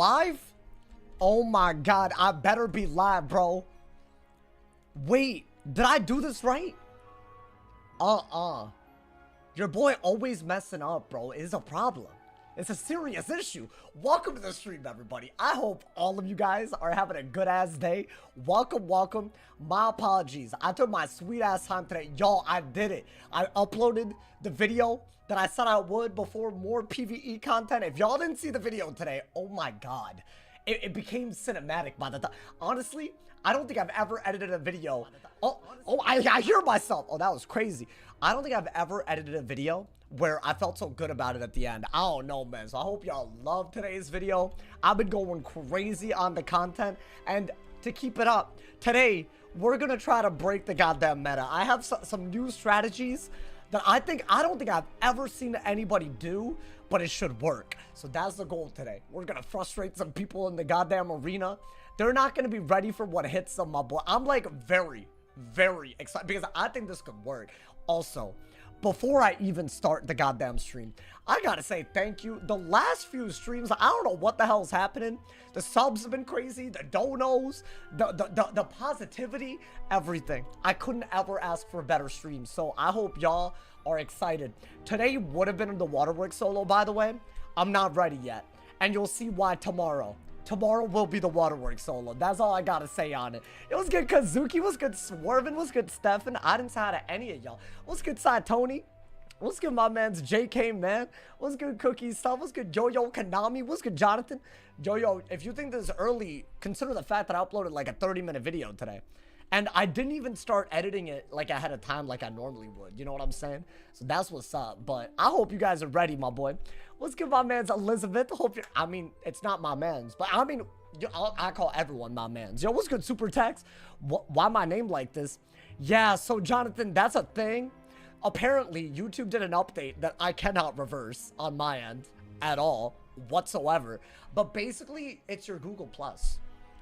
live? Oh my god, I better be live, bro. Wait, did I do this right? Your boy always messing up, bro. It's a problem. It's a serious issue. Welcome to the stream, everybody. I hope all of you guys are having a good-ass day. Welcome, welcome. My apologies. I took my sweet-ass time today. Y'all, I did it. I uploaded the video that I said I would before more PvE content. If y'all didn't see the video today, oh my god. It became cinematic by the time. Honestly, I don't think I've ever edited a video. I hear myself. Oh, that was crazy. I don't think I've ever edited a video where I felt so good about it at the end. I don't know, man. So I hope y'all love today's video. I've been going crazy on the content. And to keep it up, today, we're going to try to break the goddamn meta. I have some new strategies that I don't think I've ever seen anybody do, but it should work. So that's the goal today. We're gonna frustrate some people in the goddamn arena. They're not gonna be ready for what hits them, my boy. I'm like very, very excited because I think this could work. Also, before I even start the goddamn stream, I gotta say thank you. The last few streams, I don't know what the hell's happening. The subs have been crazy, the donos, the positivity, everything. I couldn't ever ask for a better stream, so I hope y'all are excited. Today would have been the waterworks solo, by the way. I'm not ready yet, and you'll see why tomorrow. Tomorrow will be the waterworks solo. That's all I gotta say on it. It was good Kazuki, was good Swervin, was good Stefan. I didn't say hi to any of y'all. What's good side Tony? What's good my man's JK, man? What's good Cookie Stuff? What's good Jojo Konami? What's good Jonathan? Jojo, if you think this is early, consider the fact that I uploaded like a 30-minute video today. And I didn't even start editing it like ahead of time like I normally would. You know what I'm saying? So that's what's up. But I hope you guys are ready, my boy. What's good, my man's Elizabeth? Hope you're... I mean, it's not my man's. But I mean, I call everyone my man's. Yo, what's good, Super Text? Why my name like this? Yeah, so Jonathan, that's a thing. Apparently, YouTube did an update that I cannot reverse on my end at all whatsoever. But basically, it's your Google Plus.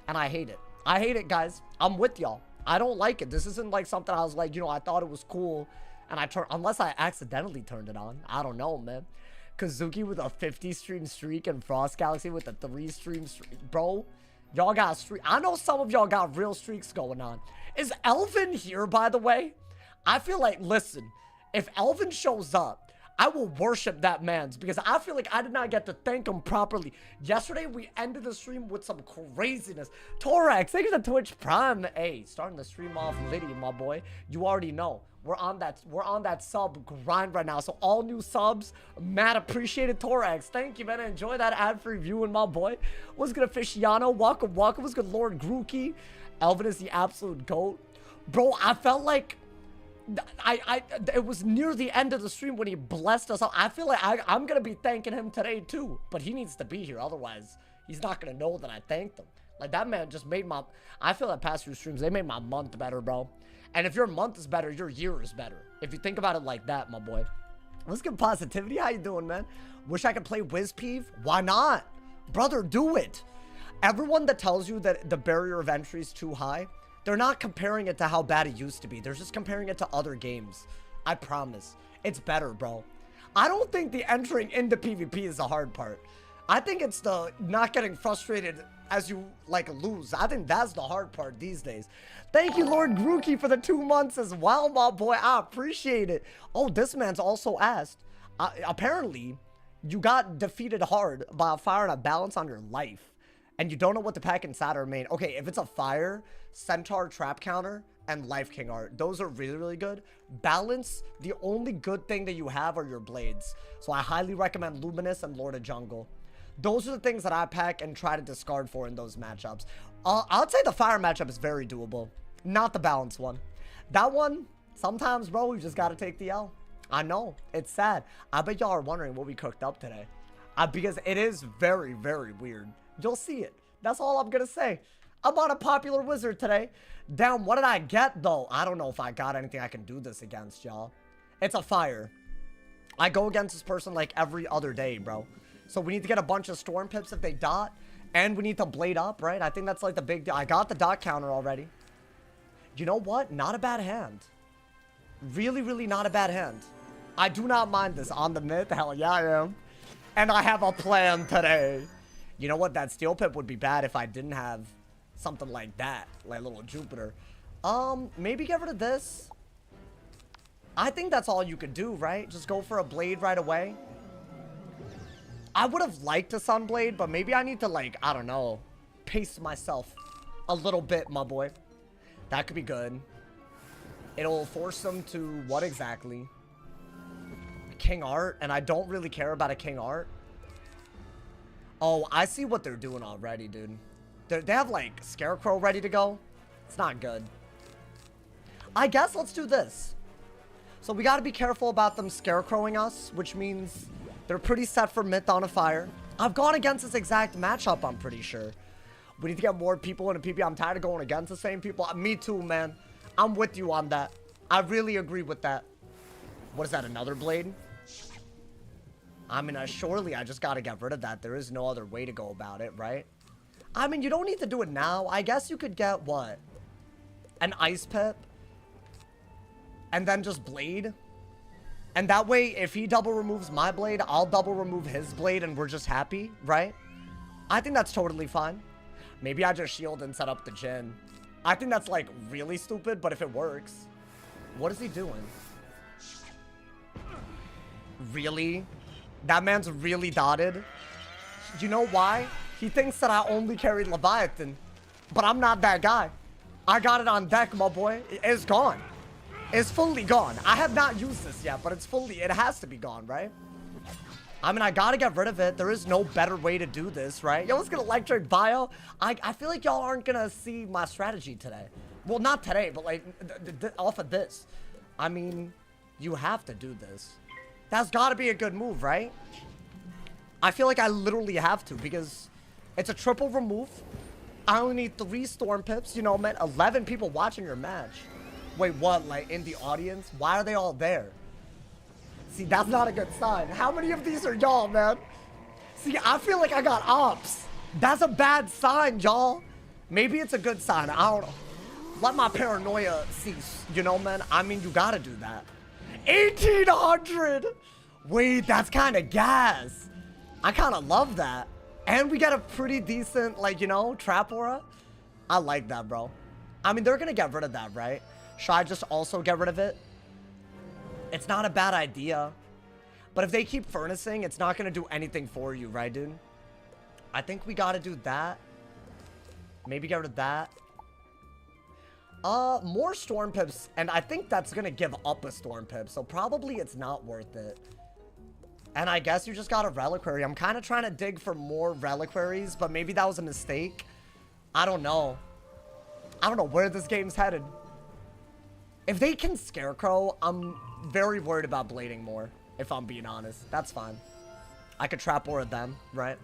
And I hate it. I hate it, guys. I'm with y'all. I don't like it. This isn't like something I was like, you know, I thought it was cool. And I turned, unless I accidentally turned it on. I don't know, man. Kazuki with a 50 stream streak and Frost Galaxy with a 3 stream streak. Bro, y'all got a streak. I know some of y'all got real streaks going on. Is Elvin here, by the way? I feel like, listen, if Elvin shows up, I will worship that man's because I feel like I did not get to thank him properly. Yesterday, we ended the stream with some craziness. Torax, thank you for Twitch Prime. Hey, starting the stream off litty, my boy. You already know. We're on that sub grind right now. So all new subs, mad appreciated. Torax, thank you, man. Enjoy that ad-free viewing, my boy. What's good, Aficionado? Welcome, welcome. What's good, Lord Grookey? Elvin is the absolute GOAT. Bro, I felt like it was near the end of the stream when he blessed us. I feel like I'm gonna be thanking him today too, but he needs to be here, otherwise he's not gonna know that I thanked him. Like, that man just made my, I feel like past few streams, they made my month better, bro. And if your month is better, your year is better, if you think about it like that, my boy. Let's get positivity. How you doing, man? Wish I could play WizPeeve. Why not, brother? Do it. Everyone that tells you that the barrier of entry is too high, they're not comparing it to how bad it used to be. They're just comparing it to other games. I promise. It's better, bro. I don't think the entering into PvP is the hard part. I think it's the not getting frustrated as you, like, lose. I think that's the hard part these days. Thank you, Lord Grookey, for the 2 months as well, my boy. I appreciate it. Oh, this man's also asked. Apparently, you got defeated hard by firing a balance on your life. And you don't know what to pack inside or main. Okay, if it's a fire, Centaur Trap Counter, and Life King Art, those are really, really good. Balance, the only good thing that you have are your blades. So I highly recommend Luminous and Lord of Jungle. Those are the things that I pack and try to discard for in those matchups. I'd say the fire matchup is very doable. Not the balance one. That one, sometimes, bro, we just got to take the L. I know, it's sad. I bet y'all are wondering what we cooked up today. Because it is very, very weird. You'll see it. That's all I'm gonna say. I'm on a popular wizard today. Damn, what did I get, though? I don't know if I got anything I can do this against, y'all. It's a fire. I go against this person like every other day, bro. So we need to get a bunch of storm pips if they dot. And we need to blade up, right? I think that's like the big deal. I got the dot counter already. You know what? Not a bad hand. Really, really not a bad hand. I do not mind this. On the mid? Hell yeah, I am. And I have a plan today. You know what? That steel pip would be bad if I didn't have something like that. Like a little Jupiter. Maybe get rid of this. I think that's all you could do, right? Just go for a blade right away. I would have liked a Sunblade, but maybe I need to, like, I don't know, pace myself a little bit, my boy. That could be good. It'll force them to what exactly? King Art, and I don't really care about a King Art. Oh, I see what they're doing already, dude. They have, like, Scarecrow ready to go. It's not good. I guess let's do this. So we gotta be careful about them Scarecrowing us, which means they're pretty set for Myth on a Fire. I've gone against this exact matchup, I'm pretty sure. We need to get more people into PP. I'm tired of going against the same people. Me too, man. I'm with you on that. I really agree with that. What is that, another blade? I mean, surely I just gotta get rid of that. There is no other way to go about it, right? I mean, you don't need to do it now. I guess you could get, what? An Ice Pip? And then just blade? And that way, if he double removes my blade, I'll double remove his blade and we're just happy, right? I think that's totally fine. Maybe I just shield and set up the Jhin. I think that's, like, really stupid, but if it works. What is he doing? Really? That man's really dotted. You know why? He thinks that I only carried Leviathan. But I'm not that guy. I got it on deck, my boy. It's gone. It's fully gone. I have not used this yet, but it has to be gone, right? I mean, I gotta get rid of it. There is no better way to do this, right? Yo, let's get electric bio. I feel like y'all aren't gonna see my strategy today. Well, not today, but like off of this. I mean, you have to do this. That's gotta be a good move, right? I feel like I literally have to because it's a triple remove. I only need 3 Storm Pips. You know, man, 11 people watching your match. Wait, what? Like, in the audience? Why are they all there? See, that's not a good sign. How many of these are y'all, man? See, I feel like I got ops. That's a bad sign, y'all. Maybe it's a good sign. I don't know. Let my paranoia cease. You know, man? I mean, you gotta do that. 1,800! Wait, that's kind of gas. I kind of love that. And we got a pretty decent, like, you know, trap aura. I like that, bro. I mean, they're gonna get rid of that, right? Should I just also get rid of it? It's not a bad idea. But if they keep furnacing, it's not gonna do anything for you, right, dude? I think we gotta do that. Maybe get rid of that. More Storm Pips, and I think that's gonna give up a Storm Pip, so probably it's not worth it. And I guess you just got a Reliquary. I'm kind of trying to dig for more Reliquaries, but maybe that was a mistake. I don't know. I don't know where this game's headed. If they can Scarecrow, I'm very worried about blading more, if I'm being honest. That's fine. I could Trap Aura them, right?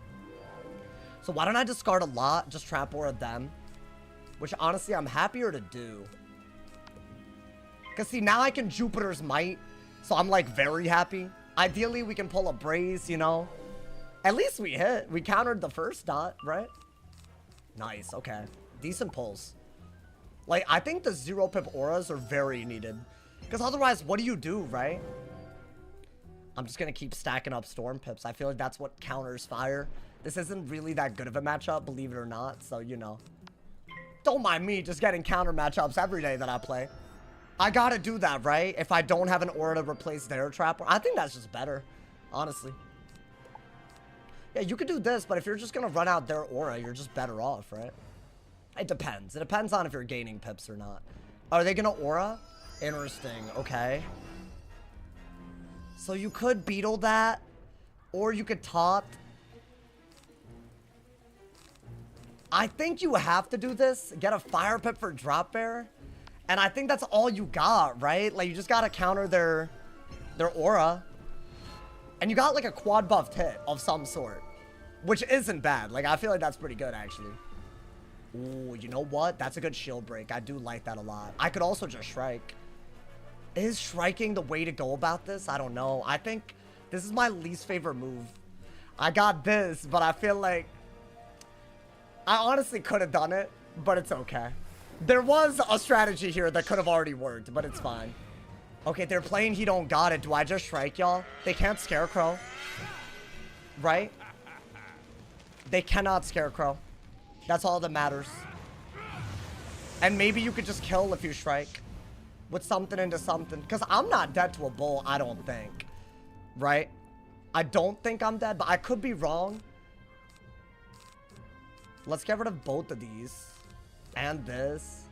So why don't I discard a lot, just Trap Aura them? Which, honestly, I'm happier to do. Because, see, now I can Jupiter's Might, so I'm, like, very happy. Ideally, we can pull a Braze, you know? At least we hit. We countered the first dot, right? Nice, okay. Decent pulls. Like, I think the 0-pip auras are very needed. Because otherwise, what do you do, right? I'm just going to keep stacking up Storm Pips. I feel like that's what counters fire. This isn't really that good of a matchup, believe it or not. So, you know. Don't mind me just getting counter matchups every day that I play. I got to do that, right? If I don't have an aura to replace their trap. I think that's just better, honestly. Yeah, you could do this, but if you're just going to run out their aura, you're just better off, right? It depends. It depends on if you're gaining pips or not. Are they going to aura? Interesting. Okay. So you could beetle that, or you could taunt. I think you have to do this. Get a fire pip for drop bear. And I think that's all you got, right? Like, you just got to counter their aura. And you got, like, a quad buffed hit of some sort. Which isn't bad. Like, I feel like that's pretty good, actually. Ooh, you know what? That's a good shield break. I do like that a lot. I could also just Shrike. Is Shriking the way to go about this? I don't know. I think this is my least favorite move. I got this, but I feel like I honestly could have done it, but it's okay. There was a strategy here that could have already worked, but it's fine. Okay, they're playing He Don't Got It. Do I just Shrike, y'all? They can't Scarecrow. Right? They cannot Scarecrow. That's all that matters. And maybe you could just kill if you Shrike. With something into something. Because I'm not dead to a bull, I don't think. Right? I don't think I'm dead, but I could be wrong. Let's get rid of both of these. And this.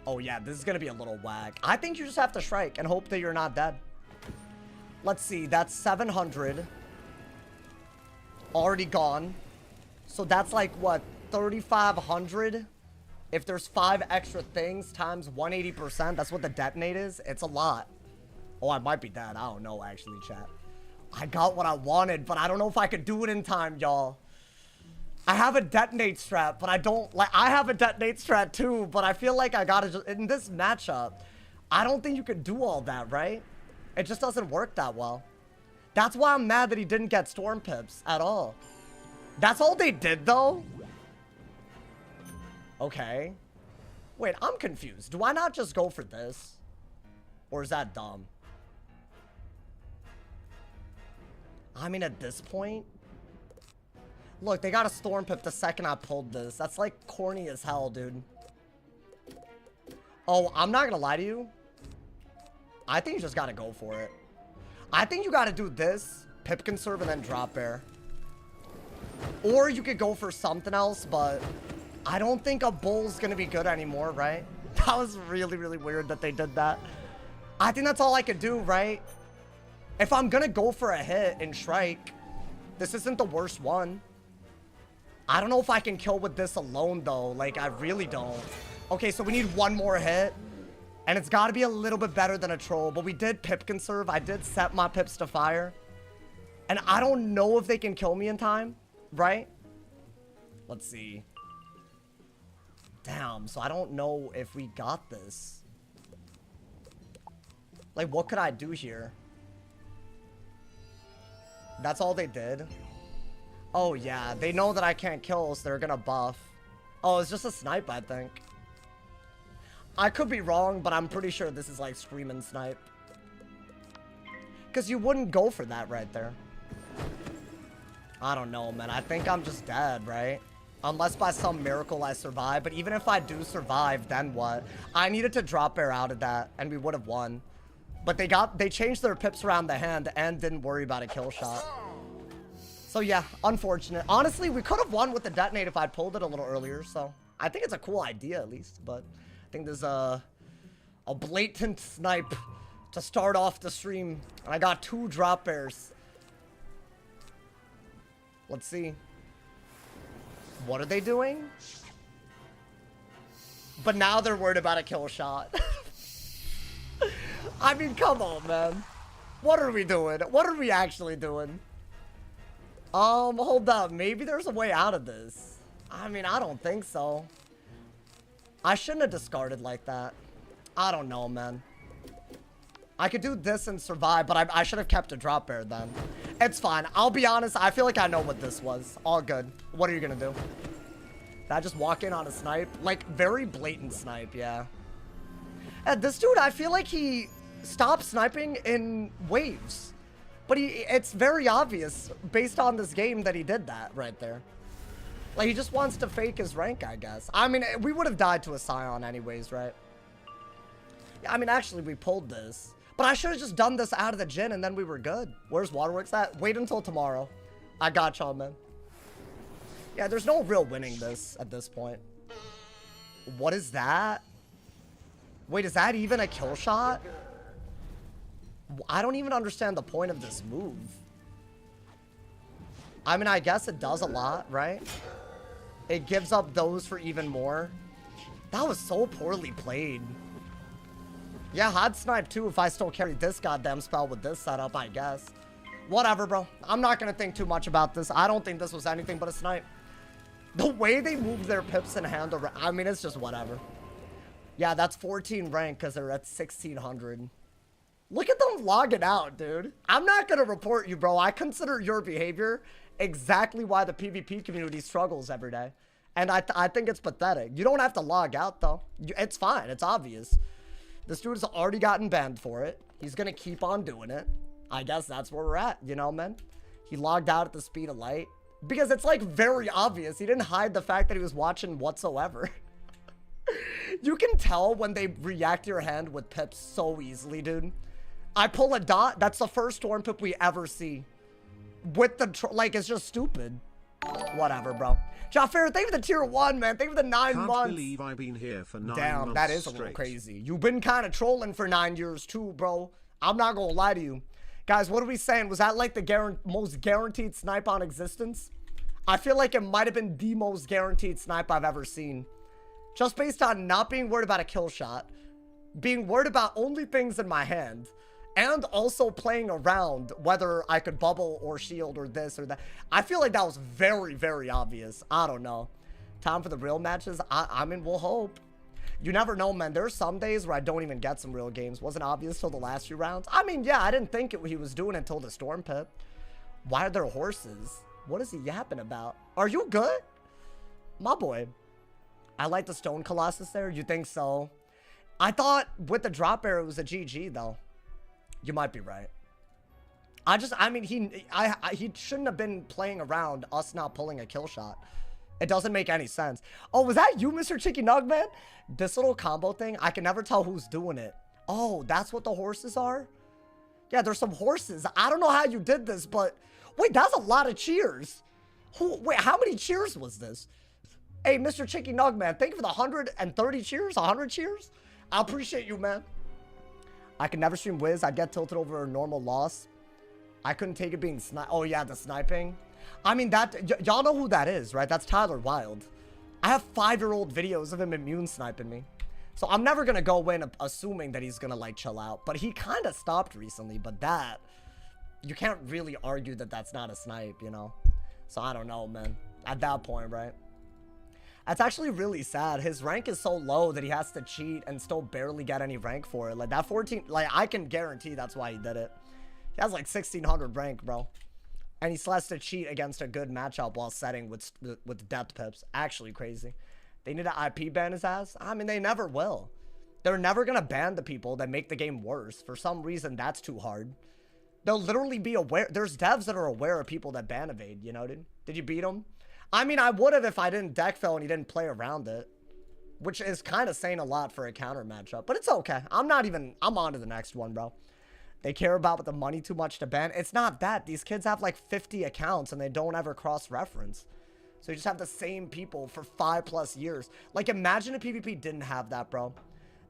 Oh yeah, this is going to be a little whack. I think you just have to Shrike and hope that you're not dead. Let's see, that's 700. Already gone. So that's like, what, 3,500? If there's 5 extra things times 180%, that's what the detonate is. It's a lot. Oh, I might be dead. I don't know, actually, chat. I got what I wanted, but I don't know if I could do it in time, y'all. I have a detonate strat, but I don't... Like, I have a detonate strat, too, but I feel like I gotta just... In this matchup, I don't think you could do all that, right? It just doesn't work that well. That's why I'm mad that he didn't get Storm Pips at all. That's all they did, though? Okay. Wait, I'm confused. Do I not just go for this? Or is that dumb? I mean, at this point... Look, they got a Storm Pip the second I pulled this. That's, like, corny as hell, dude. Oh, I'm not gonna lie to you. I think you just gotta go for it. I think you gotta do this, Pip Conserve, and then Drop Bear. Or you could go for something else, but... I don't think a bull's gonna be good anymore, right? That was really, really weird that they did that. I think that's all I could do, right? If I'm gonna go for a hit and Shrike, this isn't the worst one. I don't know if I can kill with this alone, though. Like, I really don't. Okay, so we need one more hit. And it's gotta be a little bit better than a troll. But we did Pip Conserve. I did set my Pips to fire. And I don't know if they can kill me in time, right? Let's see. Damn, so I don't know if we got this. Like, what could I do here? That's all they did? Oh, yeah. They know that I can't kill, so they're gonna buff. Oh, it's just a snipe, I think. I could be wrong, but I'm pretty sure this is, like, screaming snipe. Because you wouldn't go for that right there. I don't know, man. I think I'm just dead, right? Unless by some miracle I survive. But even if I do survive, then what? I needed to Drop Bear out of that, and we would have won. But they changed their Pips around the hand and didn't worry about a kill shot. So yeah, unfortunate. Honestly, we could have won with the detonate if I'd pulled it a little earlier. So I think it's a cool idea at least. But I think there's a blatant snipe to start off the stream. And I got 2 Drop Bears. Let's see. What are they doing? But now they're worried about a kill shot. I mean, come on, man. What are we doing? What are we actually doing? Hold up. Maybe there's a way out of this. I mean, I don't think so. I shouldn't have discarded like that. I don't know, man. I could do this and survive, but I should have kept a Drop Bear then. It's fine. I'll be honest. I feel like I know what this was. All good. What are you gonna do? Did I just walk in on a snipe? Like, very blatant snipe, yeah. And this dude, I feel like he stopped sniping in waves. But it's very obvious, based on this game, that he did that right there. Like, he just wants to fake his rank, I guess. I mean, we would have died to a Scion anyways, right? Yeah, I mean, actually, we pulled this. But I should have just done this out of the Jhin, and then we were good. Where's Waterworks at? Wait until tomorrow. I got y'all, man. Yeah, there's no real winning this at this point. What is that? Wait, is that even a kill shot? I don't even understand the point of this move. I mean, I guess it does a lot, right? It gives up those for even more. That was so poorly played. Yeah, I'd snipe too if I still carried this goddamn spell with this setup, I guess. Whatever, bro. I'm not gonna think too much about this. I don't think this was anything but a snipe. The way they moved their Pips in hand around, I mean, it's just whatever. Yeah, that's 14 rank because they're at 1,600. Look at them logging out, dude. I'm not gonna report you, bro. I consider your behavior exactly why the PvP community struggles every day. And I think it's pathetic. You don't have to log out, though. It's fine. It's obvious. This dude has already gotten banned for it. He's gonna keep on doing it. I guess that's where we're at, you know, man. He logged out at the speed of light. Because it's like very obvious. He didn't hide the fact that he was watching whatsoever. You can tell when they react to your hand with pips so easily, dude. I pull a dot. That's the first storm pip we ever see. With the, like, it's just stupid. Whatever, bro. Jaffer, thank you for the tier 1, man. Thank you for the 9 months. Can't believe I've been here for 9 months. Damn, that is a little crazy. You've been kind of trolling for 9 years too, bro. I'm not gonna lie to you. Guys, what are we saying? Was that like the most guaranteed snipe on existence? I feel like it might have been the most guaranteed snipe I've ever seen. Just based on not being worried about a kill shot, being worried about only things in my hand, and also playing around whether I could bubble or shield or this or that. I feel like that was very, very obvious. I don't know. Time for the real matches? I mean, we'll hope. You never know, man. There's some days where I don't even get some real games. Wasn't obvious till the last few rounds. I mean, yeah, I didn't think he was doing it until the storm pit. Why are there horses? What is he yapping about? Are you good? My boy. I like the Stone Colossus there. You think so? I thought with the drop arrow it was a GG though. You might be right. I mean, he shouldn't have been playing around us not pulling a kill shot. It doesn't make any sense. Oh, was that you, Mr. Chicky Nug, man? This little combo thing, I can never tell who's doing it. Oh, that's what the horses are? Yeah, there's some horses. I don't know how you did this, but wait, that's a lot of cheers. Wait, how many cheers was this? Hey, Mr. Chicky Nug, man, thank you for the 130 cheers, 100 cheers. I appreciate you, man. I could never stream Wiz. I'd get tilted over a normal loss. I couldn't take it being sniped. Oh, yeah, the sniping. I mean, y'all know who that is, right? That's Tyler Wilde. I have 5-year-old videos of him immune sniping me. So I'm never going to go in assuming that he's going to, like, chill out. But he kind of stopped recently. But that, you can't really argue that that's not a snipe, you know? So I don't know, man. At that point, right? That's actually really sad. His rank is so low that he has to cheat and still barely get any rank for it. Like, that 14... Like, I can guarantee that's why he did it. He has, like, 1,600 rank, bro. And he still has to cheat against a good matchup while setting with depth pips. Actually crazy. They need to IP ban his ass? I mean, they never will. They're never going to ban the people that make the game worse. For some reason, that's too hard. They'll literally be aware. There's devs that are aware of people that ban evade, you know, dude? Did you beat them? I mean, I would have if I didn't deck fill and he didn't play around it. Which is kind of saying a lot for a counter matchup. But it's okay. I'm on to the next one, bro. They care about the money too much to ban. It's not that. These kids have like 50 accounts and they don't ever cross-reference. So you just have the same people for 5+ years. Like, imagine if PvP didn't have that, bro.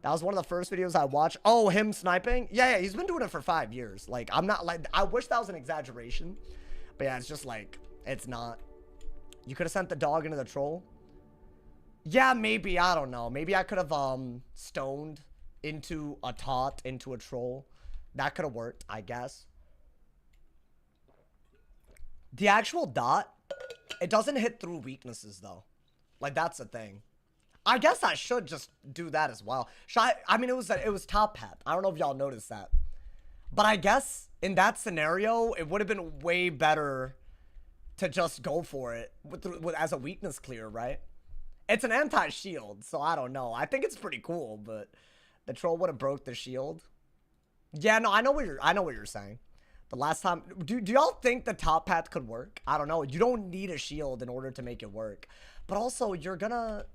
That was one of the first videos I watched. Oh, him sniping? Yeah, he's been doing it for 5 years. Like, I'm not like, I wish that was an exaggeration. But yeah, it's just like, it's not. You could have sent the dog into the troll. Yeah, maybe. I don't know. Maybe I could have stoned into a tot, into a troll. That could have worked, I guess. The actual dot, it doesn't hit through weaknesses, though. Like, that's the thing. I guess I should just do that as well. I mean, it was top hat. I don't know if y'all noticed that. But I guess in that scenario, it would have been way better to just go for it as a weakness clear, right? It's an anti-shield, so I don't know. I think it's pretty cool, but the troll would have broke the shield. Yeah, no, I know what you're saying. The last time, do y'all think the top path could work? I don't know. You don't need a shield in order to make it work. But also, you're gonna,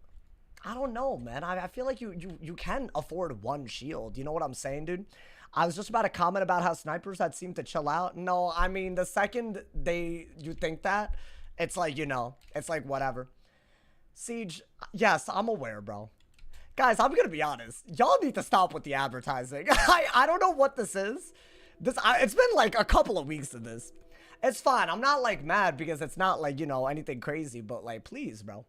I don't know, man. I feel like you can afford one shield. You know what I'm saying, dude? I was just about to comment about how snipers that seem to chill out. No, I mean, the second you think that, it's like, you know, it's like whatever. Siege, yes, I'm aware, bro. Guys, I'm gonna be honest. Y'all need to stop with the advertising. I don't know what this is. It's been like a couple of weeks of this. It's fine. I'm not like mad because it's not like, you know, anything crazy, but like, please, bro.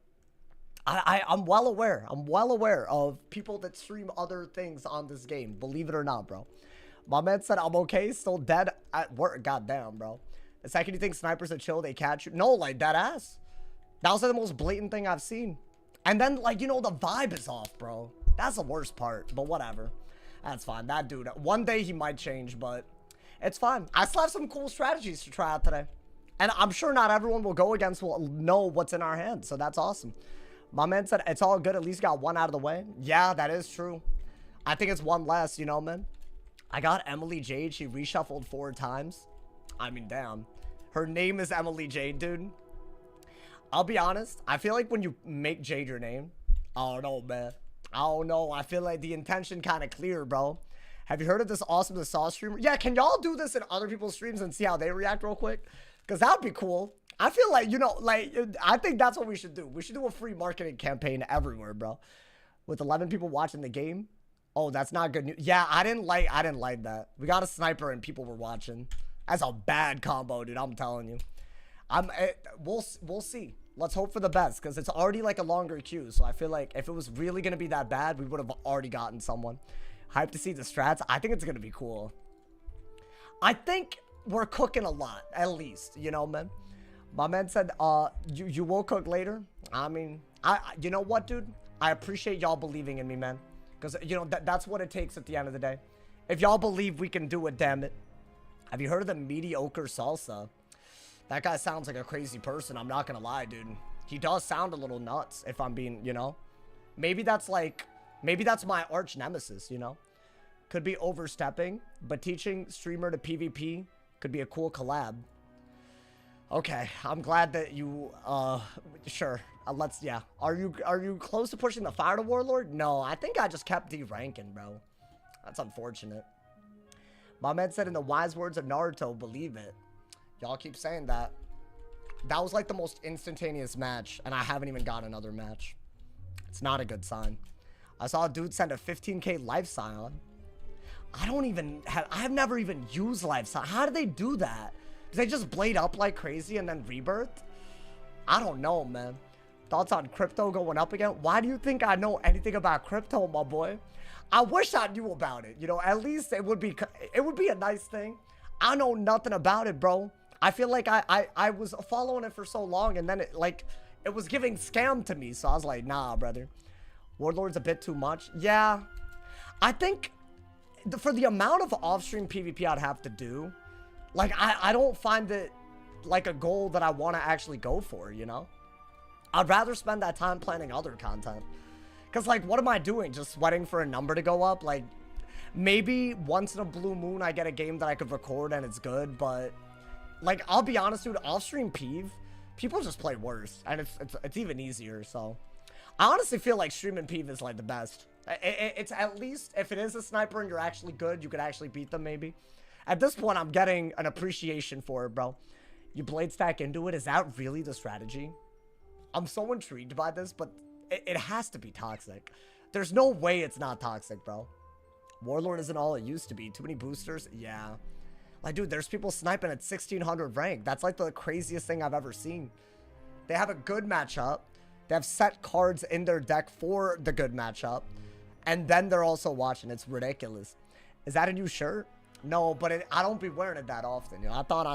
I'm well aware. I'm well aware of people that stream other things on this game. Believe it or not, bro. My man said I'm okay, still dead at work. Goddamn, bro. The second you think snipers are chill, they catch you. No, like, that ass. That was the most blatant thing I've seen. And then, like, you know, the vibe is off, bro. That's the worst part, but whatever. That's fine. That dude, one day he might change, but it's fine. I still have some cool strategies to try out today. And I'm sure not everyone will go against will know what's in our hands, so that's awesome. My man said it's all good. At least got one out of the way. Yeah, that is true. I think it's one less, you know, man. I got Emily Jade. She reshuffled 4 times. I mean, damn. Her name is Emily Jade, dude. I'll be honest. I feel like when you make Jade your name, I don't know, man. I don't know. I feel like the intention kind of clear, bro. Have you heard of this awesome The Sauce streamer? Yeah, can y'all do this in other people's streams and see how they react real quick? Because that would be cool. I feel like, you know, like, I think that's what we should do. We should do a free marketing campaign everywhere, bro. With 11 people watching the game. Oh, that's not good news. Yeah, I didn't like that. We got a sniper and people were watching. That's a bad combo, dude. I'm telling you. We'll see. Let's hope for the best, because it's already like a longer queue. So I feel like if it was really going to be that bad, we would have already gotten someone. Hyped to see the strats. I think it's going to be cool. I think we're cooking a lot, at least, you know, man. My man said, you will cook later. I mean, you know what, dude? I appreciate y'all believing in me, man. Because, you know, that's what it takes at the end of the day. If y'all believe we can do it, damn it. Have you heard of the mediocre salsa? That guy sounds like a crazy person. I'm not going to lie, dude. He does sound a little nuts, if I'm being, you know. Maybe that's my arch nemesis, you know. Could be overstepping, but teaching streamer to PvP could be a cool collab. Okay, I'm glad that you, sure. Yeah. Are you close to pushing the fire to Warlord? No, I think I just kept D-ranking, bro. That's unfortunate. My man said in the wise words of Naruto, believe it. Y'all keep saying that. That was like the most instantaneous match, and I haven't even got another match. It's not a good sign. I saw a dude send a 15k life scion. I have never even used life scion. How do they do that? Do they just blade up like crazy and then rebirth? I don't know, man. Thoughts on crypto going up again? Why do you think I know anything about crypto, my boy? I wish I knew about it. You know, at least it would be a nice thing. I know nothing about it, bro. I feel like I was following it for so long, and then it was giving scam to me. So I was like, nah, brother. Warlord's a bit too much. Yeah. I think for the amount of off-stream PvP I'd have to do, like, I don't find it like a goal that I want to actually go for, you know? I'd rather spend that time planning other content. Because, like, what am I doing? Just sweating for a number to go up? Like, maybe once in a blue moon I get a game that I could record and it's good, but, like, I'll be honest, dude, off-stream PvP, people just play worse. And it's even easier, so. I honestly feel like streaming PvP is, like, the best. It's at least, if it is a sniper and you're actually good, you could actually beat them, maybe. At this point, I'm getting an appreciation for it, bro. You blade stack into it. Is that really the strategy? I'm so intrigued by this, but it has to be toxic. There's no way it's not toxic, bro. Warlord isn't all it used to be. Too many boosters? Yeah. Like, dude, there's people sniping at 1600 rank. That's like the craziest thing I've ever seen. They have a good matchup. They have set cards in their deck for the good matchup. And then they're also watching. It's ridiculous. Is that a new shirt? No, but I don't be wearing it that often, yo. I thought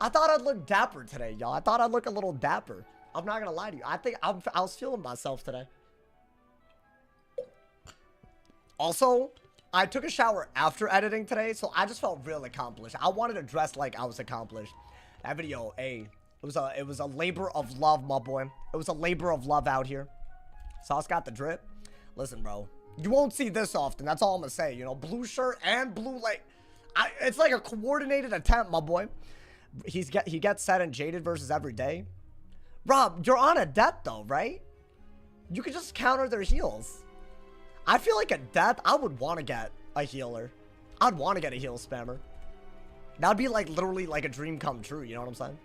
I'd look dapper today, y'all. I thought I'd look a little dapper. I'm not gonna lie to you. I think I was feeling myself today. Also, I took a shower after editing today, so I just felt real accomplished. I wanted to dress like I was accomplished. That video, it was a labor of love, my boy. It was a labor of love out here. Sauce got the drip. Listen, bro, you won't see this often. That's all I'm gonna say. You know, blue shirt and blue, like, it's like a coordinated attempt, my boy. He gets set and jaded versus every day. Rob, you're on a death though, right? You could just counter their heals. I feel like at death, I would want to get a healer. I'd want to get a heal spammer. That'd be like literally like a dream come true, you know what I'm saying?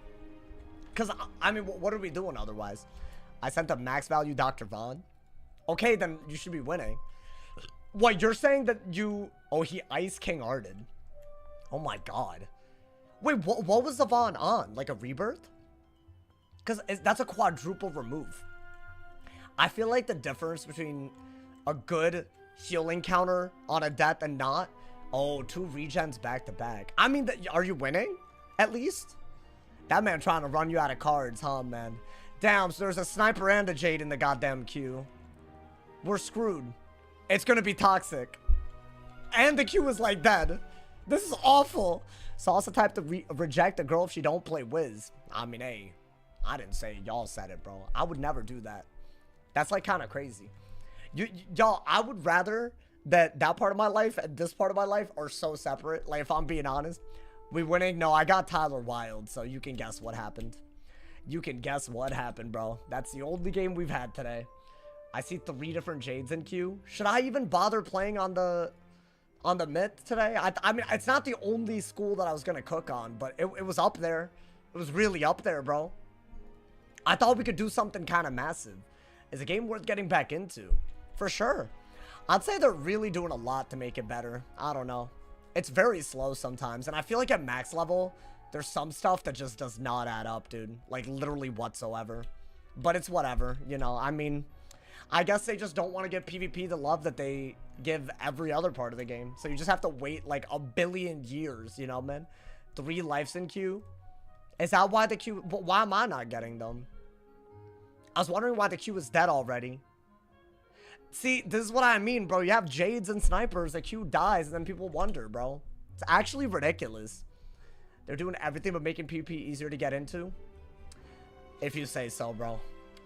Because, I mean, what are we doing otherwise? I sent a max value Dr. Vaughn. Okay, then you should be winning. What, you're saying that you... Oh, he Ice King Arted. Oh my god. Wait, what was the Vaughn on? Like a rebirth? Because that's a quadruple remove. I feel like the difference between a good healing counter on a death and not... Oh, 2 regens back to back. I mean, are you winning? At least? That man trying to run you out of cards, huh, man? Damn, so there's a sniper and a Jade in the goddamn queue. We're screwed. It's gonna be toxic. And the queue is like dead. This is awful. Salsa type to reject a girl if she don't play Wiz. I mean, hey, I didn't say it. Y'all said it, bro. I would never do that. That's like kind of crazy. Y'all, I would rather that part of my life and this part of my life are so separate. Like, if I'm being honest, we winning. No, I got Tyler Wilde, so you can guess what happened. You can guess what happened, bro. That's the only game we've had today. I see 3 different Jades in queue. Should I even bother playing on the mid today? I mean, it's not the only school that I was gonna cook on, but it was up there. It was really up there, bro. I thought we could do something kind of massive. It's a game worth getting back into, for sure. I'd say they're really doing a lot to make it better. I don't know. It's very slow sometimes, and I feel like at max level, there's some stuff that just does not add up, dude. Like, literally whatsoever. But it's whatever, you know. I mean, I guess they just don't want to give PvP the love that they give every other part of the game. So you just have to wait, like, a billion years, you know, man? 3 lives in queue. Is that why the queue... Why am I not getting them? I was wondering why the queue is dead already. See, this is what I mean, bro. You have Jades and Snipers, the queue dies, and then people wonder, bro. It's actually ridiculous. They're doing everything but making PvP easier to get into. If you say so, bro.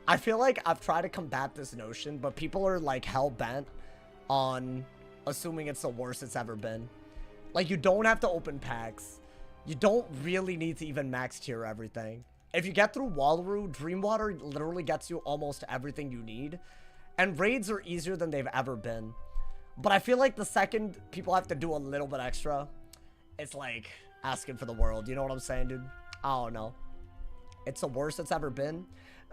I feel like I've tried to combat this notion, but people are, like, hell-bent on assuming it's the worst it's ever been. Like, you don't have to open packs. You don't really need to even max tier everything. If you get through Wallaroo, Dreamwater literally gets you almost everything you need. And raids are easier than they've ever been. But I feel like the second people have to do a little bit extra, it's like asking for the world. You know what I'm saying, dude? I don't know. It's the worst it's ever been.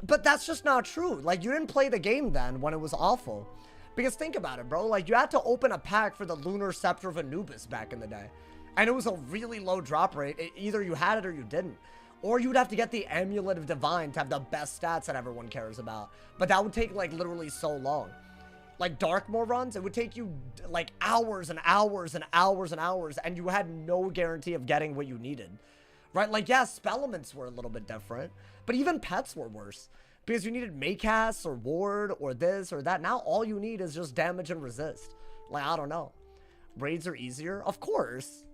But that's just not true. Like, you didn't play the game then when it was awful. Because think about it, bro. Like, you had to open a pack for the Lunar Scepter of Anubis back in the day. And it was a really low drop rate. Either you had it or you didn't. Or you would have to get the Amulet of Divine to have the best stats that everyone cares about. But that would take, like, literally so long. Like, Darkmoor runs, it would take you, like, hours and hours and hours and hours. And you had no guarantee of getting what you needed. Right? Like, yeah, Spellements were a little bit different. But even pets were worse. Because you needed Maycasts or Ward or this or that. Now all you need is just damage and resist. Like, I don't know. Raids are easier? Of course.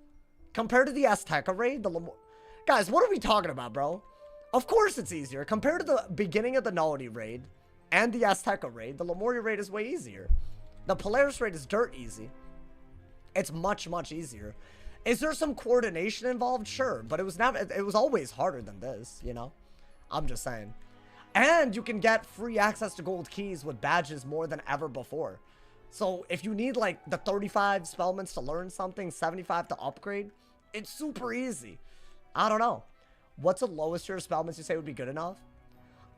Compared to the Azteca raid, the Lemur... Guys, what are we talking about, bro? Of course it's easier. Compared to the beginning of the Nullity raid and the Azteca raid, the Lemuria raid is way easier. The Polaris raid is dirt easy. It's much, much easier. Is there some coordination involved? Sure, but it was always harder than this, you know? I'm just saying. And you can get free access to gold keys with badges more than ever before. So if you need like the 35 spellments to learn something, 75 to upgrade, it's super easy. I don't know. What's the lowest tier of spellments you say would be good enough?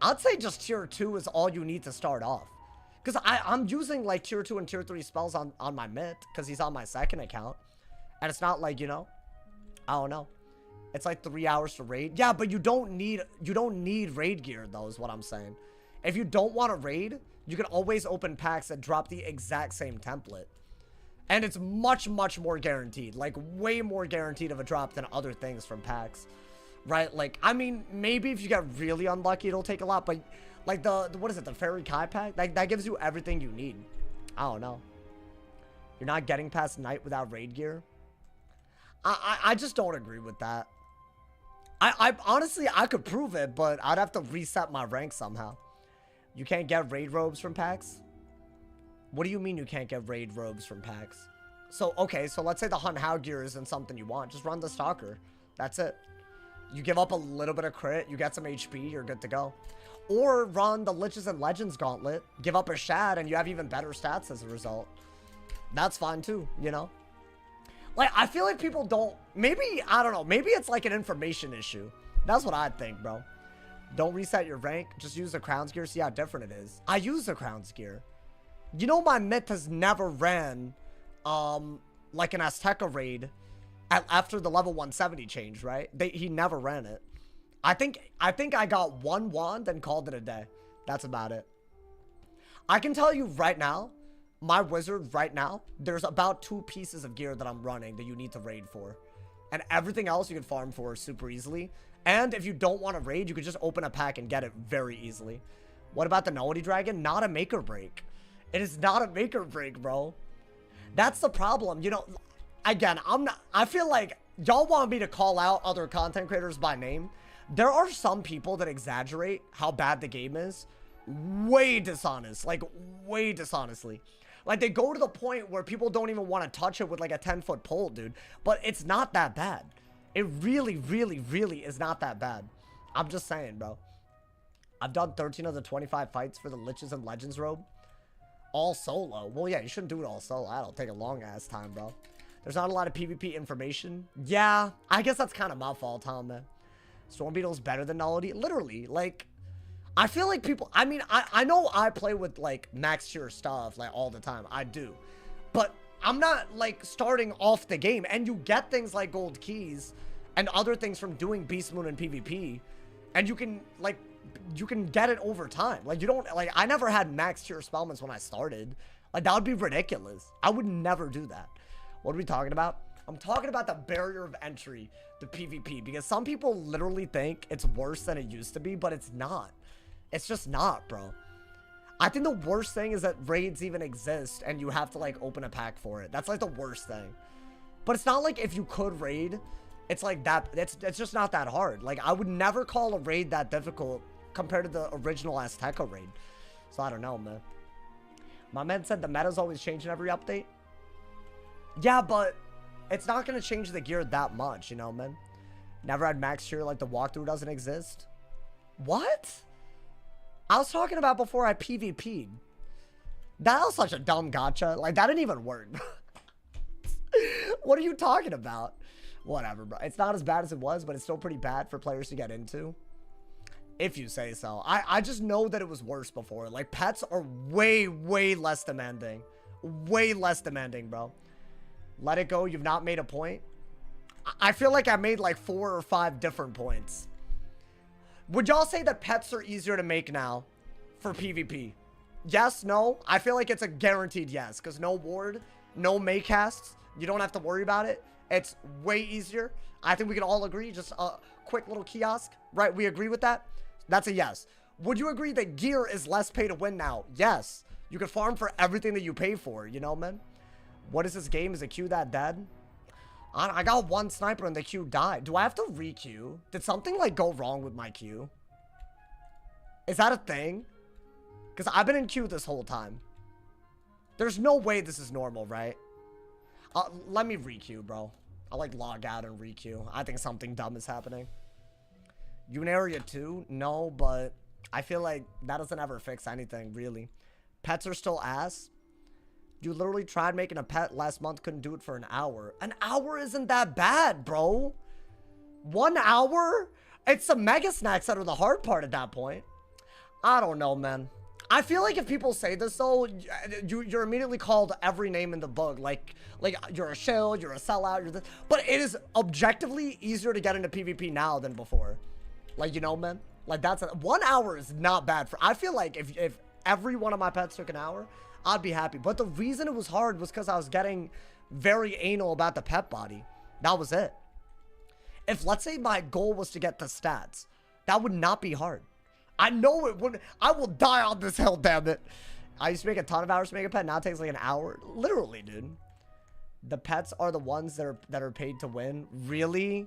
I'd say just tier 2 is all you need to start off. Because I'm using like tier 2 and tier 3 spells on my myth because he's on my second account. And it's not like, you know, I don't know. It's like 3 hours to raid. Yeah, but you don't need raid gear though, is what I'm saying. If you don't want to raid, you can always open packs that drop the exact same template. And it's much, much more guaranteed. Like, way more guaranteed of a drop than other things from packs. Right? Like, I mean, maybe if you get really unlucky, it'll take a lot. But, like, what is it? The Fairy Kai pack? Like, that gives you everything you need. I don't know. You're not getting past night without raid gear? I just don't agree with that. I honestly, I could prove it, but I'd have to reset my rank somehow. You can't get raid robes from packs? What do you mean you can't get raid robes from packs? So, okay, so let's say the Hunt How gear isn't something you want. Just run the Stalker. That's it. You give up a little bit of crit, you get some HP, you're good to go. Or run the Liches and Legends Gauntlet, give up a Shad, and you have even better stats as a result. That's fine too, you know? Like, I feel like people don't... Maybe, I don't know, maybe it's like an information issue. That's what I think, bro. Don't reset your rank, just use the Crown's gear, see how different it is. I use the Crown's gear. You know my myth has never ran, like an Azteca raid after the level 170 change, right? He never ran it. I think I got one wand and called it a day. That's about it. I can tell you right now, my wizard right now, there's about 2 pieces of gear that I'm running that you need to raid for. And everything else you can farm for super easily. And if you don't want to raid, you can just open a pack and get it very easily. What about the Nullity Dragon? Not a make or break. It is not a make or break, bro. That's the problem. You know, again, I feel like y'all want me to call out other content creators by name. There are some people that exaggerate how bad the game is. Way dishonest. Like, way dishonestly. Like, they go to the point where people don't even want to touch it with, like, a 10-foot pole, dude. But it's not that bad. It really, really, really is not that bad. I'm just saying, bro. I've done 13 of the 25 fights for the Liches and Legends robe. All solo. Well, yeah, you shouldn't do it all solo. That'll take a long ass time, bro. There's not a lot of PvP information. Yeah, I guess that's kind of my fault, huh, man. Storm Beetle's better than Nullity. Literally, like, I feel like people, I mean, I know I play with, like, max tier stuff, like, all the time. I do. But I'm not, like, starting off the game. And you get things like gold keys and other things from doing Beast Moon and PvP. And you can, like, you can get it over time. Like, you don't, like, I never had max tier spellments when I started. Like, that would be ridiculous. I would never do that. What are we talking about? I'm talking about the barrier of entry to PvP, because some people literally think it's worse than it used to be, but it's not. It's just not, bro. I think the worst thing is that raids even exist and you have to, like, open a pack for it. That's, like, the worst thing. But it's not like if you could raid, it's like that. It's just not that hard. Like, I would never call a raid that difficult compared to the original Azteca raid. So I don't know, man. My man said the meta's always changing every update. Yeah, but it's not going to change the gear that much, you know, man. Never had max tier, like the walkthrough doesn't exist. What? I was talking about before I PvP'd. That was such a dumb gotcha. Like, that didn't even work. What are you talking about? Whatever, bro. It's not as bad as it was, but it's still pretty bad for players to get into. If you say so. I just know that it was worse before. Like, pets are way, way less demanding. Way less demanding, bro. Let it go. You've not made a point. I feel like I made like 4 or 5 different points. Would y'all say that pets are easier to make now for PvP? Yes, no? I feel like it's a guaranteed yes, because no ward, no Maycasts. You don't have to worry about it. It's way easier. I think we can all agree. Just a quick little kiosk, right? We agree with that? That's a yes. Would you agree that gear is less pay to win now? Yes. You can farm for everything that you pay for, you know, man? What is this game? Is the queue that dead? I got one sniper and the queue died. Do I have to re-queue? Did something, like, go wrong with my queue? Is that a thing? Because I've been in queue this whole time. There's no way this is normal, right? Let me re-queue, bro. I'll, like, log out and re-queue. I think something dumb is happening. You in area 2? No, but I feel like that doesn't ever fix anything, really. Pets are still ass. You literally tried making a pet last month, couldn't do it for an hour. An hour isn't that bad, bro. 1 hour? It's the mega snacks that are the hard part at that point. I don't know, man. I feel like if people say this, though, you're immediately called every name in the book. Like you're a shill, you're a sellout, you're this. But it is objectively easier to get into PvP now than before. Like, you know, man? Like, that's 1 hour is not bad. I feel like if every one of my pets took an hour, I'd be happy. But the reason it was hard was because I was getting very anal about the pet body. That was it. If, let's say, my goal was to get the stats, that would not be hard. I know it wouldn't. I will die on this hill, damn it. I used to make a ton of hours to make a pet. Now it takes like an hour. Literally, dude. The pets are the ones that are paid to win. Really?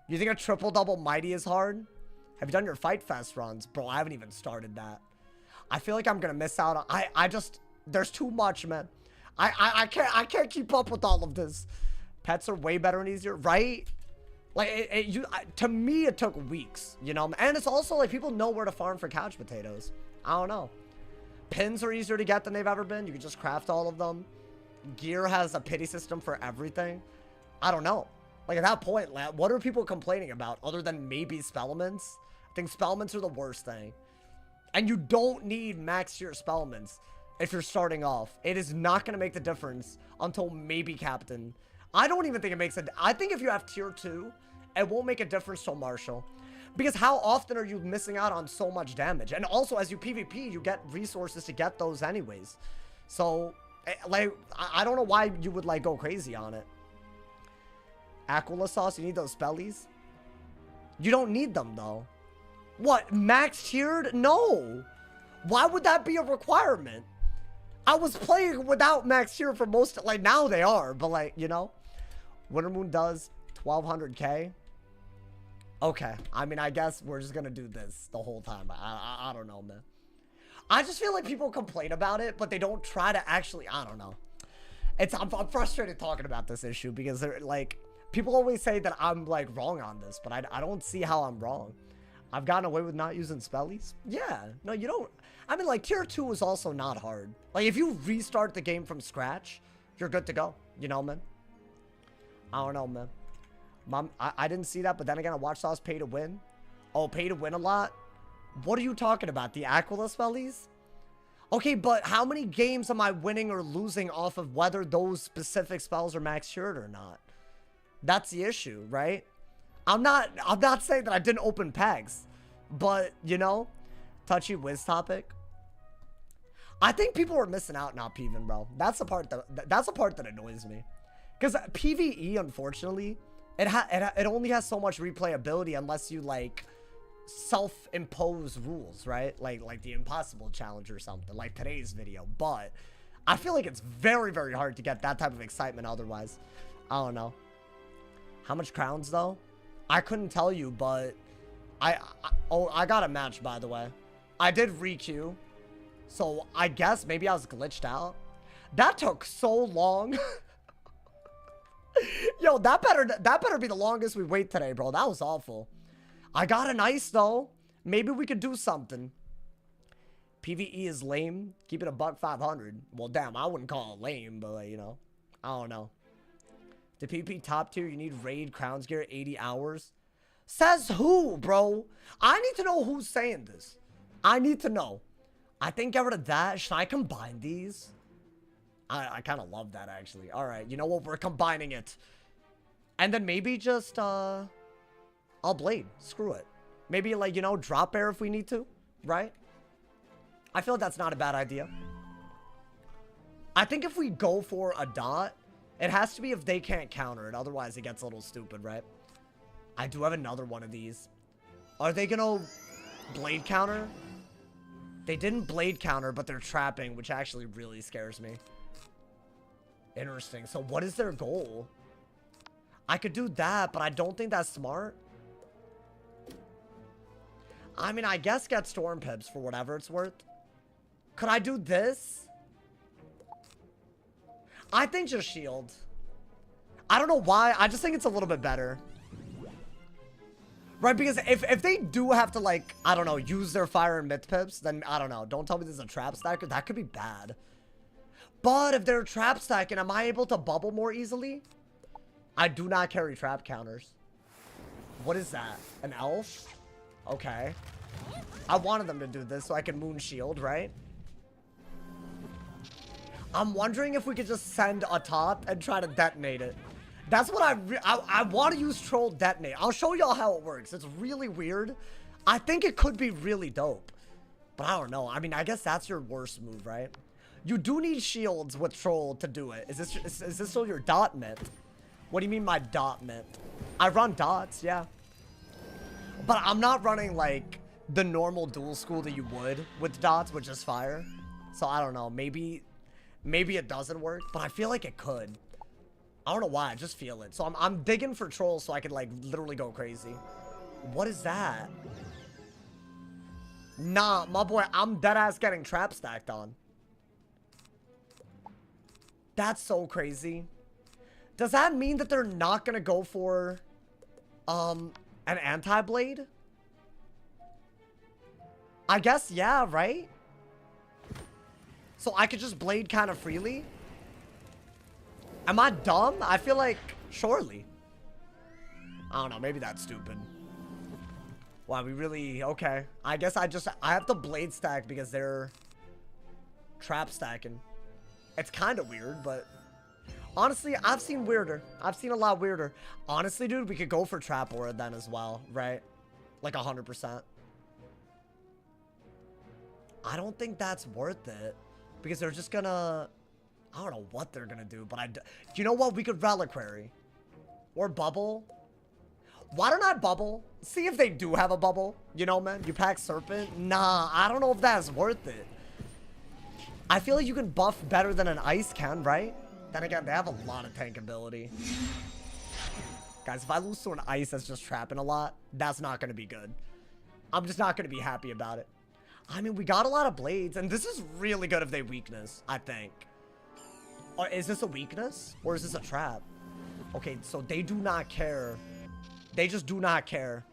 You think a triple-double mighty is hard? Have you done your Fight Fest runs? Bro, I haven't even started that. I feel like I'm going to miss out on... I just... There's too much, man. I can't keep up with all of this. Pets are way better and easier, right? Like, to me, it took weeks, you know? And it's also, like, people know where to farm for couch potatoes. I don't know. Pins are easier to get than they've ever been. You can just craft all of them. Gear has a pity system for everything. I don't know. Like, at that point, what are people complaining about other than maybe Spellments? I think Spellments are the worst thing. And you don't need max tier Spellments if you're starting off. It is not going to make the difference until maybe Captain. I don't even think it makes it. I think if you have tier 2, it won't make a difference till Marshall. Because how often are you missing out on so much damage? And also, as you PvP, you get resources to get those anyways. So, like, I don't know why you would, like, go crazy on it. Aquila sauce, you need those spellies? You don't need them, though. What, max tiered? No. Why would that be a requirement? I was playing without max tier for most, like, now they are, but, like, you know. Wintermoon does 1200k. Okay, I mean, I guess we're just gonna do this the whole time. I don't know, man. I just feel like people complain about it, but they don't try to actually, I don't know. I'm frustrated talking about this issue because they're like, people always say that I'm like wrong on this, but I don't see how I'm wrong. I've gotten away with not using spellies. Yeah, no, you don't. I mean, like, tier 2 is also not hard. Like, if you restart the game from scratch, you're good to go. You know, man? I don't know, man. Mom, I didn't see that, but then again, I watched Sauce pay to win. Oh, pay to win a lot? What are you talking about? The Aquila spellies? Okay, but how many games am I winning or losing off of whether those specific spells are max cured or not? That's the issue, right? I'm not saying that I didn't open packs, but, you know, touchy whiz topic. I think people are missing out not peeving, bro. That's the part that annoys me. Because PvE, unfortunately, it only has so much replayability unless you, like, self-impose rules, right? Like the impossible challenge or something, like today's video. But I feel like it's very, very hard to get that type of excitement otherwise. I don't know. How much crowns, though? I couldn't tell you, but I got a match, by the way. I did re-queue. So I guess maybe I was glitched out. That took so long. Yo, that better be the longest we wait today, bro. That was awful. I got an ice, though. Maybe we could do something. PvE is lame. Keep it a $1,500. Well, damn, I wouldn't call it lame, but, you know, I don't know. The PvP top tier, you need raid crowns gear 80 hours. Says who, bro? I need to know who's saying this. I need to know. I think get rid of that. Should I combine these? I kind of love that, actually. All right, you know what? We're combining it. And then maybe just, I'll blade. Screw it. Maybe, like, you know, drop air if we need to, right? I feel like that's not a bad idea. I think if we go for a dot, it has to be if they can't counter it. Otherwise, it gets a little stupid, right? I do have another one of these. Are they gonna blade counter? They didn't blade counter, but they're trapping, which actually really scares me. Interesting. So what is their goal? I could do that, but I don't think that's smart. I mean, I guess get storm pips for whatever it's worth. Could I do this? I think just shield. I don't know why. I just think it's a little bit better. Right, because if they do have to, like, I don't know, use their fire and myth pips, then I don't know. Don't tell me this is a trap stacker. That could be bad. But if they're trap stacking, am I able to bubble more easily? I do not carry trap counters. What is that? An elf? Okay. I wanted them to do this so I can moon shield, right? I'm wondering if we could just send a top and try to detonate it. That's what I want to use troll detonate. I'll show y'all how it works. It's really weird. I think it could be really dope. But I don't know. I mean, I guess that's your worst move, right? You do need shields with troll to do it. Is this still your dot mint? What do you mean my dot mint? I run dots, yeah. But I'm not running like the normal dual school that you would with dots, which is fire. So I don't know. Maybe it doesn't work, but I feel like it could. I don't know why. I just feel it. So I'm digging for trolls so I can like literally go crazy. What is that? Nah, my boy, I'm dead ass getting trap stacked on. That's so crazy. Does that mean that they're not gonna go for an anti-blade? I guess, yeah, right? So I could just blade kind of freely? Am I dumb? I feel like, surely. I don't know, maybe that's stupid. Wow, we really, okay. I guess I have to blade stack because they're trap stacking. It's kind of weird, but honestly, I've seen weirder. I've seen a lot weirder. Honestly, dude, we could go for trap aura then as well, right? Like 100%. I don't think that's worth it because they're just gonna, I don't know what they're gonna do, but you know what? We could reliquary or bubble. Why don't I bubble? See if they do have a bubble. You know, man, you pack serpent. Nah, I don't know if that's worth it. I feel like you can buff better than an ice can, right? Then again, they have a lot of tank ability. Guys, if I lose to an ice that's just trapping a lot, that's not going to be good. I'm just not going to be happy about it. I mean, we got a lot of blades, and this is really good if they weakness, I think. Or is this a weakness? Or is this a trap? Okay, so they do not care. They just do not care.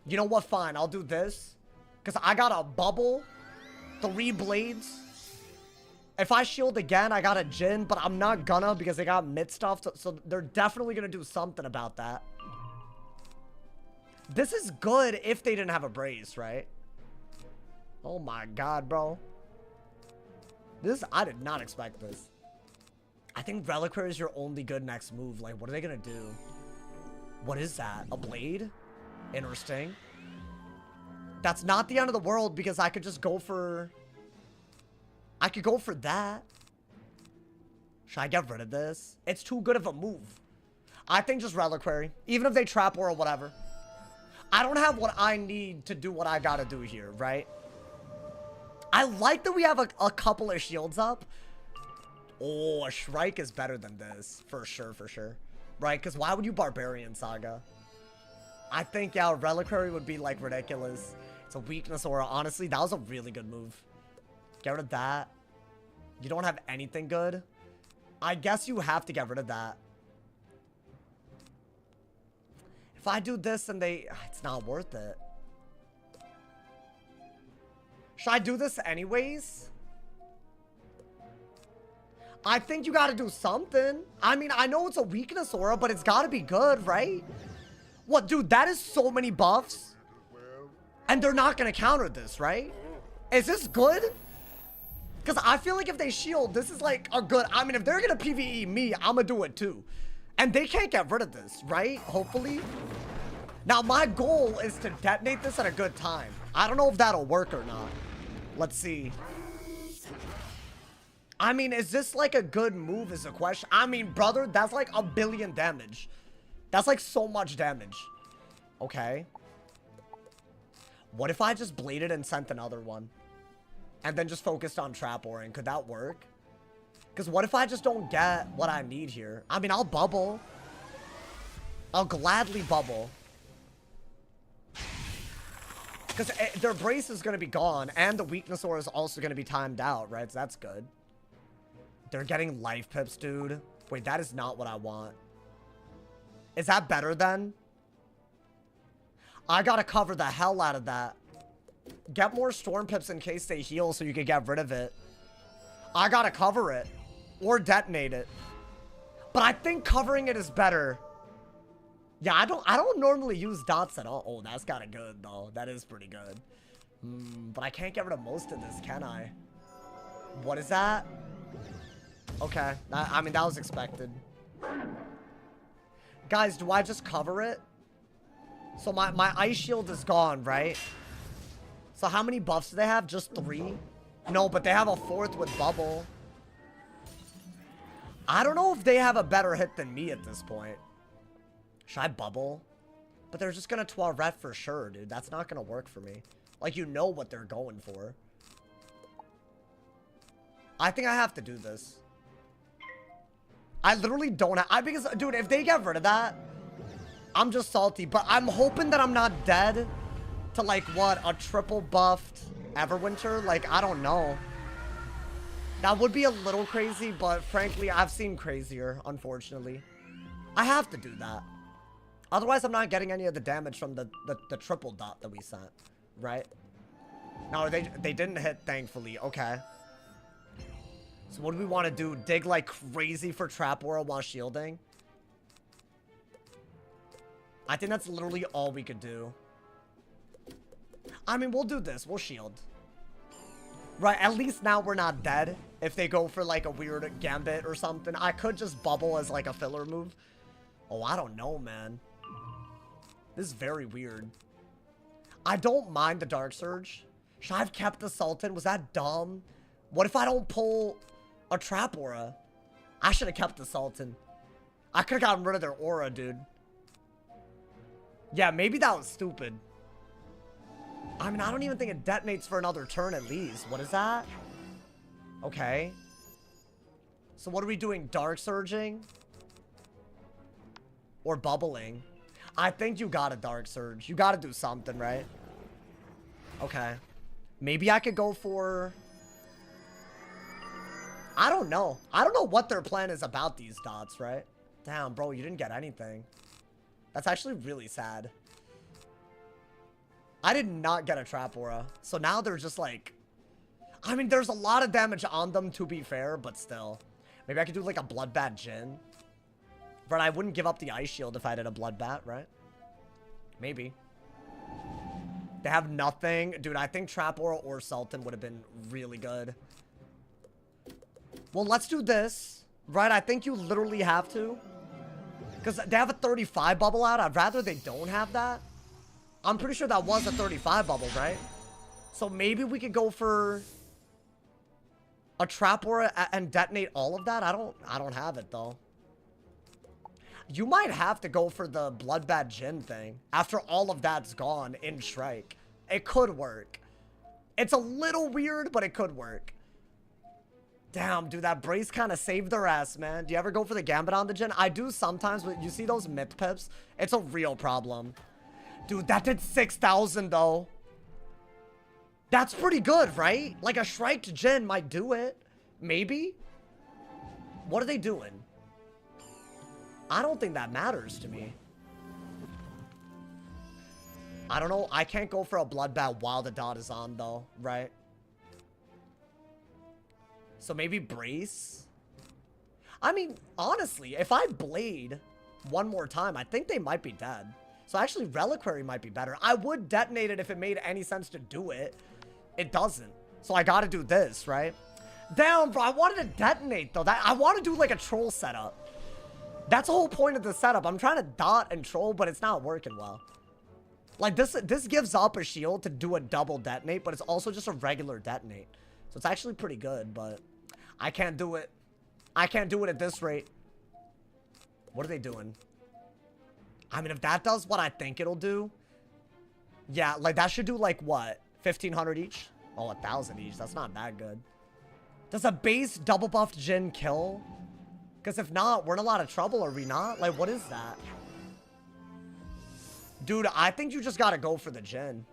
You know what? Fine. I'll do this. Because I got a bubble. 3 blades. If I shield again, I got a Jin. But I'm not gonna because they got mid stuff. So they're definitely going to do something about that. This is good if they didn't have a Brace, right? Oh my god, bro. I did not expect this. I think Reliquary is your only good next move. Like, what are they gonna do? What is that? A blade? Interesting. That's not the end of the world because I could just go for... I could go for that. Should I get rid of this? It's too good of a move. I think just Reliquary. Even if they trap or whatever. I don't have what I need to do what I gotta do here, right? I like that we have a couple of shields up. Oh, a Shrike is better than this. For sure, for sure. Right? Because why would you Barbarian Saga? I think, yeah, Reliquary would be, like, ridiculous. It's a weakness aura. Honestly, that was a really good move. Get rid of that. You don't have anything good. I guess you have to get rid of that. If I do this and they... It's not worth it. Should I do this anyways? I think you gotta do something. I mean, I know it's a weakness aura, but it's gotta be good, right? What, dude, that is so many buffs. And they're not gonna counter this, right? Is this good? Because I feel like if they shield, this is like a good... I mean, if they're gonna PvE me, I'm gonna do it too. And they can't get rid of this, right? Hopefully. Now, my goal is to detonate this at a good time. I don't know if that'll work or not. Let's see. I mean, is this like a good move is a question. I mean, brother, that's like 1 billion damage. That's like so much damage. Okay. What if I just bladed and sent another one? And then just focused on trap oring? Could that work? Because what if I just don't get what I need here? I mean, I'll bubble. I'll gladly bubble. Because their brace is going to be gone. And the weakness aura is also going to be timed out, right? So that's good. They're getting life pips, dude. Wait, that is not what I want. Is that better then? I gotta cover the hell out of that. Get more storm pips in case they heal so you can get rid of it. I gotta cover it. Or detonate it. But I think covering it is better. Yeah, I don't normally use dots at all. Oh, that's kinda good though. That is pretty good. But I can't get rid of most of this, can I? What is that? Okay. I mean, that was expected. Guys, do I just cover it? So my ice shield is gone, right? So how many buffs do they have? Just 3? No, but they have a 4th with bubble. I don't know if they have a better hit than me at this point. Should I bubble? But they're just gonna Toilet for sure, dude. That's not gonna work for me. Like, you know what they're going for. I think I have to do this. I literally don't have... because, dude, if they get rid of that, I'm just salty. But I'm hoping that I'm not dead to, like, what? A triple buffed Everwinter? Like, I don't know. That would be a little crazy, but frankly, I've seen crazier, unfortunately. I have to do that. Otherwise, I'm not getting any of the damage from the triple dot that we sent, right? No, they didn't hit, thankfully. Okay. So what do we want to do? Dig like crazy for trap aura while shielding? I think that's literally all we could do. I mean, we'll do this. We'll shield. Right, at least now we're not dead. If they go for like a weird gambit or something. I could just bubble as like a filler move. Oh, I don't know, man. This is very weird. I don't mind the Dark Surge. Should I have kept the Sultan? Was that dumb? What if I don't pull a trap aura? I should have kept the Sultan. I could have gotten rid of their aura, dude. Yeah, maybe that was stupid. I mean, I don't even think it detonates for another turn at least. What is that? Okay. So what are we doing? Dark Surging? Or bubbling? I think you gotta Dark Surge. You gotta do something, right? Okay. Maybe I could go for... I don't know. I don't know what their plan is about these dots, right? Damn, bro, you didn't get anything. That's actually really sad. I did not get a trap aura. So now they're just like... I mean, there's a lot of damage on them, to be fair, but still. Maybe I could do like a Bloodbat Djinn. But I wouldn't give up the Ice Shield if I did a Bloodbat, right? Maybe. They have nothing. Dude, I think Trap Aura or Sultan would have been really good. Well, let's do this. Right, I think you literally have to. Because they have a 35 bubble out. I'd rather they don't have that. I'm pretty sure that was a 35 bubble, right? So maybe we could go for a Trap Aura and detonate all of that. I don't have it though. You might have to go for the Bloodbat Djinn thing after all of that's gone in Shrike. It could work. It's a little weird, but it could work. Damn, dude, that brace kind of saved their ass, man. Do you ever go for the Gambit on the Djinn? I do sometimes, but you see those myth pips? It's a real problem. Dude, that did 6,000 though. That's pretty good, right? Like a Shriked Djinn might do it. Maybe? What are they doing? I don't think that matters to me. I don't know. I can't go for a Bloodbat while the dot is on though, right? So maybe Brace? I mean, honestly, if I Blade one more time, I think they might be dead. So actually, Reliquary might be better. I would detonate it if it made any sense to do it. It doesn't. So I gotta do this, right? Damn, bro, I wanted to detonate, though. I want to do, like, a troll setup. That's the whole point of the setup. I'm trying to dot and troll, but it's not working well. Like, this gives up a shield to do a double detonate, but it's also just a regular detonate. So it's actually pretty good, but I can't do it. I can't do it at this rate. What are they doing? I mean, if that does what I think it'll do, yeah, like, that should do, like, what? 1,500 each? Oh, 1,000 each. That's not that good. Does a base double buffed Djinn kill? Because if not, we're in a lot of trouble, are we not? Like, what is that? Dude, I think you just gotta go for the Djinn.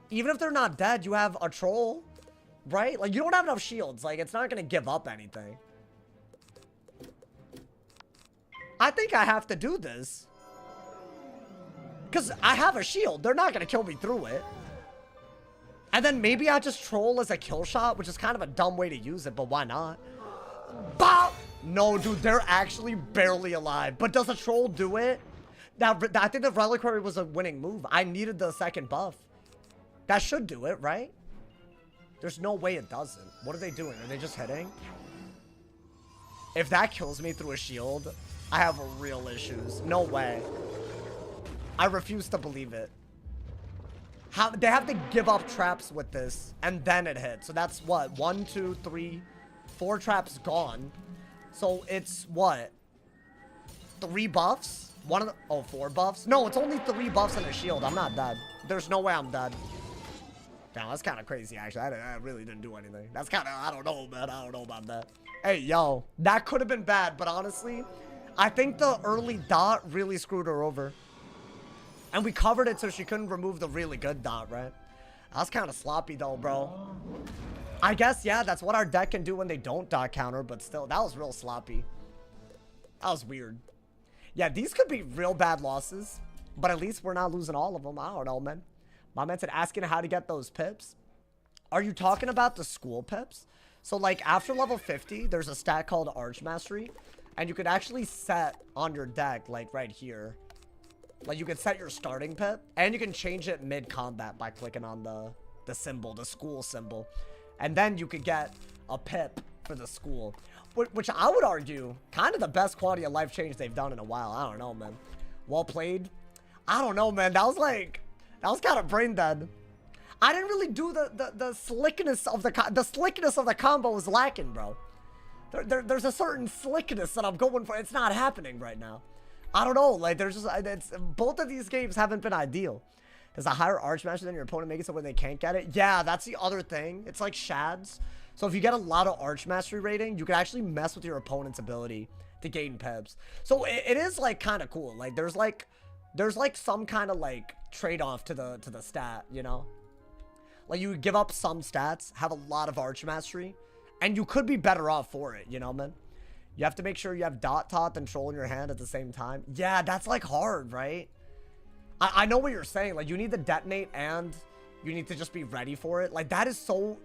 Even if they're not dead, you have a troll, right? Like, you don't have enough shields. Like, it's not gonna give up anything. I think I have to do this. Because I have a shield. They're not gonna kill me through it. And then maybe I just troll as a kill shot, which is kind of a dumb way to use it, but why not? Bop! No, dude, they're actually barely alive. But does a troll do it? Now, I think the Reliquary was a winning move. I needed the second buff. That should do it, right? There's no way it doesn't. What are they doing? Are they just hitting? If that kills me through a shield, I have real issues. No way. I refuse to believe it. They have to give up traps with this, and then it hits. So that's what? 1, 2, 3, 4 traps gone. So it's what? 3 buffs? Oh, 4 buffs? No, it's only 3 buffs and a shield. I'm not dead. There's no way I'm dead. Damn, that's kind of crazy, actually. I really didn't do anything. That's kind of, I don't know, man. I don't know about that. Hey, yo, that could have been bad, but honestly, I think the early dot really screwed her over. And we covered it so she couldn't remove the really good dot, right? That's kind of sloppy, though, bro. I guess, yeah, that's what our deck can do when they don't dot counter, but still, that was real sloppy. That was weird. Yeah, these could be real bad losses, but at least we're not losing all of them. I don't know, man. My man said asking how to get those pips. Are you talking about the school pips? So, like, after level 50, there's a stat called Arch Mastery, and you could actually set on your deck, like, right here. Like, you can set your starting pip, and you can change it mid-combat by clicking on the symbol, the school symbol. And then you could get a pip for the school, which I would argue, kind of the best quality of life change they've done in a while. I don't know, man. Well played. I don't know, man. That was kind of brain dead. I didn't really do the slickness of the slickness of the combo was lacking, bro. There's a certain slickness that I'm going for. It's not happening right now. I don't know, like, there's just, both of these games haven't been ideal. Does a higher Arch Master than your opponent make it so when they can't get it? Yeah, that's the other thing. It's like Shads. So if you get a lot of Arch Mastery rating, you can actually mess with your opponent's ability to gain pips. So it is, like, kind of cool. Like, there's like some kind of, like, trade-off to the stat, you know? Like, you give up some stats, have a lot of Arch Mastery, and you could be better off for it, you know, man? You have to make sure you have dot, tot, and troll in your hand at the same time. Yeah, that's, like, hard, right? I know what you're saying. Like, you need to detonate and you need to just be ready for it. Like, that is so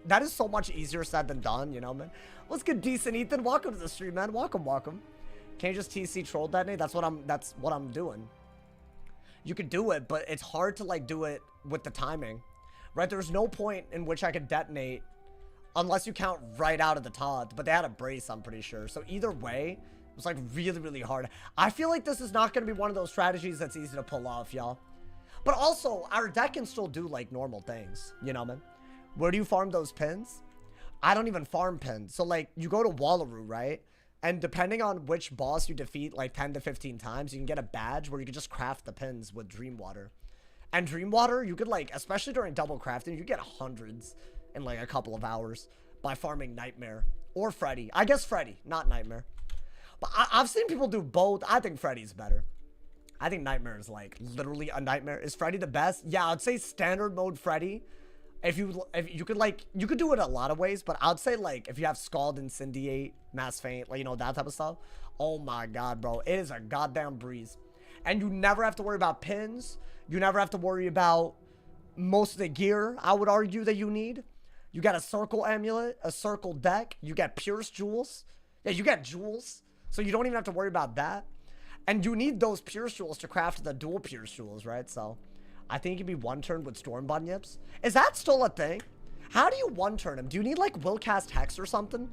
much easier said than done, you know, man. What's good, decent Ethan? Welcome to the stream, man. Welcome. Can't you just TC troll detonate? That's what I'm doing. You could do it, but it's hard to like do it with the timing, right? There's no point in which I could detonate unless you count right out of the Todd, but they had a brace, I'm pretty sure. So either way, it was like really, really hard. I feel like this is not going to be one of those strategies that's easy to pull off, y'all. But also, our deck can still do like normal things, you know, man. Where do you farm those pins? I don't even farm pins. So like, you go to Wallaroo, right? And depending on which boss you defeat like 10 to 15 times, you can get a badge where you can just craft the pins with Dreamwater. And Dreamwater, you could like, especially during double crafting, you get hundreds in like a couple of hours by farming Nightmare or Freddy. I guess Freddy, not Nightmare. But I've seen people do both. I think Freddy's better. I think Nightmare is like literally a nightmare. Is Freddy the best? Yeah, I'd say standard mode Freddy. If you could like, you could do it a lot of ways, but I'd say like if you have Scald, Incendiate, Mass Faint, like, you know, that type of stuff. Oh my God, bro. It is a goddamn breeze. And you never have to worry about pins. You never have to worry about most of the gear, I would argue, that you need. You got a circle amulet, a circle deck. You get Pierce jewels. Yeah, you get jewels. So you don't even have to worry about that. And you need those Pierce jewels to craft the dual Pierce jewels, right? So I think it could be one turn with Storm Bunyips. Is that still a thing? How do you one turn him? Do you need like will cast Hex or something?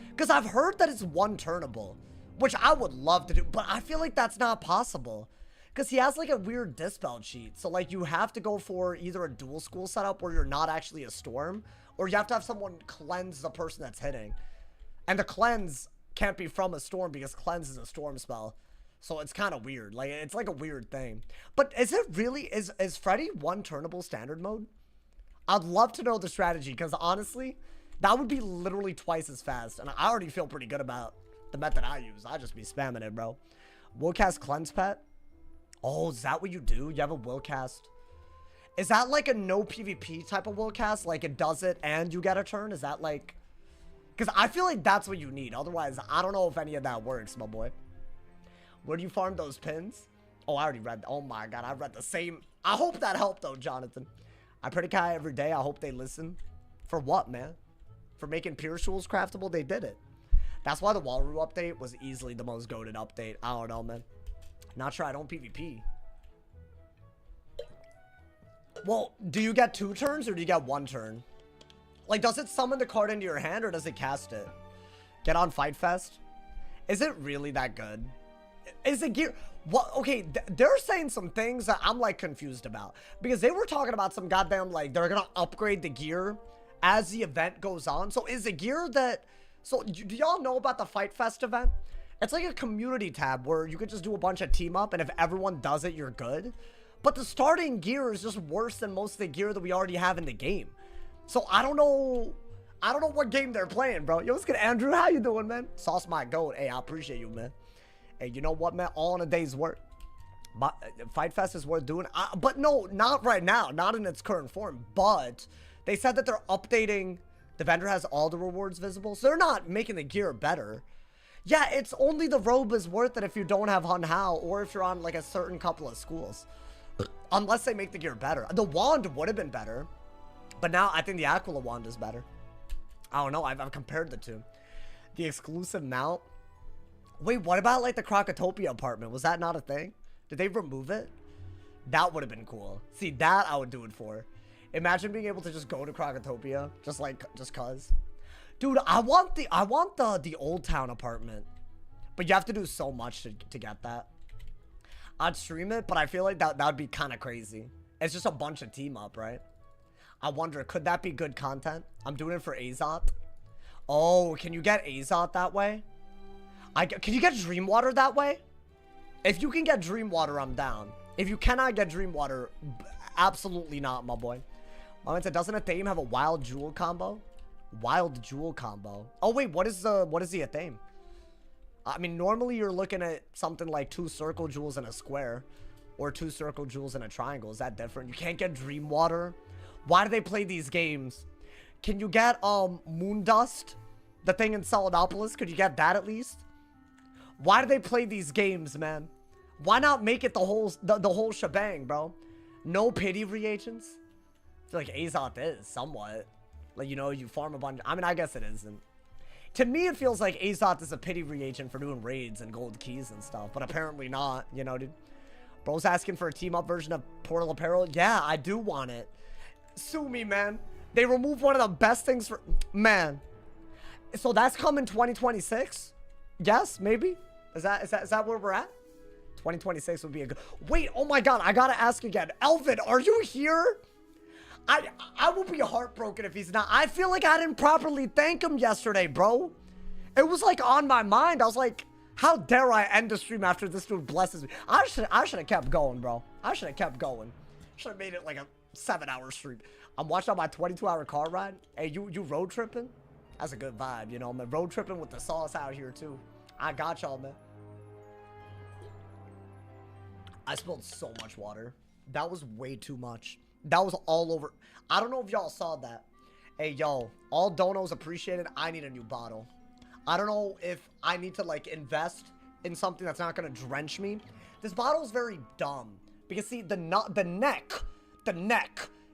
Because I've heard that it's one turnable, which I would love to do, but I feel like that's not possible. Because he has like a weird dispel cheat. So like you have to go for either a dual school setup where you're not actually a storm, or you have to have someone cleanse the person that's hitting. And the cleanse can't be from a storm because cleanse is a storm spell. So it's kind of weird. Like, it's like a weird thing. But is it really, is Freddy one turnable standard mode? I'd love to know the strategy, because honestly, that would be literally twice as fast. And I already feel pretty good about the method I use. I just be spamming it, bro. Will cast Cleanse Pet? Oh, is that what you do? You have a will cast. Is that like a no PvP type of will cast? Like it does it and you get a turn? Is that like... Because I feel like that's what you need. Otherwise, I don't know if any of that works, my boy. Where do you farm those pins? Oh, I already read. Oh my God, I read the same. I hope that helped though, Jonathan. I pray to Kai every day. I hope they listen. For what, man? For making Pierce tools craftable? They did it. That's why the Wallaroo update was easily the most goated update. I don't know, man. Not sure I don't PvP. Well, do you get 2 turns or do you get 1 turn? Like, does it summon the card into your hand or does it cast it? Get on Fight Fest? Is it really that good? Is it gear? What? Okay, they're saying some things that I'm like confused about. Because they were talking about some goddamn, like, they're gonna upgrade the gear as the event goes on. So is the gear that... So do y'all know about the Fight Fest event? It's like a community tab where you could just do a bunch of team up, and if everyone does it, you're good. But the starting gear is just worse than most of the gear that we already have in the game. So I don't know what game they're playing, bro. Yo, what's good, Andrew? How you doing, man? Sauce my goat. Hey, I appreciate you, man. Hey, you know what, man? All in a day's work. But Fight Fest is worth doing. But no, not right now. Not in its current form. But they said that they're updating. The vendor has all the rewards visible. So they're not making the gear better. Yeah, it's only the robe is worth it if you don't have Hun Hao or if you're on like a certain couple of schools. Unless they make the gear better. The wand would have been better. But now I think the Aquila wand is better. I don't know. I've compared the two. The exclusive mount. Wait, what about like the Crocotopia apartment? Was that not a thing? Did they remove it? That would have been cool. See, that I would do it for. Imagine being able to just go to Crocotopia. Just cause. Dude, I want the Old Town apartment. But you have to do so much to get that. I'd stream it, but I feel like that would be kind of crazy. It's just a bunch of team up, right? I wonder, could that be good content? I'm doing it for Azot. Oh, can you get Azot that way? Can you get Dreamwater that way? If you can get Dreamwater, I'm down. If you cannot get Dreamwater, absolutely not, my boy. My man said, doesn't a Thame have a wild jewel combo? Wild jewel combo. Oh wait, what is the Athame? I mean, normally you're looking at something like 2 circle jewels in a square, or 2 circle jewels in a triangle. Is that different? You can't get Dreamwater. Why do they play these games? Can you get Moondust, the thing in Solidopolis? Could you get that at least? Why do they play these games, man? Why not make it the whole shebang, bro? No pity reagents? I feel like Azoth is, somewhat. Like, you know, you farm a bunch. I mean, I guess it isn't. To me, it feels like Azoth is a pity reagent for doing raids and gold keys and stuff. But apparently not, you know, dude. Bro's asking for a team-up version of Portal Apparel. Yeah, I do want it. Sue me, man. They removed one of the best things for... Man. So that's coming 2026? Yes, maybe? Is that where we're at? 2026 would be a good... Wait, oh my god, I gotta ask again. Elvin, are you here? I will be heartbroken if he's not. I feel like I didn't properly thank him yesterday, bro. It was like on my mind. I was like, how dare I end the stream after this dude blesses me? I should have kept going, bro. I should have kept going. Should have made it like a 7-hour stream. I'm watching on my 22-hour car ride. Hey, you road tripping? That's a good vibe, you know, man. Road tripping with the sauce out here, too. I got y'all, man. I spilled so much water. That was way too much. That was all over. I don't know if y'all saw that. Hey, yo, all donos appreciated. I need a new bottle. I don't know if I need to, like, invest in something that's not going to drench me. This bottle is very dumb. Because, see, the neck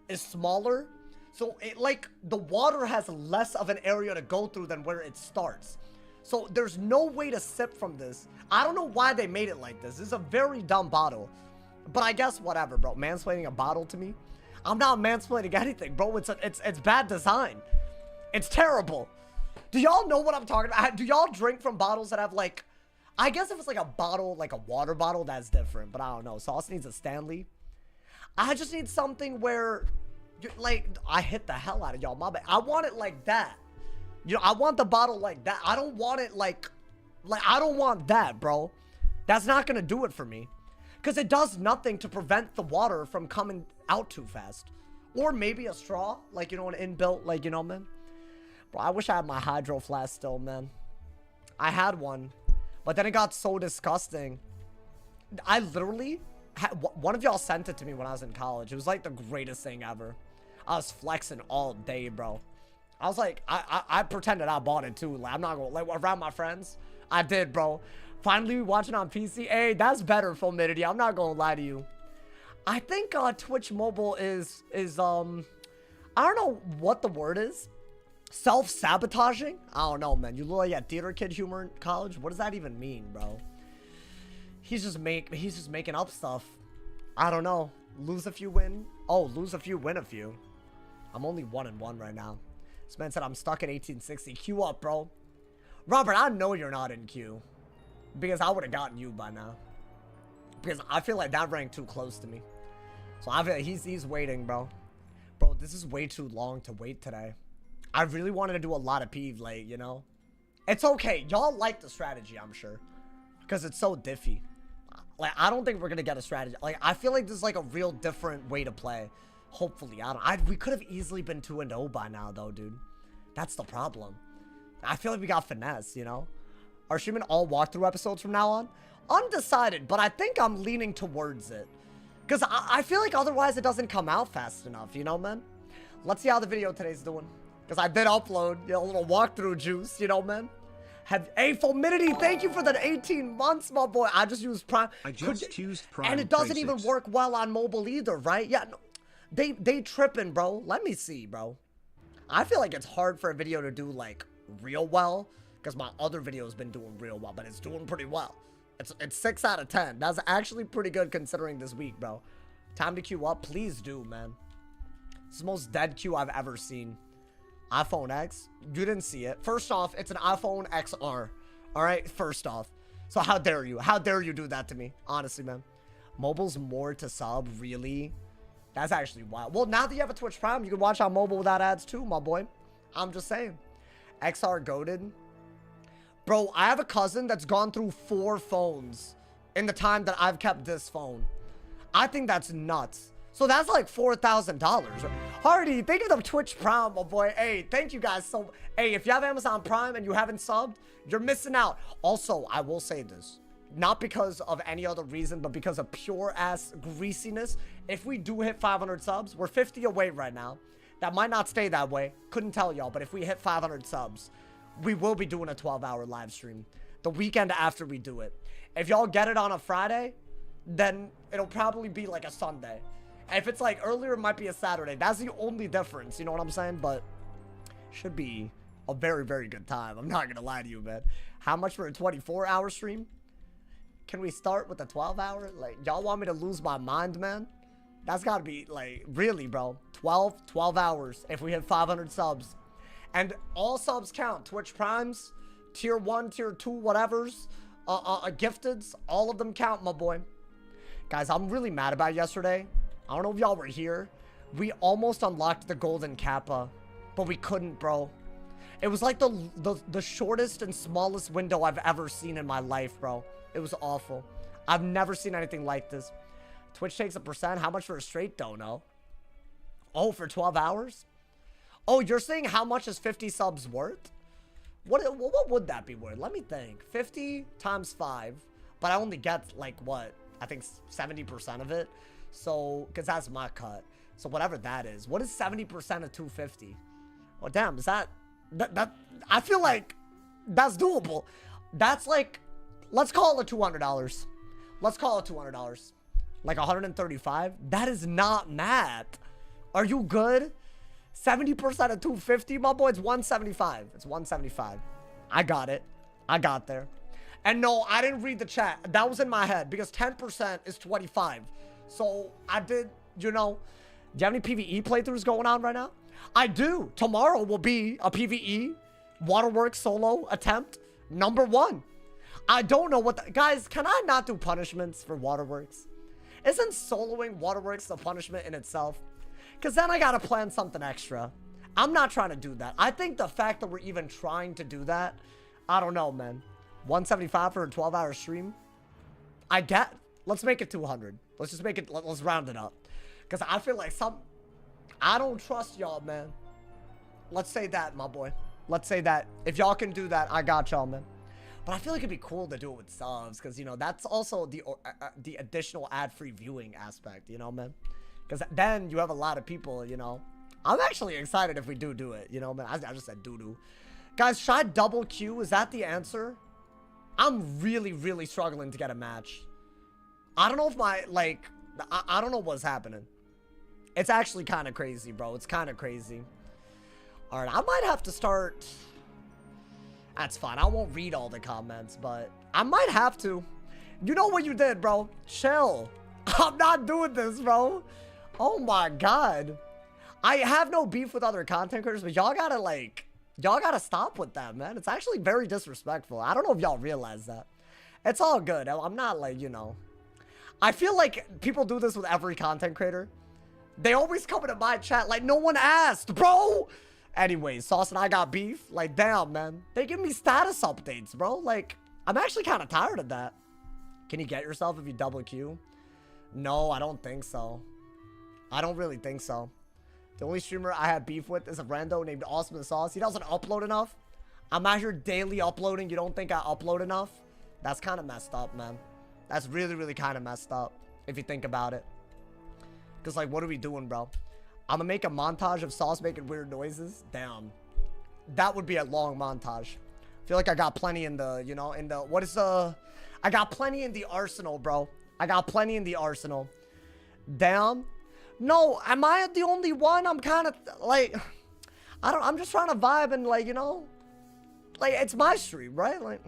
is smaller. So, it, like, the water has less of an area to go through than where it starts. So, there's no way to sip from this. I don't know why they made it like this. This is a very dumb bottle. But I guess whatever, bro. Mansplaining a bottle to me? I'm not mansplaining anything, bro. It's bad design. It's terrible. Do y'all know what I'm talking about? Do y'all drink from bottles that have, like... I guess if it's like a bottle, like a water bottle, that's different. But I don't know. Sauce needs a Stanley. I just need something where... Like, I hit the hell out of y'all. My bad. I want it like that. You know, I want the bottle like that. I don't want it like... I don't want that, bro. That's not gonna do it for me. Because it does nothing to prevent the water from coming out too fast. Or maybe a straw. Like, you know, an inbuilt, like, you know, man. Bro, I wish I had my hydro flask still, man. I had one. But then it got so disgusting. I literally... One of y'all sent it to me when I was in college. It was like the greatest thing ever. I was flexing all day, bro. I was like... I pretended I bought it too. Like, I'm not gonna... Like, around my friends. I did, bro. Finally watching on PC. Hey, that's better, Fomidity. I'm not gonna lie to you. I think Twitch Mobile is I don't know what the word is. Self-sabotaging? I don't know, man. You look like a theater kid humor in college? What does that even mean, bro? He's just making up stuff. I don't know. Lose a few, win. Oh, lose a few, win a few. I'm only 1-1 right now. This man said I'm stuck in 1860. Queue up, bro. Robert, I know you're not in queue. Because I would have gotten you by now. Because I feel like that ranked too close to me. So I feel like he's waiting, bro. Bro, this is way too long to wait today. I really wanted to do a lot of peeve late, you know? It's okay. Y'all like the strategy, I'm sure. Because it's so diffy. Like, I don't think we're going to get a strategy. Like, I feel like this is like a real different way to play. Hopefully. We could have easily been 2-0 by now, though, dude. That's the problem. I feel like we got finesse, you know? Are streaming all walkthrough episodes from now on? Undecided, but I think I'm leaning towards it. Because I feel like otherwise it doesn't come out fast enough, you know, man? Let's see how the video today's doing. Because I did upload, you know, a little walkthrough juice, you know, man? Hey, Fomidity, thank you for the 18 months, my boy. I just used Prime. Used Prime. And it doesn't even work well on mobile either, right? Yeah, no, they tripping, bro. Let me see, bro. I feel like it's hard for a video to do, like, real well. Because my other video has been doing real well, but it's doing pretty well. It's 6 out of 10. That's actually pretty good considering this week, bro. Time to queue up. Please do, man. It's the most dead queue I've ever seen. iPhone X. You didn't see it. First off, it's an iPhone XR. All right? First off. So how dare you? How dare you do that to me? Honestly, man. Mobile's more to sub, really? That's actually wild. Well, now that you have a Twitch Prime, you can watch on mobile without ads too, my boy. I'm just saying. XR goated. Bro, I have a cousin that's gone through 4 phones in the time that I've kept this phone. I think that's nuts. So that's like $4,000. Hardy, thank you for the Twitch Prime, my boy. Hey, thank you guys so much. Hey, if you have Amazon Prime and you haven't subbed, you're missing out. Also, I will say this. Not because of any other reason, but because of pure ass greasiness. If we do hit 500 subs, we're 50 away right now. That might not stay that way. Couldn't tell y'all, but if we hit 500 subs, we will be doing a 12-hour live stream the weekend after we do it. If y'all get it on a Friday, then it'll probably be like a Sunday. And if it's like earlier, it might be a Saturday. That's the only difference, you know what I'm saying? But should be a very, very good time. I'm not gonna lie to you, man. How much for a 24-hour stream? Can we start with a 12-hour? Like, y'all want me to lose my mind, man? That's gotta be, like, really, bro. 12 hours if we hit 500 subs. And all subs count. Twitch Primes, Tier 1, Tier 2, whatevers, gifteds, all of them count, my boy. Guys, I'm really mad about yesterday. I don't know if y'all were here. We almost unlocked the golden kappa, but we couldn't, bro. It was like the shortest and smallest window I've ever seen in my life, bro. It was awful. I've never seen anything like this. Twitch takes a percent. How much for a straight dono? Oh, for 12 hours? Oh, you're saying how much is 50 subs worth? What would that be worth? Let me think. 50 times 5. But I only get, like, what? I think 70% of it. So, because that's my cut. So, whatever that is. What is 70% of 250? Oh, damn. Is that I feel like that's doable. That's like, let's call it $200. Let's call it $200. Like 135? That is not math. Are you good? 70% of 250, my boy, it's 175. It's 175. I got it. I got there. And no, I didn't read the chat. That was in my head because 10% is 25. So I did, you know, do you have any PvE playthroughs going on right now? I do. Tomorrow will be a PvE Waterworks solo attempt #1. I don't know what the, guys, can I not do punishments for Waterworks? Isn't soloing Waterworks the punishment in itself? Because then I gotta plan something extra. I'm not trying to do that. I think the fact that we're even trying to do that, I don't know, man. 175 for a 12-hour stream? Let's make it 200. Let's just make it, let's round it up. Because I feel like I don't trust y'all, man. Let's say that, my boy. Let's say that. If y'all can do that, I got y'all, man. But I feel like it'd be cool to do it with subs, because, you know, that's also the additional ad-free viewing aspect, you know, man? Because then you have a lot of people, you know. I'm actually excited if we do it, you know, man. I just said doo-doo. Guys, should I double Q? Is that the answer? I'm really, really struggling to get a match. I don't know if my, like, I don't know what's happening. It's actually kind of crazy, bro. It's kind of crazy. All right, I might have to start. That's fine. I won't read all the comments, but I might have to. You know what you did, bro? Chill. I'm not doing this, bro. Oh my God. I have no beef with other content creators, but y'all gotta, like, y'all gotta stop with that, man. It's actually very disrespectful. I don't know if y'all realize that. It's all good. I'm not, like, you know. I feel like people do this with every content creator. They always come into my chat like no one asked, bro. Anyways, Sauce and I got beef. Like, damn, man. They give me status updates, bro. Like, I'm actually kind of tired of that. Can you get yourself if you double Q? No, I don't think so. I don't really think so. The only streamer I have beef with is a rando named Awesome the Sauce. He doesn't upload enough. I'm out here daily uploading. You don't think I upload enough? That's kind of messed up, man. That's really, really kind of messed up if you think about it. Because, like, what are we doing, bro? I'm going to make a montage of Sauce making weird noises. Damn. That would be a long montage. I feel like I got plenty in the, you know, in the, what is the, I got plenty in the arsenal, bro. I got plenty in the arsenal. Damn. No, am I the only one? I'm kind of, like, I'm just trying to vibe and, like, you know, like, it's my stream, right? Like,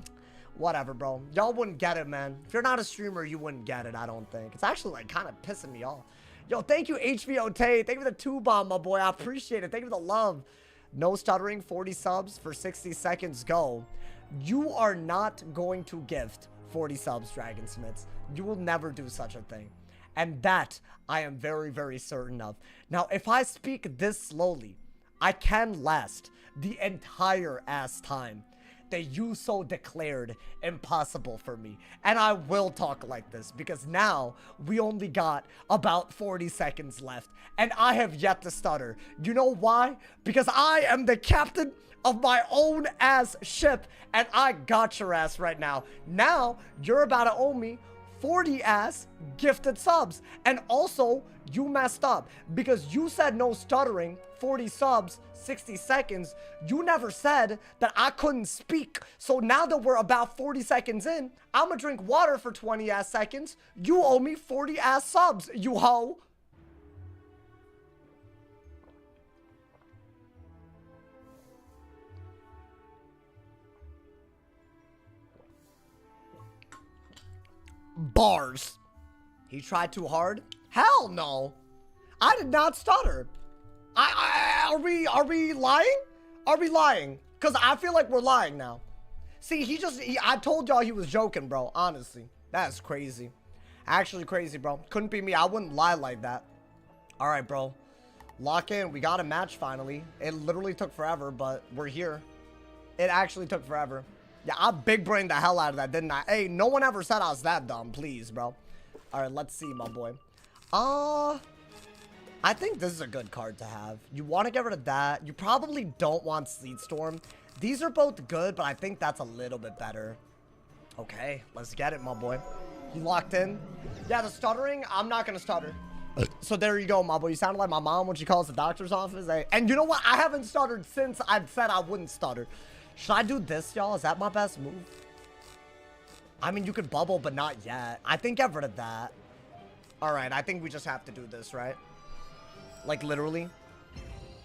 whatever, bro. Y'all wouldn't get it, man. If you're not a streamer, you wouldn't get it, I don't think. It's actually, like, kind of pissing me off. Yo, thank you, HVO Tay. Thank you for the 2-bomb, my boy. I appreciate it. Thank you for the love. No stuttering, 40 subs for 60 seconds. Go. You are not going to gift 40 subs, Dragon Smiths. You will never do such a thing. And that I am very, very certain of. Now, if I speak this slowly, I can last the entire ass time that you so declared impossible for me. And I will talk like this because now we only got about 40 seconds left and I have yet to stutter. You know why? Because I am the captain of my own ass ship and I got your ass right now. Now you're about to owe me 40 ass gifted subs. And also, you messed up because you said no stuttering, 40 subs, 60 seconds. You never said that I couldn't speak. So now that we're about 40 seconds in, I'm gonna drink water for 20 ass seconds. You owe me 40 ass subs, you hoe. Bars. He tried too hard? Hell no. I did not stutter. Are we lying? Are we lying? Because I feel like we're lying now. See, I told y'all he was joking, bro. Honestly. That's crazy. Actually crazy, bro. Couldn't be me. I wouldn't lie like that. All right, bro. Lock in. We got a match finally. It literally took forever, but we're here. It actually took forever. Yeah, I big brained the hell out of that, didn't I? Hey, no one ever said I was that dumb, please, bro. All right, let's see, my boy. I think this is a good card to have. You want to get rid of that. You probably don't want Sleet Storm. These are both good, but I think that's a little bit better. Okay, let's get it, my boy. You locked in? Yeah, the stuttering, I'm not going to stutter. So there you go, my boy. You sounded like my mom when she calls the doctor's office. Hey, and you know what? I haven't stuttered since I said I wouldn't stutter. Should I do this, y'all? Is that my best move? I mean, you could bubble, but not yet. I think get rid of that. All right, I think we just have to do this, right? Like, literally.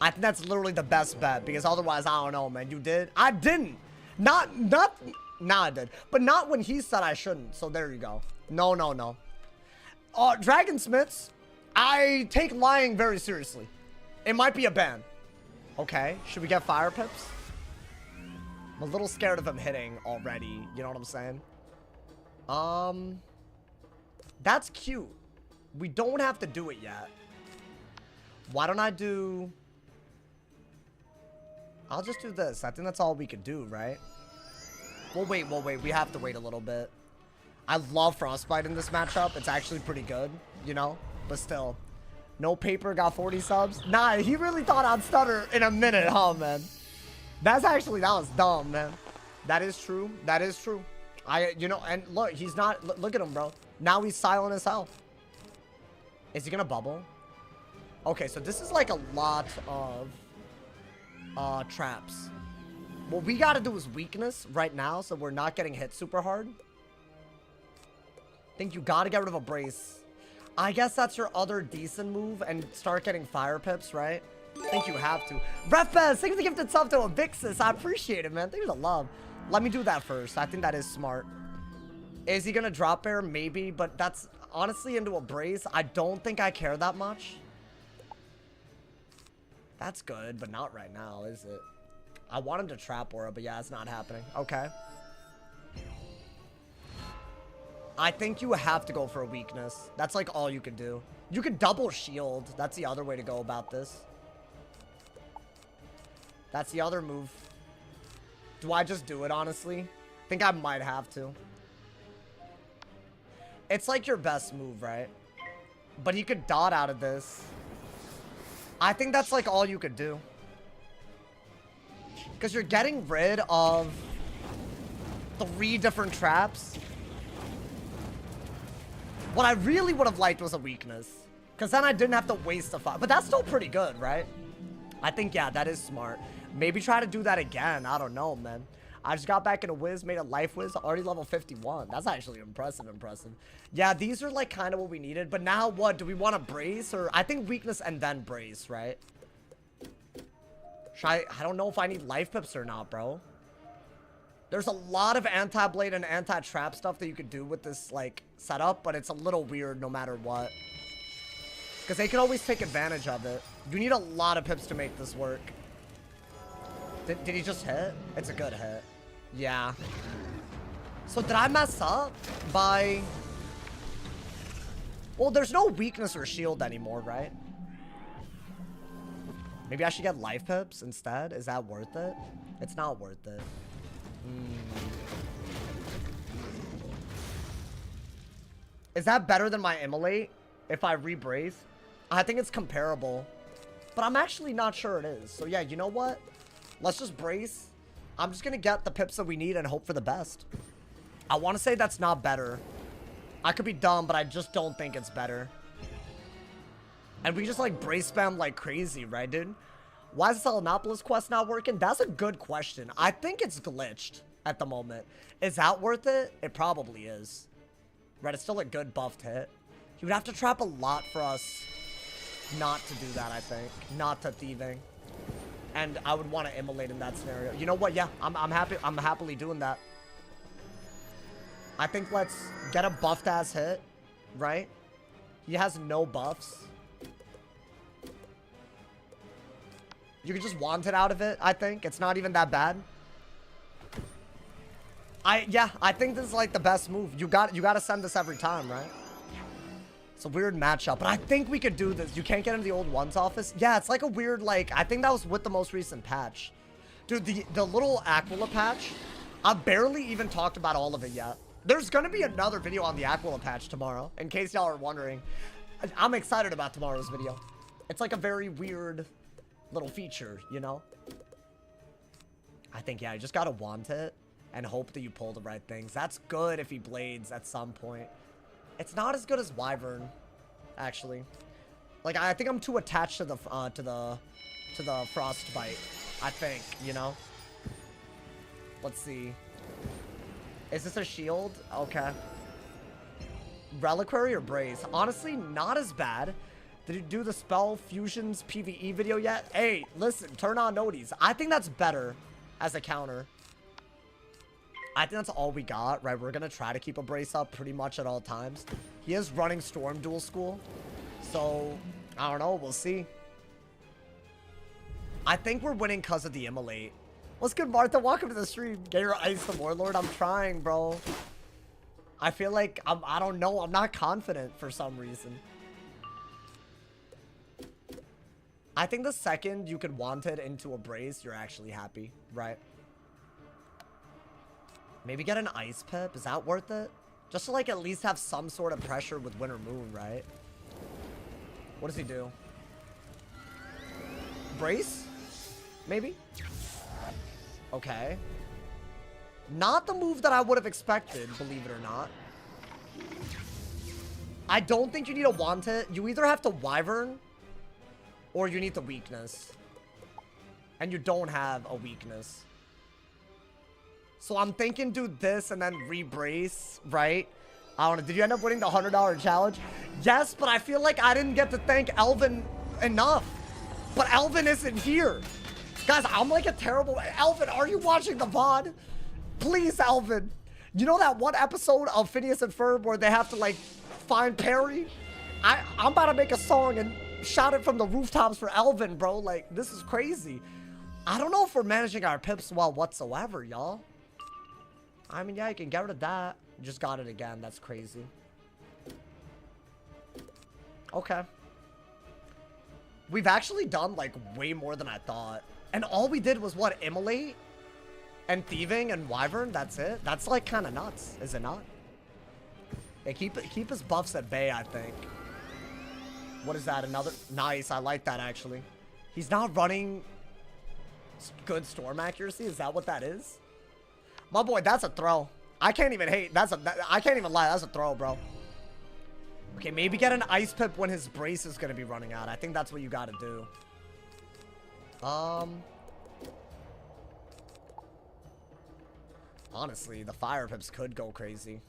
I think that's literally the best bet, because otherwise, I don't know, man. You did? I didn't. Nah, I did. But not when he said I shouldn't, so there you go. No. Dragonsmiths, I take lying very seriously. It might be a ban. Okay, should we get fire pips? I'm a little scared of him hitting already. You know what I'm saying? That's cute. We don't have to do it yet. Why don't I do... I'll just do this. I think that's all we could do, right? We'll wait. We have to wait a little bit. I love Frostbite in this matchup. It's actually pretty good, you know? But still. No paper got 40 subs. Nah, he really thought I'd stutter in a minute, huh, man? That was dumb, man. That is true. That is true. You know, and look, he's not, look at him, bro. Now he's silent as hell. Is he gonna bubble? Okay, so this is like a lot of traps. What we gotta do is weakness right now, so we're not getting hit super hard. I think you gotta get rid of a brace. I guess that's your other decent move and start getting fire pips, right? I think you have to. Ref Bez, thanks for the gifted sub to Avixis. I appreciate it, man. Thanks for the love. Let me do that first. I think that is smart. Is he gonna drop air? Maybe, but that's honestly into a brace. I don't think I care that much. That's good, but not right now, is it? I want him to trap aura, but yeah, it's not happening. Okay. I think you have to go for a weakness. That's like all you could do. You could double shield. That's the other way to go about this. That's the other move. Do I just do it, honestly? I think I might have to. It's like your best move, right? But he could dot out of this. I think that's like all you could do. Because you're getting rid of 3 different traps. What I really would have liked was a weakness. Because then I didn't have to waste a fire. But that's still pretty good, right? I think, yeah, that is smart. Maybe try to do that again. I don't know, man. I just got back into Wiz, made a Life Wiz, already level 51. That's actually impressive. Yeah, these are like kind of what we needed. But now what? Do we want to brace? Or I think weakness and then brace, right? I don't know if I need life pips or not, bro. There's a lot of anti-blade and anti-trap stuff that you could do with this, like, setup, but it's a little weird no matter what. Because they can always take advantage of it. You need a lot of pips to make this work. Did he just hit? It's a good hit. Yeah. So did I mess up by... Well, there's no weakness or shield anymore, right? Maybe I should get life pips instead? Is that worth it? It's not worth it. Is that better than my immolate if I rebrace? I think it's comparable, but I'm actually not sure it is. So yeah, you know what? Let's just brace. I'm just gonna get the pips that we need and hope for the best. I want to say that's not better. I could be dumb, but I just don't think it's better. And we just like brace spam like crazy, right, dude? Why is the Selenopolis quest not working? That's a good question. I think it's glitched at the moment. Is that worth it? It probably is. Right, it's still a good buffed hit. You would have to trap a lot for us not to do that, I think. Not to thieving. And I would want to immolate in that scenario. You know what? Yeah, I'm happily doing that. I think let's get a buffed ass hit, right? He has no buffs. You can just want it out of it, I think. It's not even that bad. Yeah, I think this is like the best move. You got to send this every time, right? It's a weird matchup, but I think we could do this. You can't get into the old ones office. Yeah, it's like a weird, like, I think that was with the most recent patch. Dude, the little Aquila patch, I barely even talked about all of it yet. There's gonna be another video on the Aquila patch tomorrow, in case y'all are wondering. I'm excited about tomorrow's video. It's like a very weird little feature, you know? I think, yeah, you just gotta want it and hope that you pull the right things. That's good if he blades at some point. It's not as good as Wyvern, actually. Like, I think I'm too attached to the Frostbite, I think, you know? Let's see. Is this a shield? Okay. Reliquary or Brace? Honestly, not as bad. Did you do the Spell Fusions PvE video yet? Hey, listen, turn on noties. I think that's better as a counter. I think that's all we got, right? We're going to try to keep a Brace up pretty much at all times. He is running Storm Duel School. So, I don't know. We'll see. I think we're winning because of the Immolate. What's good, Martha? Welcome to the stream. Get your Ice the Warlord. I'm trying, bro. I feel like, I don't know. I'm not confident for some reason. I think the second you could want it into a Brace, you're actually happy, right? Maybe get an Ice Pip. Is that worth it? Just to, like, at least have some sort of pressure with Winter Moon, right? What does he do? Brace? Maybe? Okay. Not the move that I would have expected, believe it or not. I don't think you need to want it. You either have to Wyvern, or you need the weakness. And you don't have a weakness. So I'm thinking do this and then re-brace, right? I don't know. Did you end up winning the $100 challenge? Yes, but I feel like I didn't get to thank Elvin enough. But Elvin isn't here. Guys, I'm like a terrible... Elvin, are you watching the VOD? Please, Elvin. You know that one episode of Phineas and Ferb where they have to, like, find Perry? I'm about to make a song and shout it from the rooftops for Elvin, bro. Like, this is crazy. I don't know if we're managing our pips well whatsoever, y'all. I mean, yeah, you can get rid of that. Just got it again. That's crazy. Okay. We've actually done, like, way more than I thought. And all we did was, what, Immolate? And Thieving and Wyvern? That's it? That's, like, kind of nuts. Is it not? Yeah, keep his buffs at bay, I think. What is that? Another... Nice. I like that, actually. He's not running good storm accuracy? Is that what that is? My boy, that's a throw. I can't even hate. I can't even lie. That's a throw, bro. Okay, maybe get an Ice Pip when his Brace is going to be running out. I think that's what you got to do. Honestly, the Fire Pips could go crazy.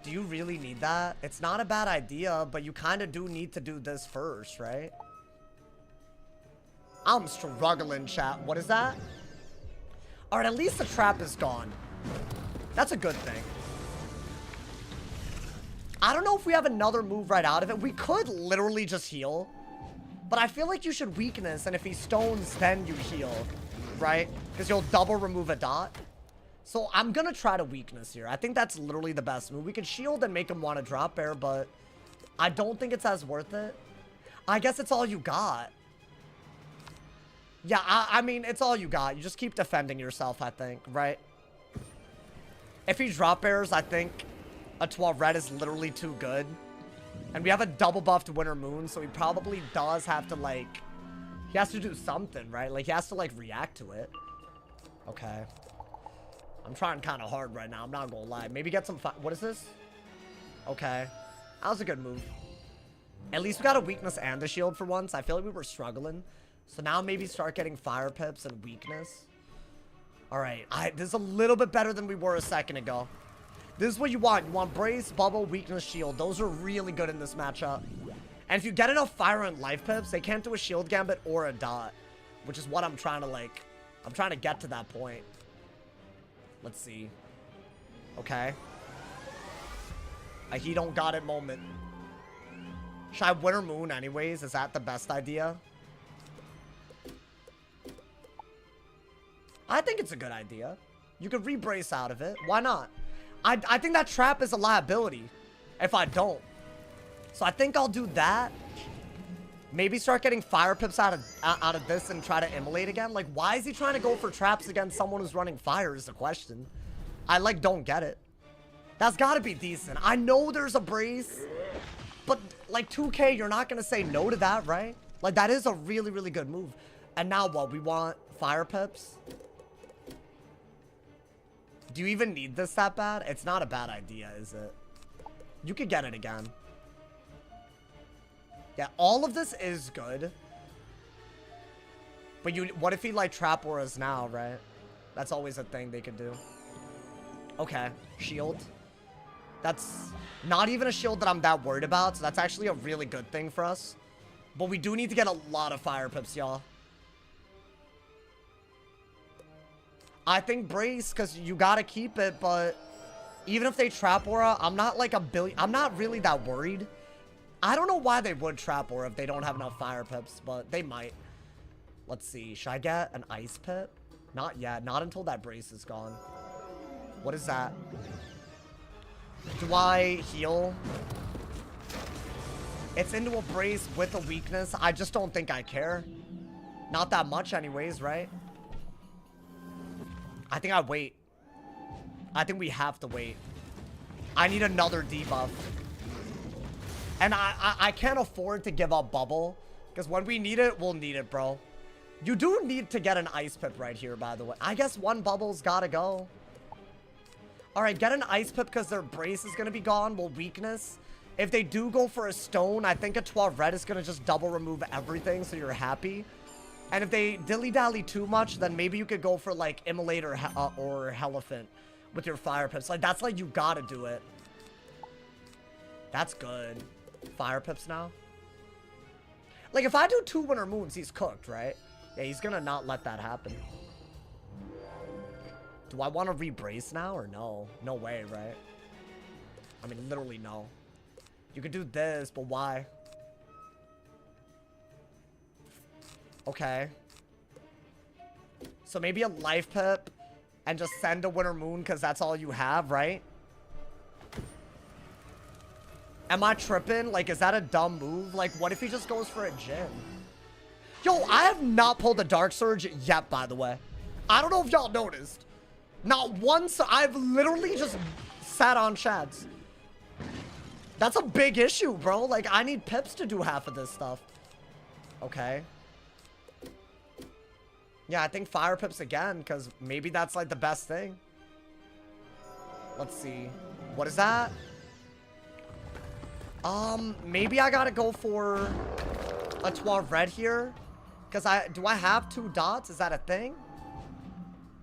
Do you really need that? It's not a bad idea, but you kind of do need to do this first, right? I'm struggling, chat. What is that? Alright, at least the trap is gone. That's a good thing. I don't know if we have another move right out of it. We could literally just heal. But I feel like you should weakness, and if he stones, then you heal. Right? Because you'll double remove a dot. So I'm gonna try to weakness here. I think that's literally the best move. We could shield and make him want to drop bear, but I don't think it's as worth it. I guess it's all you got. Yeah, I mean, it's all you got. You just keep defending yourself, I think, right? If he drop bears, I think a 12 red is literally too good. And we have a double buffed Winter Moon, so he probably does have to, like... He has to do something, right? Like, he has to, like, react to it. Okay. I'm trying kind of hard right now. I'm not gonna lie. Maybe get some what is this? Okay. That was a good move. At least we got a weakness and a shield for once. I feel like we were struggling. So now maybe start getting fire pips and weakness. Alright. This is a little bit better than we were a second ago. This is what you want. You want brace, bubble, weakness, shield. Those are really good in this matchup. And if you get enough fire and life pips, they can't do a shield gambit or a dot. Which is what I'm trying to like... I'm trying to get to that point. Let's see. Okay. A he don't got it moment. Should I Winter Moon anyways? Is that the best idea? I think it's a good idea. You could re-brace out of it. Why not? I think that trap is a liability if I don't. So I think I'll do that. Maybe start getting fire pips out of this and try to immolate again. Like, why is he trying to go for traps against someone who's running fire is the question. I, like, don't get it. That's gotta be decent. I know there's a brace, but, like, 2K, you're not gonna say no to that, right? Like, that is a really, really good move. And now what? We want fire pips? Do you even need this that bad? It's not a bad idea, is it? You could get it again. Yeah, all of this is good. But what if he, like, trap auras now, right? That's always a thing they could do. Okay, shield. That's not even a shield that I'm that worried about, so that's actually a really good thing for us. But we do need to get a lot of fire pips, y'all. I think brace, because you gotta keep it, but even if they trap aura, I'm not like I'm not really that worried. I don't know why they would trap aura if they don't have enough fire pips, but they might. Let's see. Should I get an ice pip? Not yet. Not until that brace is gone. What is that? Do I heal? It's into a brace with a weakness. I just don't think I care. Not that much anyways, right? I think I wait. I think we have to wait. I need another debuff. And I can't afford to give up bubble. Because when we need it, we'll need it, bro. You do need to get an ice pip right here, by the way. I guess one bubble's gotta go. Alright, get an ice pip because their brace is gonna be gone. Well, weakness. If they do go for a stone, I think a 12 red is gonna just double remove everything so you're happy. And if they dilly-dally too much, then maybe you could go for, like, Immolate or Elephant with your fire pips. Like, that's like you gotta do it. That's good. Fire pips now. Like, if I do 2 Winter Moons, he's cooked, right? Yeah, he's gonna not let that happen. Do I want to re-brace now or no? No way, right? I mean, literally no. You could do this, but why? Okay. So maybe a life pip and just send a Winter Moon because that's all you have, right? Am I tripping? Like, is that a dumb move? Like, what if he just goes for a Jin? Yo, I have not pulled a Dark Surge yet, by the way. I don't know if y'all noticed. Not once. I've literally just sat on shads. That's a big issue, bro. Like, I need pips to do half of this stuff. Okay. Yeah, I think fire pips again, because maybe that's, like, the best thing. Let's see. What is that? Maybe I gotta go for a 12 red here. Because do I have 2 dots? Is that a thing?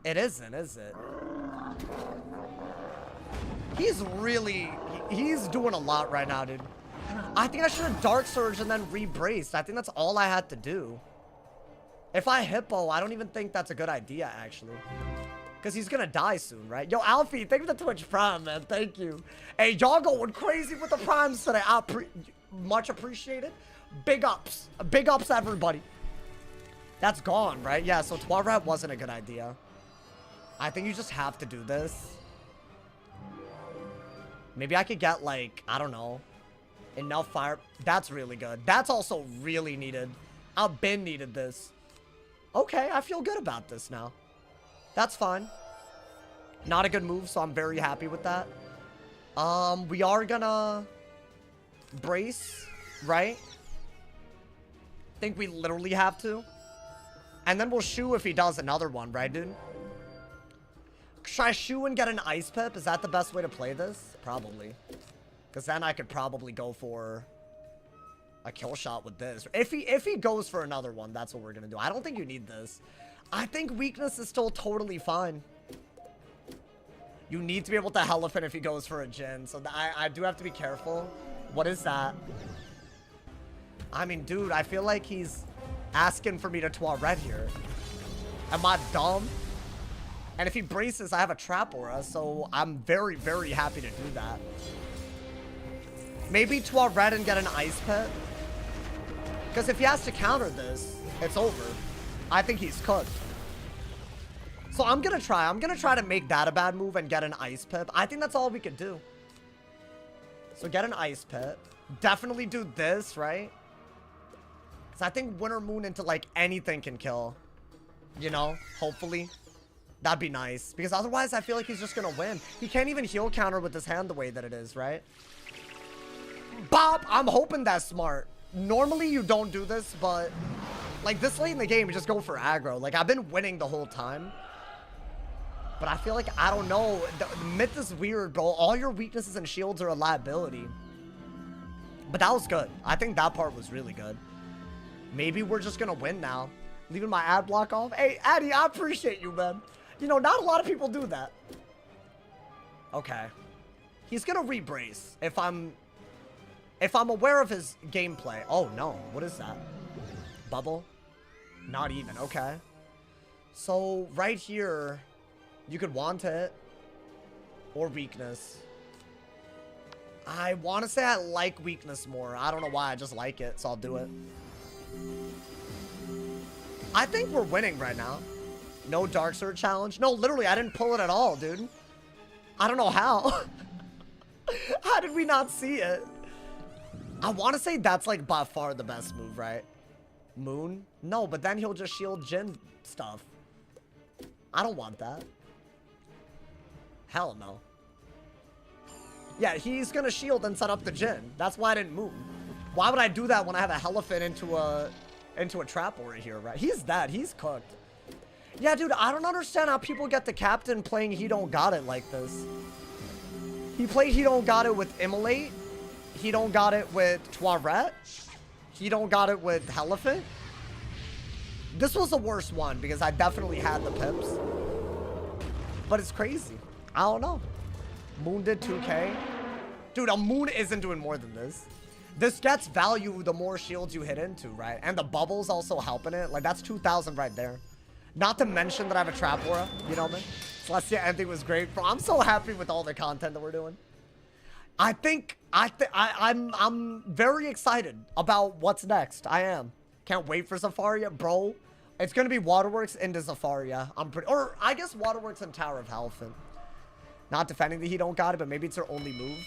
It isn't, is it? He's really... He's doing a lot right now, dude. I think I should have Dark Surge and then re-braced. I think that's all I had to do. If I Hippo, I don't even think that's a good idea, actually. Because he's gonna die soon, right? Yo, Alfie, thank you for the Twitch Prime, man. Thank you. Hey, y'all going crazy with the Primes today. Much appreciated. Big ups. Big ups, everybody. That's gone, right? Yeah, so 12 red wasn't a good idea. I think you just have to do this. Maybe I could get, like, I don't know, enough fire. That's really good. That's also really needed. I've been needed this. Okay, I feel good about this now. That's fine. Not a good move, so I'm very happy with that. We are gonna brace, right? Think we literally have to. And then we'll shoot if he does another one, right, dude? Should I shoe and get an ice pip? Is that the best way to play this? Probably. Because then I could probably go for a kill shot with this. If he goes for another one, that's what we're going to do. I don't think you need this. I think weakness is still totally fine. You need to be able to elephant if he goes for a Jin. So I do have to be careful. What is that? I mean, dude, I feel like he's asking for me to Toilet here. Am I dumb? And if he braces, I have a trap aura, so I'm very, very happy to do that. Maybe Toilet and get an ice pit. Because if he has to counter this, it's over. I think he's cooked. So I'm gonna try. I'm gonna try to make that a bad move and get an ice pip. I think that's all we could do. So get an ice pip. Definitely do this, right? Because I think Winter Moon into like anything can kill. You know, hopefully. That'd be nice. Because otherwise I feel like he's just gonna win. He can't even heal counter with his hand the way that it is, right? Bop! I'm hoping that's smart. Normally you don't do this, but like this late in the game, you just go for aggro. Like I've been winning the whole time. But I feel like, I don't know, the myth is weird, bro. All your weaknesses and shields are a liability. But that was good. I think that part was really good. Maybe we're just gonna win now. Leaving my ad block off. Hey, Addy, I appreciate you, man. You know, not a lot of people do that. Okay. He's gonna re-brace if I'm aware of his gameplay. Oh, no. What is that? Bubble? Not even. Okay. So, right here, you could want it. Or weakness. I want to say I like weakness more. I don't know why. I just like it, so I'll do it. I think we're winning right now. No Dark Sword challenge. No, literally, I didn't pull it at all, dude. I don't know how. How did we not see it? I want to say that's like by far the best move, right? Moon? No, but then he'll just shield Jin stuff. I don't want that. Hell no. Yeah, he's gonna shield and set up the Jin. That's why I didn't move. Why would I do that when I have a Elephant into a trap aura here, right? He's dead. He's cooked. Yeah, dude, I don't understand how people get the captain playing He Don't Got It like this. He played He Don't Got It with Immolate. He Don't Got It with Toilet. He Don't Got It with Elephant. This was the worst one because I definitely had the pips. But it's crazy. I don't know. Moon did 2k. Dude, a Moon isn't doing more than this. This gets value the more shields you hit into, right? And the bubbles also helping it. Like, that's 2,000 right there. Not to mention that I have a trap aura. You know what I mean? Celestia ending was great. Bro, I'm so happy with all the content that we're doing. I'm very excited about what's next. I am. Can't wait for Zafaria, bro. It's gonna be Waterworks into Zafaria. Or I guess Waterworks and Tower of Elephant. Not defending that He Don't Got It, but maybe it's their only move.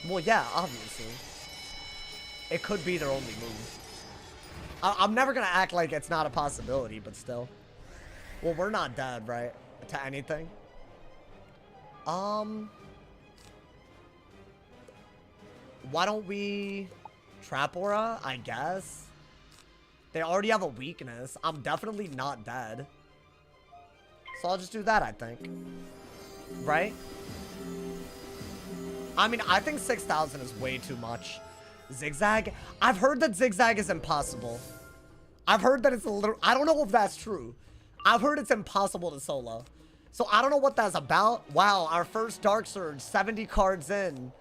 Well, yeah, obviously. It could be their only move. I'm never gonna act like it's not a possibility, but still. Well, we're not dead, right? To anything. Why don't we trap aura, I guess? They already have a weakness. I'm definitely not dead. So I'll just do that, I think. Right? I mean, I think 6,000 is way too much. Zigzag? I've heard that zigzag is impossible. I've heard that it's a little... I don't know if that's true. I've heard it's impossible to solo. So I don't know what that's about. Wow, our first Dark Surge, 70 cards in.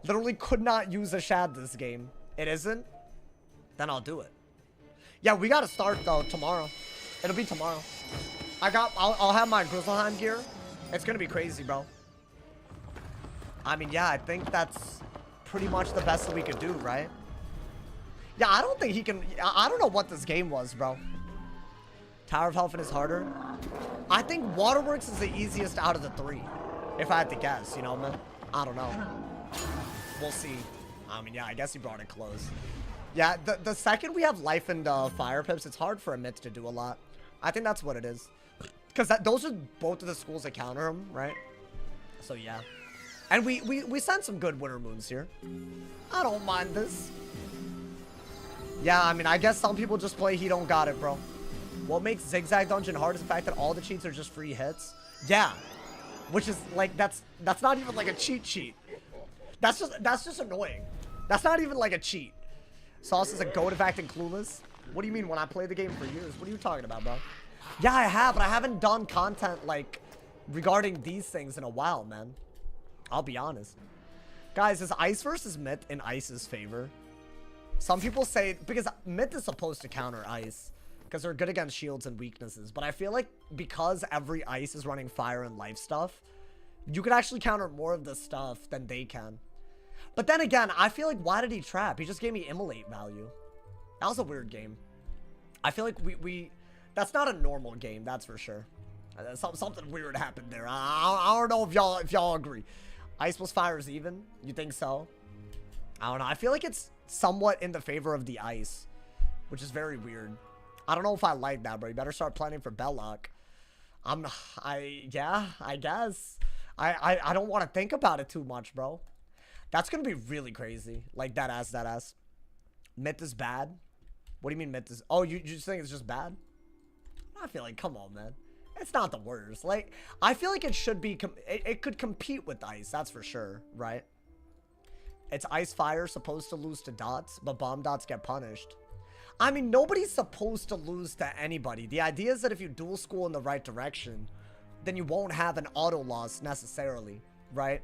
Literally could not use a Shad this game. It isn't? Then I'll do it. Yeah, we gotta start though tomorrow. It'll be tomorrow. I'll have my Grizzleheim gear. It's gonna be crazy, bro. I mean, yeah, I think that's pretty much the best that we could do, right? Yeah, I don't think he can... I don't know what this game was, bro. Tower of Elephant is harder. I think Waterworks is the easiest out of the three. If I had to guess, you know, man. I don't know. We'll see. I mean, yeah, I guess he brought it close. Yeah, the second we have life and fire pips, it's hard for a myth to do a lot. I think that's what it is. Because those are both of the schools that counter him, right? So, yeah. And we sent some good Winter Moons here. I don't mind this. Yeah, I mean, I guess some people just play He Don't Got It, bro. What makes Zigzag Dungeon hard is the fact that all the cheats are just free hits. Yeah. Which is like, that's not even like a cheat sheet. That's just annoying. That's not even like a cheat. Sauce is a goat of acting clueless. What do you mean when I played the game for years? What are you talking about, bro? Yeah, I have, but I haven't done content like regarding these things in a while, man. I'll be honest. Guys, is Ice versus Myth in Ice's favor? Some people say, because Myth is supposed to counter Ice, because they're good against shields and weaknesses. But I feel like because every Ice is running fire and life stuff, you could actually counter more of the stuff than they can. But then again, I feel like, why did he trap? He just gave me immolate value. That was a weird game. I feel like that's not a normal game, that's for sure. Something weird happened there. I don't know if y'all agree. Ice plus fire is even? You think so? I don't know. I feel like it's somewhat in the favor of the Ice, which is very weird. I don't know if I like that, bro. You better start planning for Belloc. Yeah, I guess. I don't want to think about it too much, bro. That's gonna be really crazy. Like, that ass. Myth is bad? What do you mean Myth is... Oh, you just think it's just bad? I feel like, come on, man. It's not the worst. Like, I feel like it should be... It could compete with Ice, that's for sure, right? It's Ice Fire supposed to lose to dots, but bomb dots get punished. I mean, nobody's supposed to lose to anybody. The idea is that if you dual school in the right direction, then you won't have an auto loss necessarily, right?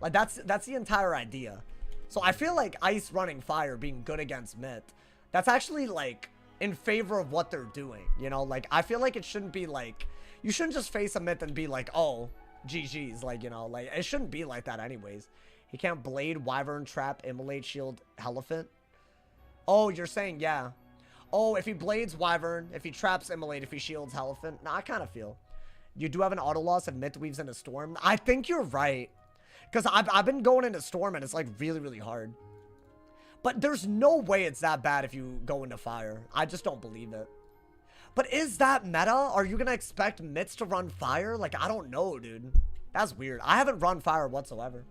Like, that's the entire idea. So I feel like Ice running fire being good against Myth, that's actually, like, in favor of what they're doing, you know? Like, I feel like it shouldn't be, like... You shouldn't just face a Myth and be like, oh, GG's, like, you know? Like, it shouldn't be like that anyways. He can't Blade, Wyvern, Trap, Immolate, Shield, Elephant. Oh, you're saying, yeah. Oh, if he Blades Wyvern, if he Traps Immolate, if he Shields Elephant. Nah, I kind of feel. You do have an auto loss if Myth weaves into Storm. I think you're right. Because I've been going into Storm and it's, like, really, really hard. But there's no way it's that bad if you go into Fire. I just don't believe it. But is that meta? Are you going to expect Myths to run Fire? Like, I don't know, dude. That's weird. I haven't run Fire whatsoever.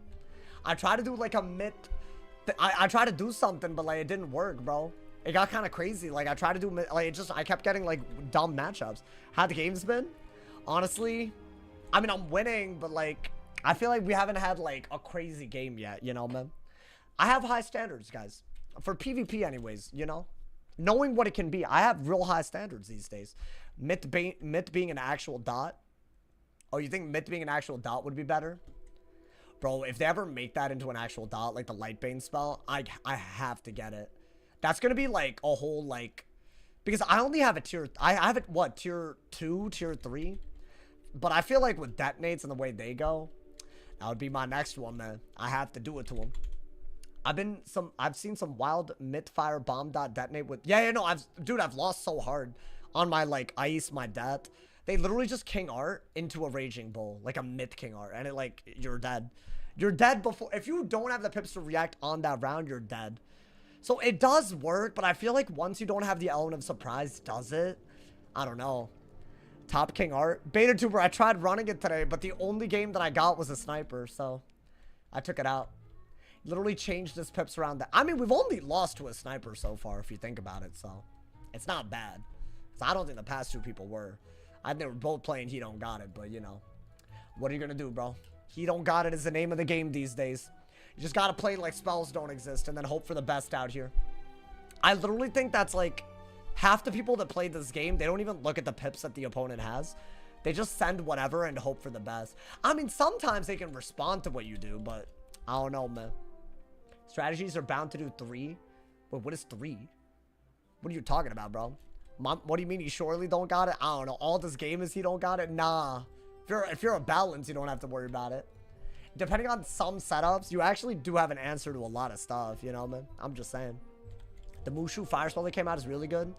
I tried to do, like, a Myth... I tried to do something, but, like, it didn't work, bro. It got kind of crazy. Like, I tried to do... Like, it just... I kept getting, like, dumb matchups. How the game's been? Honestly, I mean, I'm winning, but, like... I feel like we haven't had, like, a crazy game yet, you know, man? I have high standards, guys. For PvP, anyways, you know? Knowing what it can be. I have real high standards these days. Myth being an actual dot. Oh, you think Myth being an actual dot would be better? Bro, if they ever make that into an actual dot, like the Lightbane spell, I have to get it. That's gonna be, like, a whole, like... Because I only have a tier... I have it, what, tier 2, tier 3? But I feel like with detonates and the way they go... That would be my next one, man. I have to do it to him. I've seen some wild Myth fire bomb dot detonate with... Yeah, no, I've lost so hard on my, like, Ice, my death. They literally just King Art into a Raging Bull, like a Myth King Art, and it, like, you're dead. You're dead before... If you don't have the pips to react on that round, you're dead. So it does work, but I feel like once you don't have the element of surprise, does it? I don't know. Top King Art. Beta Tuber, I tried running it today, but the only game that I got was a sniper, so I took it out. Literally changed his pips around that. I mean, we've only lost to a sniper so far, if you think about it, so it's not bad. So I don't think the past two people were. I think they were both playing He Don't Got It, but, you know. What are you gonna do, bro? He Don't Got It is the name of the game these days. You just gotta play like spells don't exist and then hope for the best out here. I literally think that's, like... Half the people that played this game, they don't even look at the pips that the opponent has. They just send whatever and hope for the best. I mean, sometimes they can respond to what you do, but I don't know, man. Strategies are bound to do 3. Wait, what is 3? What are you talking about, bro? What do you mean he surely don't got it? I don't know. All this game is he don't got it? Nah. If you're a balance, you don't have to worry about it. Depending on some setups, you actually do have an answer to a lot of stuff, you know, man? I'm just saying. The Mushu fire spell that came out is really good.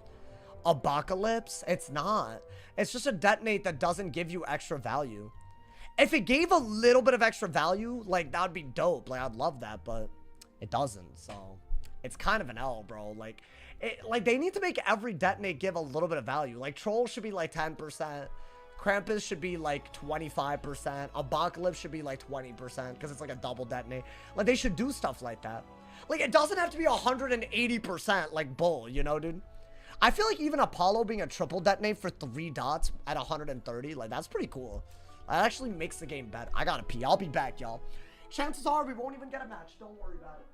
Apocalypse? It's not. It's just a detonate that doesn't give you extra value. If it gave a little bit of extra value, like, that would be dope. Like, I'd love that, but it doesn't. So, it's kind of an L, bro. Like, they need to make every detonate give a little bit of value. Like, Troll should be, like, 10%. Krampus should be, like, 25%. Apocalypse should be, like, 20%, because it's, like, a double detonate. Like, they should do stuff like that. Like, it doesn't have to be 180% like Bull, you know, dude? I feel like even Apollo being a triple detonate for 3 dots at 130, like, that's pretty cool. actually makes the game better. I gotta pee. I'll be back, y'all. Chances are we won't even get a match. Don't worry about it.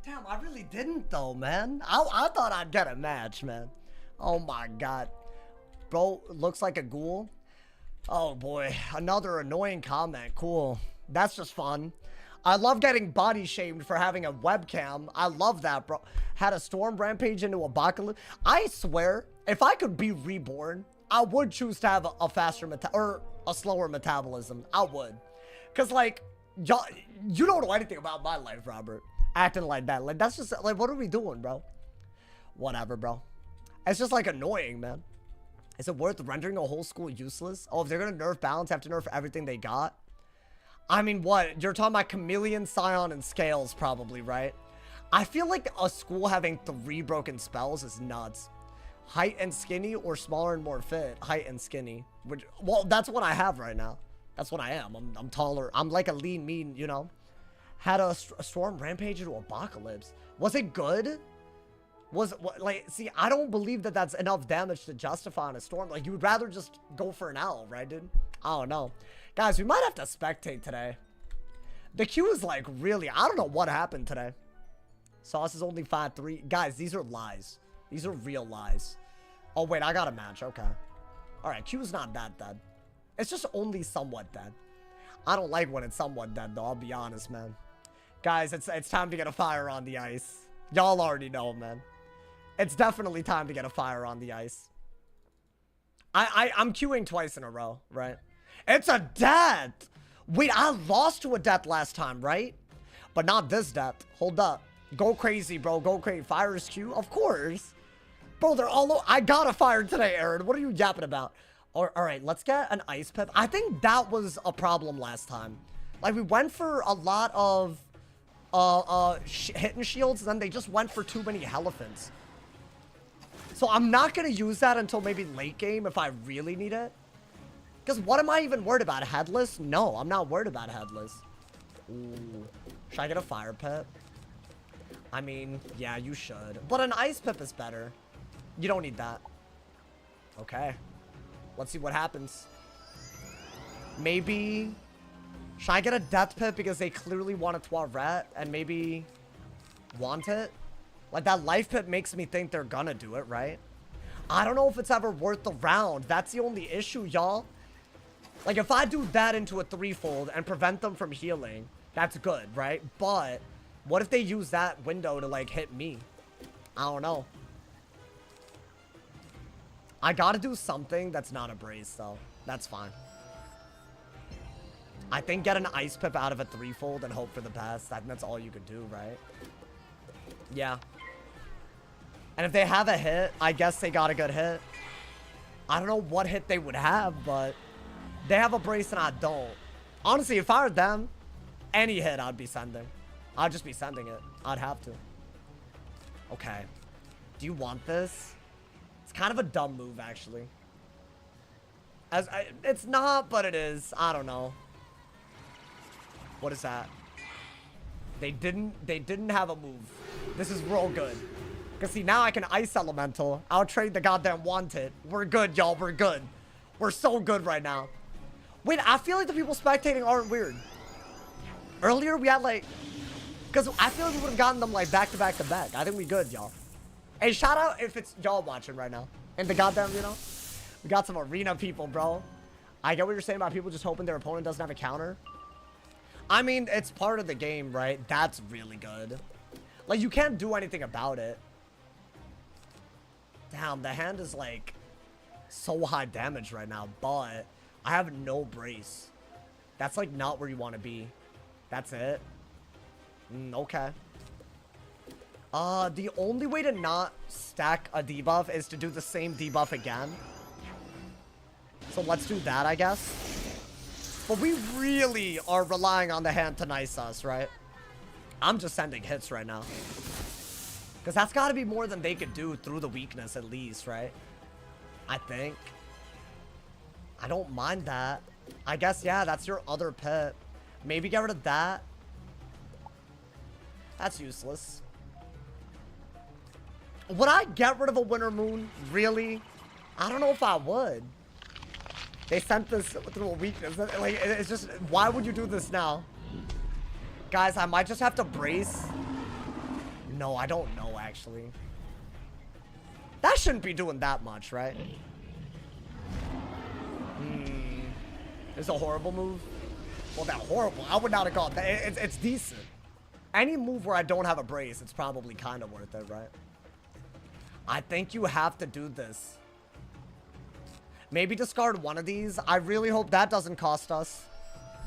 Damn, I really didn't though, man. I thought I'd get a match, man. Oh my god. Bro, looks like a ghoul. Oh boy, another annoying comment. Cool. That's just fun. I love getting body shamed for having a webcam. I love that, bro. Had a storm rampage into apocalypse. I swear, if I could be reborn, I would choose to have a faster or a slower metabolism. I would. Cause like, you don't know anything about my life, Robert. Acting like that. Like, that's just, like, what are we doing, bro? Whatever, bro. It's just, like, annoying, man. Is it worth rendering a whole school useless? Oh, if they're gonna nerf balance, have to nerf everything they got? I mean, what? You're talking about Chameleon, Scion, and Scales, probably, right? I feel like a school having 3 broken spells is nuts. Height and skinny, or smaller and more fit? Height and skinny. Which, well, that's what I have right now. That's what I am. I'm taller. I'm like a lean, mean, you know? Had a storm rampage into apocalypse. Was it good? Like, see, I don't believe that that's enough damage to justify on a storm. Like, you would rather just go for an L, right, dude? I don't know. Guys, we might have to spectate today. The queue is like really, I don't know what happened today. Sauce is only 5-3. Guys, these are lies. These are real lies. Oh, wait, I got a match. Okay. All right, Q is not that dead. It's just only somewhat dead. I don't like when it's somewhat dead, though. I'll be honest, man. Guys, it's time to get a fire on the ice. Y'all already know, man. It's definitely time to get a fire on the ice. I'm queuing twice in a row, right? It's a death! Wait, I lost to a death last time, right? But not this death. Hold up. Go crazy, bro. Go crazy. Fire is Q? Of course. Bro, they're all... I got a fire today, Aaron. What are you yapping about? All right, let's get an ice pip. I think that was a problem last time. Like, we went for a lot of... hitting shields, and then they just went for too many elephants. So I'm not going to use that until maybe late game if I really need it. Because what am I even worried about? Headless? No, I'm not worried about headless. Ooh. Should I get a fire pip? I mean, yeah, you should. But an ice pip is better. You don't need that. Okay. Let's see what happens. Maybe... Should I get a death pip because they clearly want a Toilet and maybe want it? Like, that life pip makes me think they're gonna do it, right? I don't know if it's ever worth the round. That's the only issue, y'all. Like, if I do that into a threefold and prevent them from healing, that's good, right? But what if they use that window to, like, hit me? I don't know. I gotta do something that's not a brace, though. That's fine. I think get an ice pip out of a threefold and hope for the best. I think that's all you could do, right? Yeah. And if they have a hit, I guess they got a good hit. I don't know what hit they would have, but they have a brace and I don't. Honestly, if I were them, any hit I'd be sending. I'd just be sending it. I'd have to. Okay. Do you want this? It's kind of a dumb move, actually. It's not, but it is. I don't know. What is that? They didn't have a move. This is real good. Because see, now I can Ice Elemental. I'll trade the goddamn Wanted. We're good, y'all. We're good. We're so good right now. Wait, I feel like the people spectating aren't weird. Earlier, we had like... Because I feel like we would have gotten them like back to back to back. I think we good, y'all. Hey, shout out if it's y'all watching right now. And the goddamn, you know? We got some arena people, bro. I get what you're saying about people just hoping their opponent doesn't have a counter. I mean, it's part of the game, right? That's really good. Like, you can't do anything about it. Damn, the hand is, like, so high damage right now, but I have no brace. That's, like, not where you want to be. That's it. Okay. The only way to not stack a debuff is to do the same debuff again. So let's do that, I guess. But we really are relying on the hand to nice us, right? I'm just sending hits right now. Because that's got to be more than they could do through the weakness at least, right? I think. I don't mind that. I guess, yeah, that's your other pit. Maybe get rid of that. That's useless. Would I get rid of a Winter Moon? Really? I don't know if I would. They sent this through a weakness. Like, it's just, why would you do this now? Guys, I might just have to brace. No, I don't know, actually. That shouldn't be doing that much, right? It's a horrible move. Well, that horrible. I would not have called that. It's decent. Any move where I don't have a brace, it's probably kind of worth it, right? I think you have to do this. Maybe discard one of these. I really hope that doesn't cost us.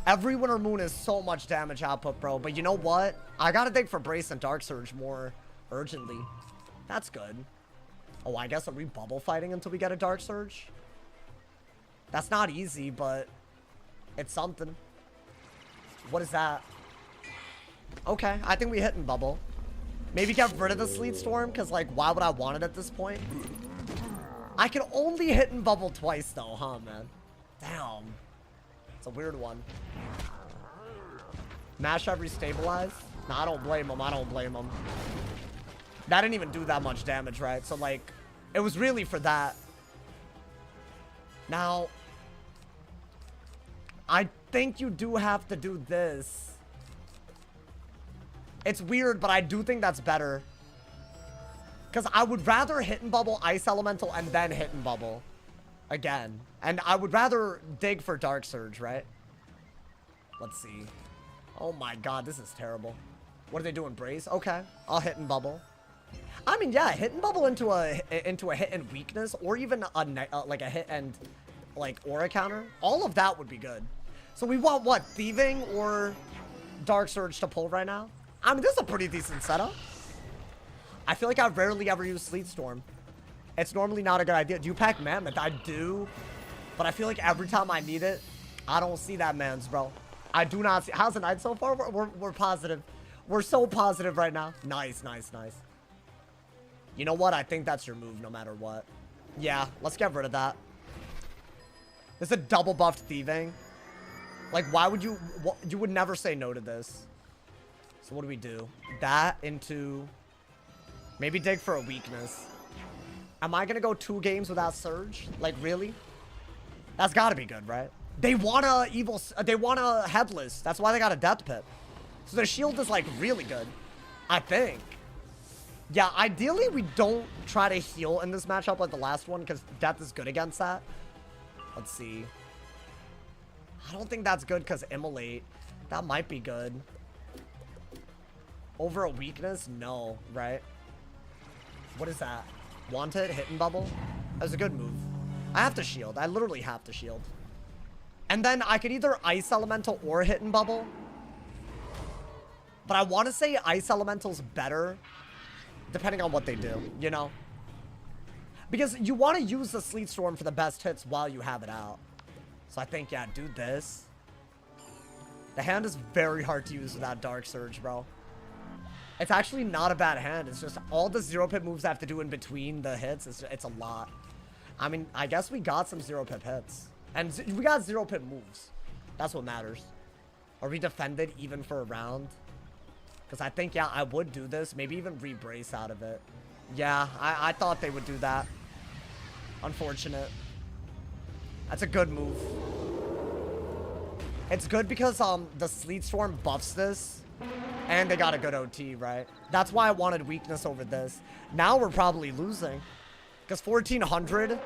Every Winter Moon is so much damage output, bro. But you know what? I gotta dig for Brace and Dark Surge more urgently. That's good. Oh, I guess are we bubble fighting until we get a Dark Surge? That's not easy, but it's something. What is that? Okay, I think we hit in bubble. Maybe get rid of the Sleet Storm, because, like, why would I want it at this point? I can only hit in bubble twice, though, huh, man? Damn. It's a weird one. Mash every stabilize? Nah, I don't blame him. I don't blame him. That didn't even do that much damage, right? So, like, it was really for that. Now, I think you do have to do this. It's weird, but I do think that's better. Because I would rather hit and bubble Ice Elemental and then hit and bubble again. And I would rather dig for Dark Surge, right? Let's see. Oh my god, this is terrible. What are they doing? Brace? Okay, I'll hit and bubble. I mean, yeah, hit and bubble into a hit and weakness, or even like a hit and like aura counter. All of that would be good. So we want what? Thieving or Dark Surge to pull right now? I mean, this is a pretty decent setup. I feel like I rarely ever use Sleet Storm. It's normally not a good idea. Do you pack Mammoth? I do. But I feel like every time I need it, I don't see that man's, bro. I do not see. How's the night so far? We're positive. We're so positive right now. Nice, nice, nice. You know what? I think that's your move no matter what. Yeah, let's get rid of that. This is a double buffed thieving. Like, why would you... You would never say no to this. So what do we do? That into... Maybe dig for a weakness. Am I gonna go 2 games without Surge? Like, really? That's gotta be good, right? They want a evil... They want a Headless. That's why they got a Death Pit. So their shield is, like, really good. I think. Yeah, ideally, we don't try to heal in this matchup like the last one, because Death is good against that. Let's see. I don't think that's good, because Immolate. That might be good. Over a weakness? No, right? What is that? Wanted? Hit and bubble? That was a good move. I have to shield. I literally have to shield. And then I could either Ice Elemental or hit and bubble. But I want to say Ice Elemental's better, depending on what they do, you know? Because you want to use the Sleet Storm for the best hits while you have it out. So I think, yeah, do this. The hand is very hard to use without Dark Surge, bro. It's actually not a bad hand. It's just all the 0-pip moves I have to do in between the hits. It's a lot. I mean, I guess we got some 0-pip hits. And we got 0-pip moves. That's what matters. Are we defended even for a round? Because I think, yeah, I would do this. Maybe even re-brace out of it. Yeah, I thought they would do that. Unfortunate. That's a good move. It's good because the Sleet Storm buffs this. And they got a good OT, right? That's why I wanted weakness over this. Now we're probably losing. Because 1400...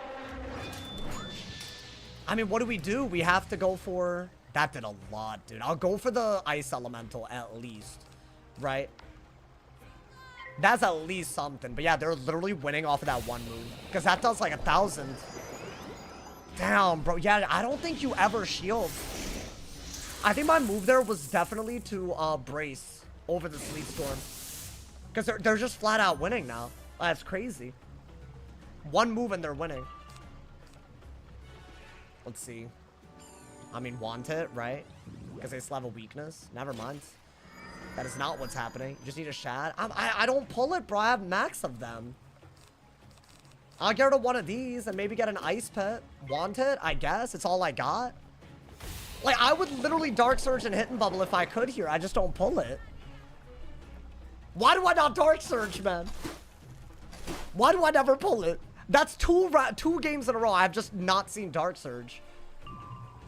I mean, what do? We have to go for... That did a lot, dude. I'll go for the Ice Elemental at least. Right? That's at least something. But yeah, they're literally winning off of that one move. Because that does like 1,000. Damn, bro. Yeah, I don't think you ever shield. I think my move there was definitely to brace over the Sleep Storm. Because they're just flat out winning now. That's crazy. One move and they're winning. Let's see. I mean, want it, right? Because they still have a weakness. Never mind. That is not what's happening. You just need a shad. I don't pull it, bro. I have max of them. I'll get rid of one of these and maybe get an ice pit. Want it, I guess. It's all I got. Like, I would literally Dark Surge and Hidden Bubble if I could here. I just don't pull it. Why do I not Dark Surge, man? Why do I never pull it? That's two games in a row. I've just not seen Dark Surge.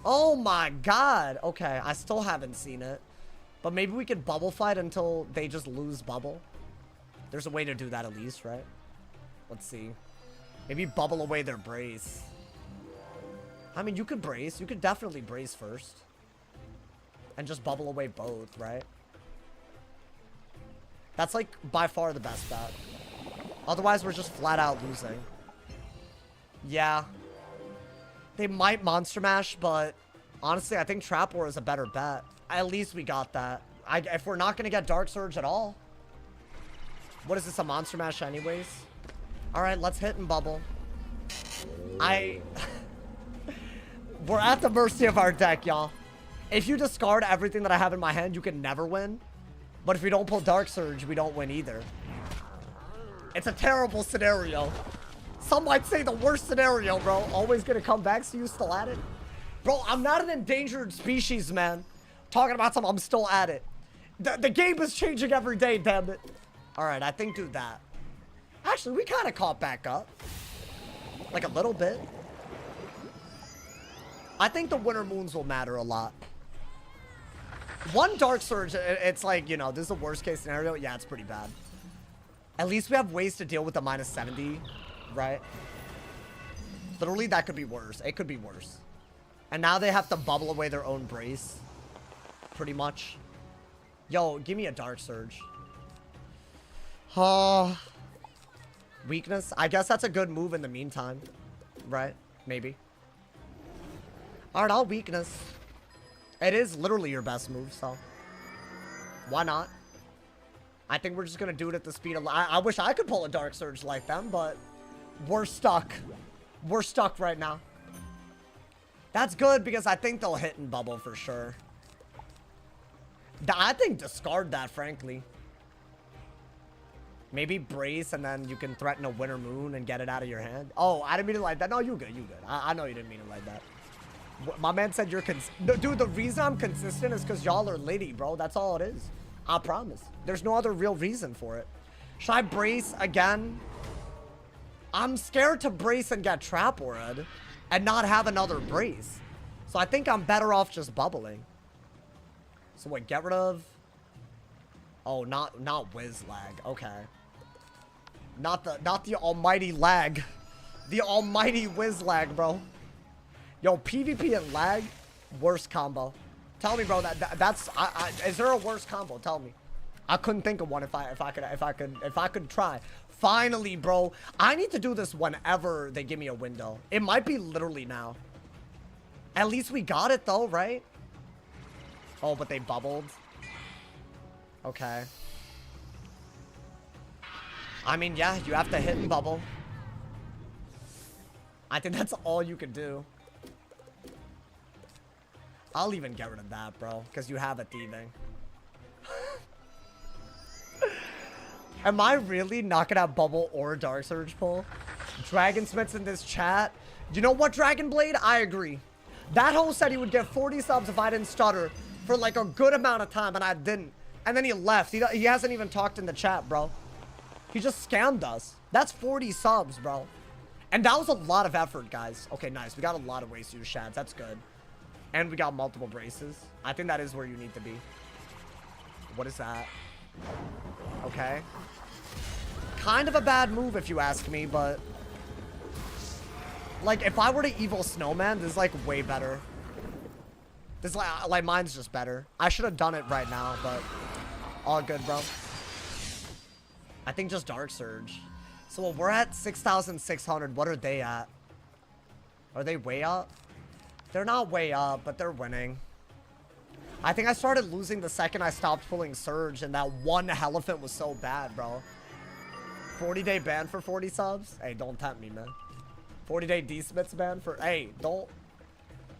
Oh my god. Okay, I still haven't seen it. But maybe we could bubble fight until they just lose bubble. There's a way to do that at least, right? Let's see. Maybe bubble away their brace. I mean, you could brace. You could definitely brace first. And just bubble away both, right? That's like by far the best bet. Otherwise, we're just flat out losing. Yeah. They might Monster Mash, but honestly, I think Trap War is a better bet. At least we got that. If we're not going to get Dark Surge at all. What is this, a Monster Mash anyways? Alright, let's hit and bubble. We're at the mercy of our deck, y'all. If you discard everything that I have in my hand, you can never win. But if we don't pull Dark Surge, we don't win either. It's a terrible scenario. Some might say the worst scenario, bro. Always gonna come back, so you still at it? Bro, I'm not an endangered species, man. Talking about something, I'm still at it. The game is changing every day, damn it. Alright, I think do that. Actually, we kind of caught back up. Like a little bit. I think the Winter Moons will matter a lot. One Dark Surge, it's like, you know, this is the worst case scenario. Yeah, it's pretty bad. At least we have ways to deal with the minus 70, right? Literally, that could be worse. It could be worse. And now they have to bubble away their own brace. Pretty much. Yo, give me a Dark Surge. Weakness? I guess that's a good move in the meantime. Right? Maybe. Alright, I'll Weakness. It is literally your best move, so. Why not? I think we're just gonna do it at the speed of... I wish I could pull a Dark Surge like them, but... We're stuck. We're stuck right now. That's good, because I think they'll hit and bubble for sure. I think discard that, frankly. Maybe brace, and then you can threaten a Winter Moon and get it out of your hand. Oh, I didn't mean it like that. No, you good, you good. I know you didn't mean it like that. My man said you're no, dude, the reason I'm consistent is because y'all are litty, bro. That's all it is. I promise. There's no other real reason for it. Should I brace again? I'm scared to brace and get Trap Ward and not have another brace. So I think I'm better off just bubbling. So what, get rid of... Oh, not Wiz lag. Okay. Not the almighty lag. The almighty Wiz lag, bro. Yo, PvP and lag, worst combo. Tell me, bro. That's is there a worse combo? Tell me. I couldn't think of one if I could try. Finally, bro. I need to do this whenever they give me a window. It might be literally now. At least we got it though, right? Oh, but they bubbled. Okay. I mean, yeah, you have to hit and bubble. I think that's all you can do. I'll even get rid of that, bro, because you have a thieving. Am I really not gonna have bubble or Dark Surge pull? Dragonsmith's in this chat. You know what, Dragon Blade? I agree. That host said he would get 40 subs if I didn't stutter for like a good amount of time, and I didn't. And then he left. He hasn't even talked in the chat, bro. He just scammed us. That's 40 subs, bro. And that was a lot of effort, guys. Okay, nice. We got a lot of ways to use shads. That's good. And we got multiple braces. I think that is where you need to be. What is that? Okay. Kind of a bad move if you ask me, but... Like, if I were to evil snowman, this is, like, way better. This, like, mine's just better. I should have done it right now, but all good, bro. I think just Dark Surge. So we're at 6,600. What are they at? Are they way up? They're not way up, but they're winning. I think I started losing the second I stopped pulling Surge, and that one elephant was so bad, bro. 40-day ban for 40 subs? Hey, don't tempt me, man. 40-day D-Smiths ban for... Hey, don't...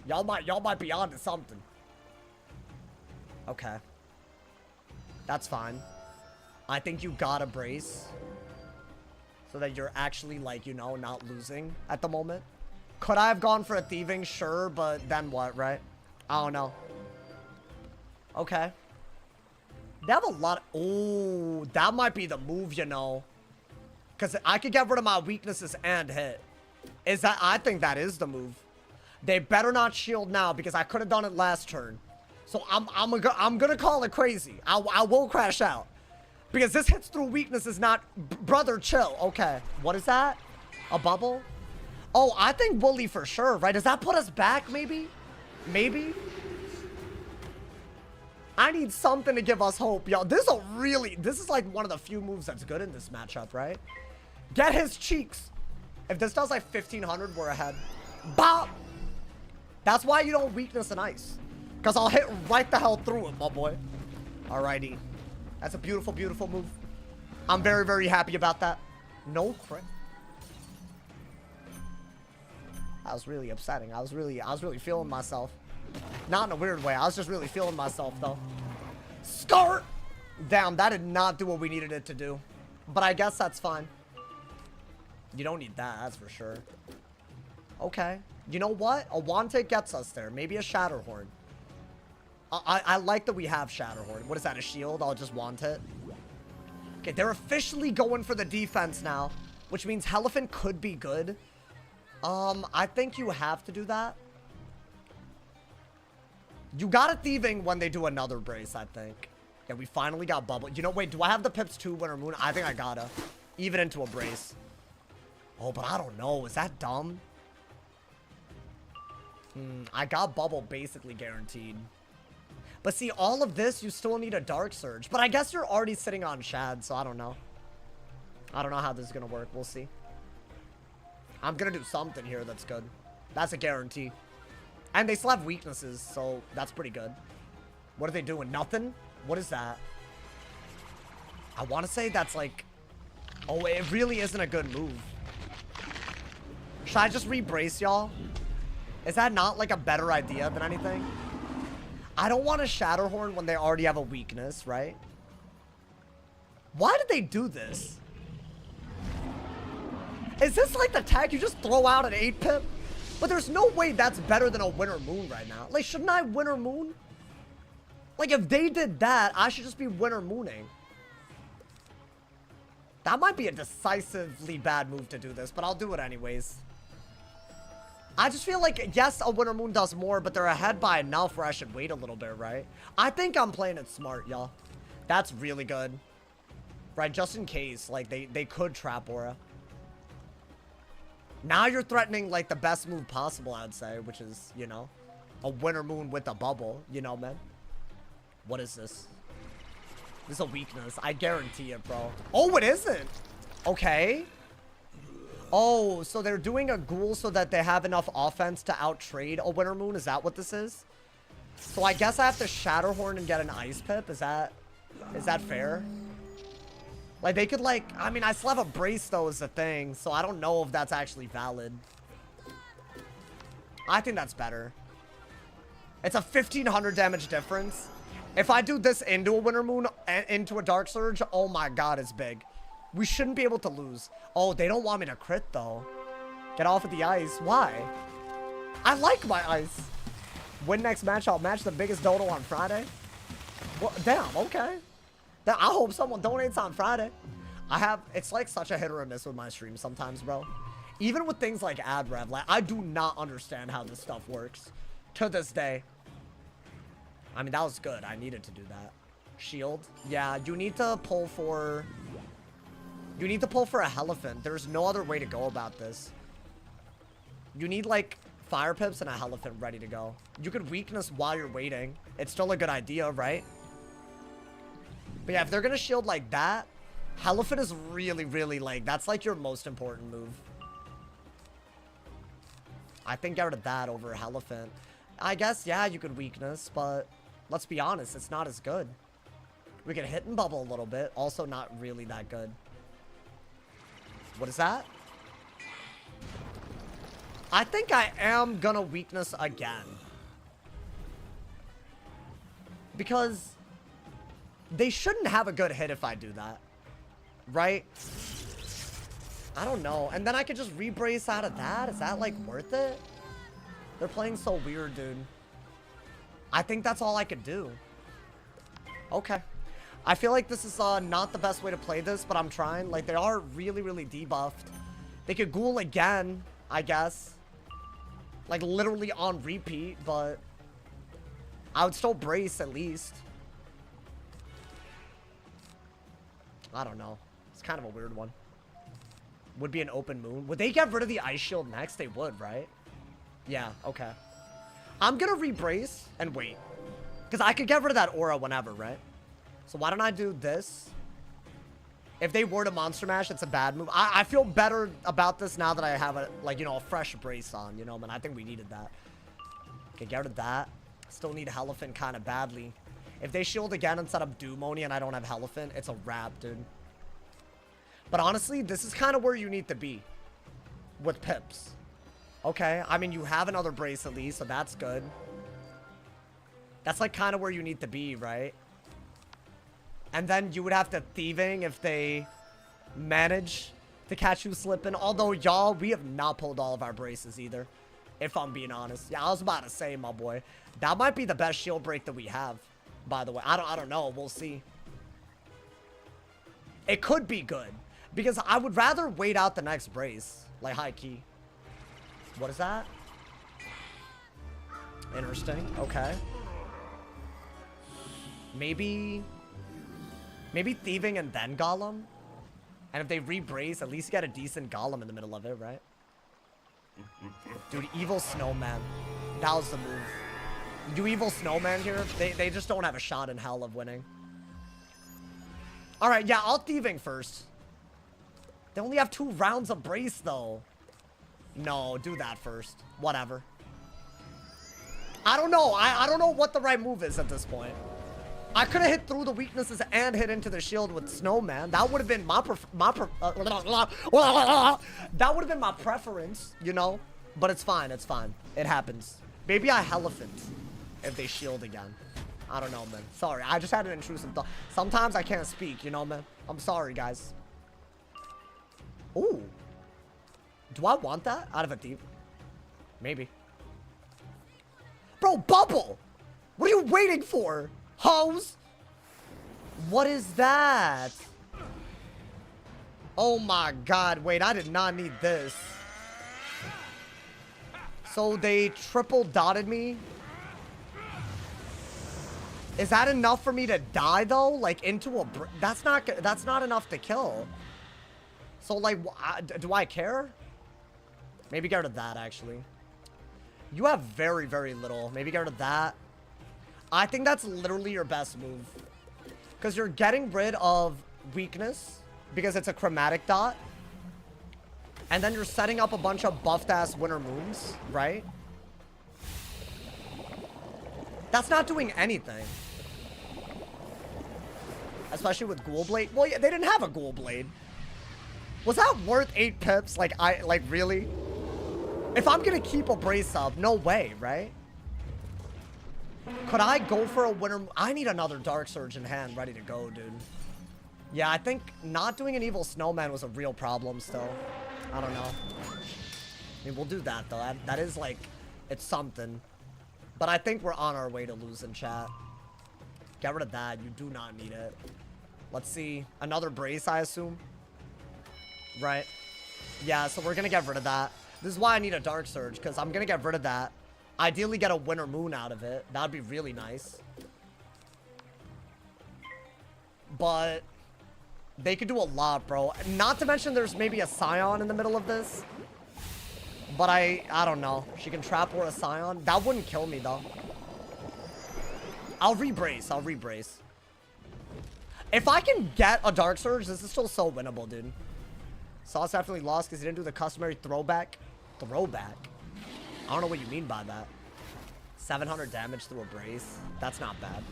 Y'all might be onto something. Okay. That's fine. I think you gotta brace. So that you're actually, like, you know, not losing at the moment. Could I have gone for a thieving? Sure, but then what, right? I don't know. Okay. They have a lot of... Oh, that might be the move, you know. Because I could get rid of my weaknesses and hit. Is that... I think that is the move. They better not shield now because I could have done it last turn. So I'm gonna call it crazy. I will crash out. Because this hits through weaknesses, not... Brother, chill. Okay. What is that? A bubble? Oh, I think Wooly for sure, right? Does that put us back, maybe? Maybe? I need something to give us hope, yo. This is like one of the few moves that's good in this matchup, right? Get his cheeks. If this does like 1,500, we're ahead. Bop! That's why you don't weakness and ice. Because I'll hit right the hell through it, my boy. Alrighty. That's a beautiful, beautiful move. I'm very, very happy about that. No crit. That was really upsetting. I was really feeling myself. Not in a weird way. I was just really feeling myself, though. Start! Damn, that did not do what we needed it to do. But I guess that's fine. You don't need that, that's for sure. Okay. You know what? A Wante gets us there. Maybe a Shatterhorn. I like that we have Shatterhorn. What is that, a shield? I'll just want it. Okay, they're officially going for the defense now. Which means Elephant could be good. I think you have to do that. You got a thieving when they do another brace, I think. Yeah, we finally got bubble. You know, wait, do I have the pips too, Winter Moon? I think I gotta. Even into a brace. Oh, but I don't know. Is that dumb? I got bubble basically guaranteed. But see, all of this, you still need a Dark Surge. But I guess you're already sitting on Shad, so I don't know. I don't know how this is gonna work. We'll see. I'm gonna do something here that's good. That's a guarantee. And they still have weaknesses, so that's pretty good. What are they doing? Nothing? What is that? I want to say that's like... Oh, it really isn't a good move. Should I just re-brace, y'all? Is that not like a better idea than anything? I don't want a Shatterhorn when they already have a weakness, right? Why did they do this? Is this like the tag you just throw out an 8-pip? But there's no way that's better than a Winter Moon right now. Like, shouldn't I Winter Moon? Like, if they did that, I should just be Winter Mooning. That might be a decisively bad move to do this, but I'll do it anyways. I just feel like, yes, a Winter Moon does more, but they're ahead by enough where I should wait a little bit, right? I think I'm playing it smart, y'all. That's really good. Right, just in case, like, they could Trap Aura. Now you're threatening, like, the best move possible, I'd say, which is, you know, a Winter Moon with a bubble, you know, man. What is this? This is a weakness. I guarantee it, bro. Oh, it isn't. Okay. Oh, so they're doing a ghoul so that they have enough offense to out-trade a Winter Moon? Is that what this is? So I guess I have to Shatterhorn and get an Ice Pip? Is that fair? Like, they could, like... I mean, I still have a brace, though, is the thing. So I don't know if that's actually valid. I think that's better. It's a 1,500 damage difference. If I do this into a Winter Moon and into a Dark Surge, oh my god, it's big. We shouldn't be able to lose. Oh, they don't want me to crit, though. Get off of the ice. Why? I like my ice. Win next match, I'll match the biggest dodo on Friday. Well, damn, okay. I hope someone donates on Friday. It's like such a hit or a miss with my stream sometimes, bro. Even with things like ad rev, like, I do not understand how this stuff works to this day. I mean, that was good. I needed to do that. Shield. Yeah, you need to pull for... You need to pull for a Elephant. There's no other way to go about this. You need, like, fire pips and a elephant ready to go. You could weakness while you're waiting. It's still a good idea, right? But yeah, if they're gonna shield like that, elephant is really, really, like, that's, like, your most important move. I think get rid of that over elephant. I guess, yeah, you could weakness, but let's be honest, it's not as good. We can hit and bubble a little bit. Also not really that good. What is that? I think I am gonna weakness again. Because they shouldn't have a good hit if I do that. Right? I don't know. And then I could just re-brace out of that. Is that, like, worth it? They're playing so weird, dude. I think that's all I could do. Okay. I feel like this is not the best way to play this, but I'm trying. Like, they are really, really debuffed. They could ghoul again, I guess. Like, literally on repeat, but I would still brace at least. I don't know. It's kind of a weird one. Would be an open moon. Would they get rid of the ice shield next? They would, right? Yeah, okay. I'm gonna re-brace and wait. Because I could get rid of that aura whenever, right? So why don't I do this? If they were to monster mash, it's a bad move. I feel better about this now that I have a, like, you know, a fresh brace on, you know, man. I think we needed that. Okay, get rid of that. Still need elephant kind of badly. If they shield again instead of Dumoni and I don't have elephant, it's a wrap, dude. But honestly, this is kind of where you need to be with pips. Okay, I mean, you have another brace at least, so that's good. That's like kind of where you need to be, right? And then you would have to thieving if they manage to catch you slipping. Although, y'all, we have not pulled all of our braces either, if I'm being honest. Yeah, I was about to say, my boy, that might be the best shield break that we have, by the way. I don't know. We'll see. It could be good, because I would rather wait out the next brace, like high key. What is that? Interesting. Okay. Maybe thieving and then golem. And if they re-brace, at least get a decent golem in the middle of it, right? Dude, evil snowman. That was the move. You evil snowman here, they just don't have a shot in hell of winning. Alright, yeah, I'll thieving first. They only have 2 rounds of brace, though. No, do that first. Whatever. I don't know. I don't know what the right move is at this point. I could have hit through the weaknesses and hit into the shield with Snowman. That would have been that would have been my preference, you know? But it's fine. It's fine. It happens. Maybe I elephant if they shield again. I don't know, man. Sorry. I just had an intrusive thought. Sometimes I can't speak, you know, man? I'm sorry, guys. Ooh. Do I want that out of a deep? Maybe. Bro, bubble! What are you waiting for? Hose? What is that? Oh my god, wait, I did not need this. So they triple dotted me. Is that enough for me to die though? Like into a that's not enough to kill. So like do I care? Maybe get rid of that actually. You have very, very little. Maybe get rid of that. I think that's literally your best move. Because you're getting rid of weakness. Because it's a chromatic dot. And then you're setting up a bunch of buffed-ass winter moons. Right? That's not doing anything. Especially with Ghoul Blade. Well, yeah, they didn't have a Ghoul Blade. Was that worth 8 pips? Like, really? If I'm gonna keep a brace up, no way, right? Could I go for a winter? I need another Dark Surge in hand ready to go, dude. Yeah, I think not doing an evil snowman was a real problem still. I don't know. I mean, we'll do that, though. That is, like, it's something. But I think we're on our way to losing, chat. Get rid of that. You do not need it. Let's see. Another brace, I assume. Right. Yeah, so we're gonna get rid of that. This is why I need a Dark Surge, because I'm gonna get rid of that. Ideally get a Winter Moon out of it. That would be really nice. But they could do a lot, bro. Not to mention there's maybe a Scion in the middle of this. But I don't know. She can trap or a Scion. That wouldn't kill me, though. I'll rebrace. I'll rebrace. If I can get a Dark Surge, this is still so winnable, dude. Sauce definitely lost because he didn't do the customary throwback. Throwback? I don't know what you mean by that. 700 damage through a brace. That's not bad.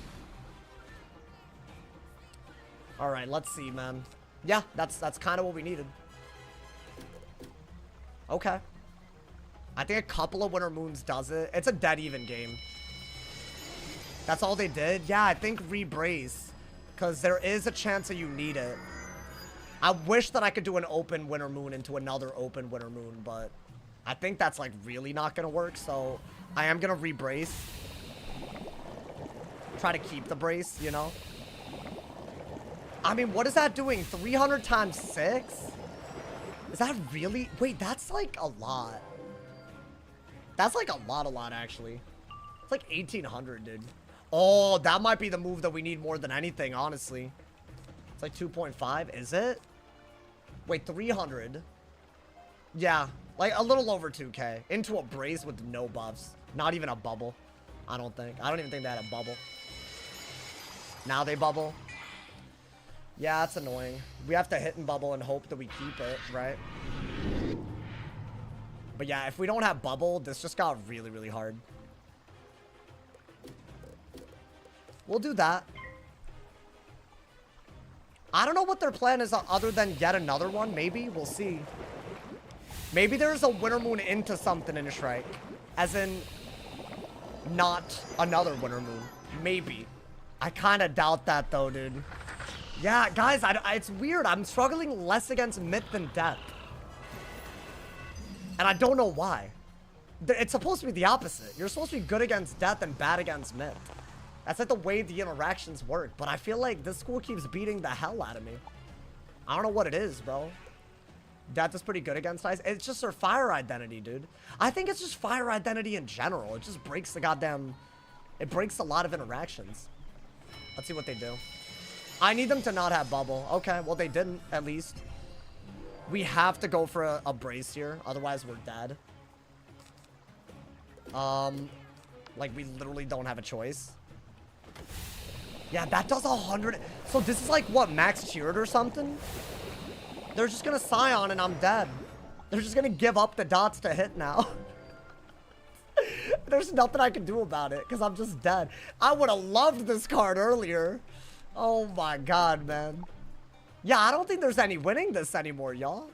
Alright, let's see, man. Yeah, that's kind of what we needed. Okay. I think a couple of Winter Moons does it. It's a dead even game. That's all they did? Yeah, I think rebrace. Because there is a chance that you need it. I wish that I could do an open Winter Moon into another open Winter Moon, but I think that's like really not going to work. So I am going to rebrace. Try to keep the brace, you know? I mean, what is that doing? 300 times 6? Is that really? Wait, that's like a lot. That's like a lot, actually. It's like 1,800, dude. Oh, that might be the move that we need more than anything, honestly. It's like 2.5, is it? Wait, 300. Yeah, like a little over 2K. Into a brace with no buffs. Not even a bubble, I don't think. I don't even think they had a bubble. Now they bubble. Yeah, that's annoying. We have to hit and bubble and hope that we keep it, right? But yeah, if we don't have bubble, this just got really, really hard. We'll do that. I don't know what their plan is other than yet another one. Maybe. We'll see. Maybe there's a Winter Moon into something in a Shrike. As in, not another Winter Moon. Maybe. I kind of doubt that, though, dude. Yeah, guys, it's weird. I'm struggling less against Myth than Death. And I don't know why. It's supposed to be the opposite. You're supposed to be good against Death and bad against Myth. That's like the way the interactions work. But I feel like this school keeps beating the hell out of me. I don't know what it is, bro. Death is pretty good against Ice. It's just their fire identity, dude. I think it's just fire identity in general. It just breaks the goddamn... It breaks a lot of interactions. Let's see what they do. I need them to not have bubble. Okay, well, they didn't, at least. We have to go for a brace here. Otherwise, we're dead. Like, we literally don't have a choice. Yeah, that does 100. So this is like, what, max tiered or something? They're just gonna Scion and I'm dead. They're just gonna give up the dots to hit now. There's nothing I can do about it because I'm just dead. I would have loved this card earlier. Oh my god, man. Yeah, I don't think there's any winning this anymore, y'all.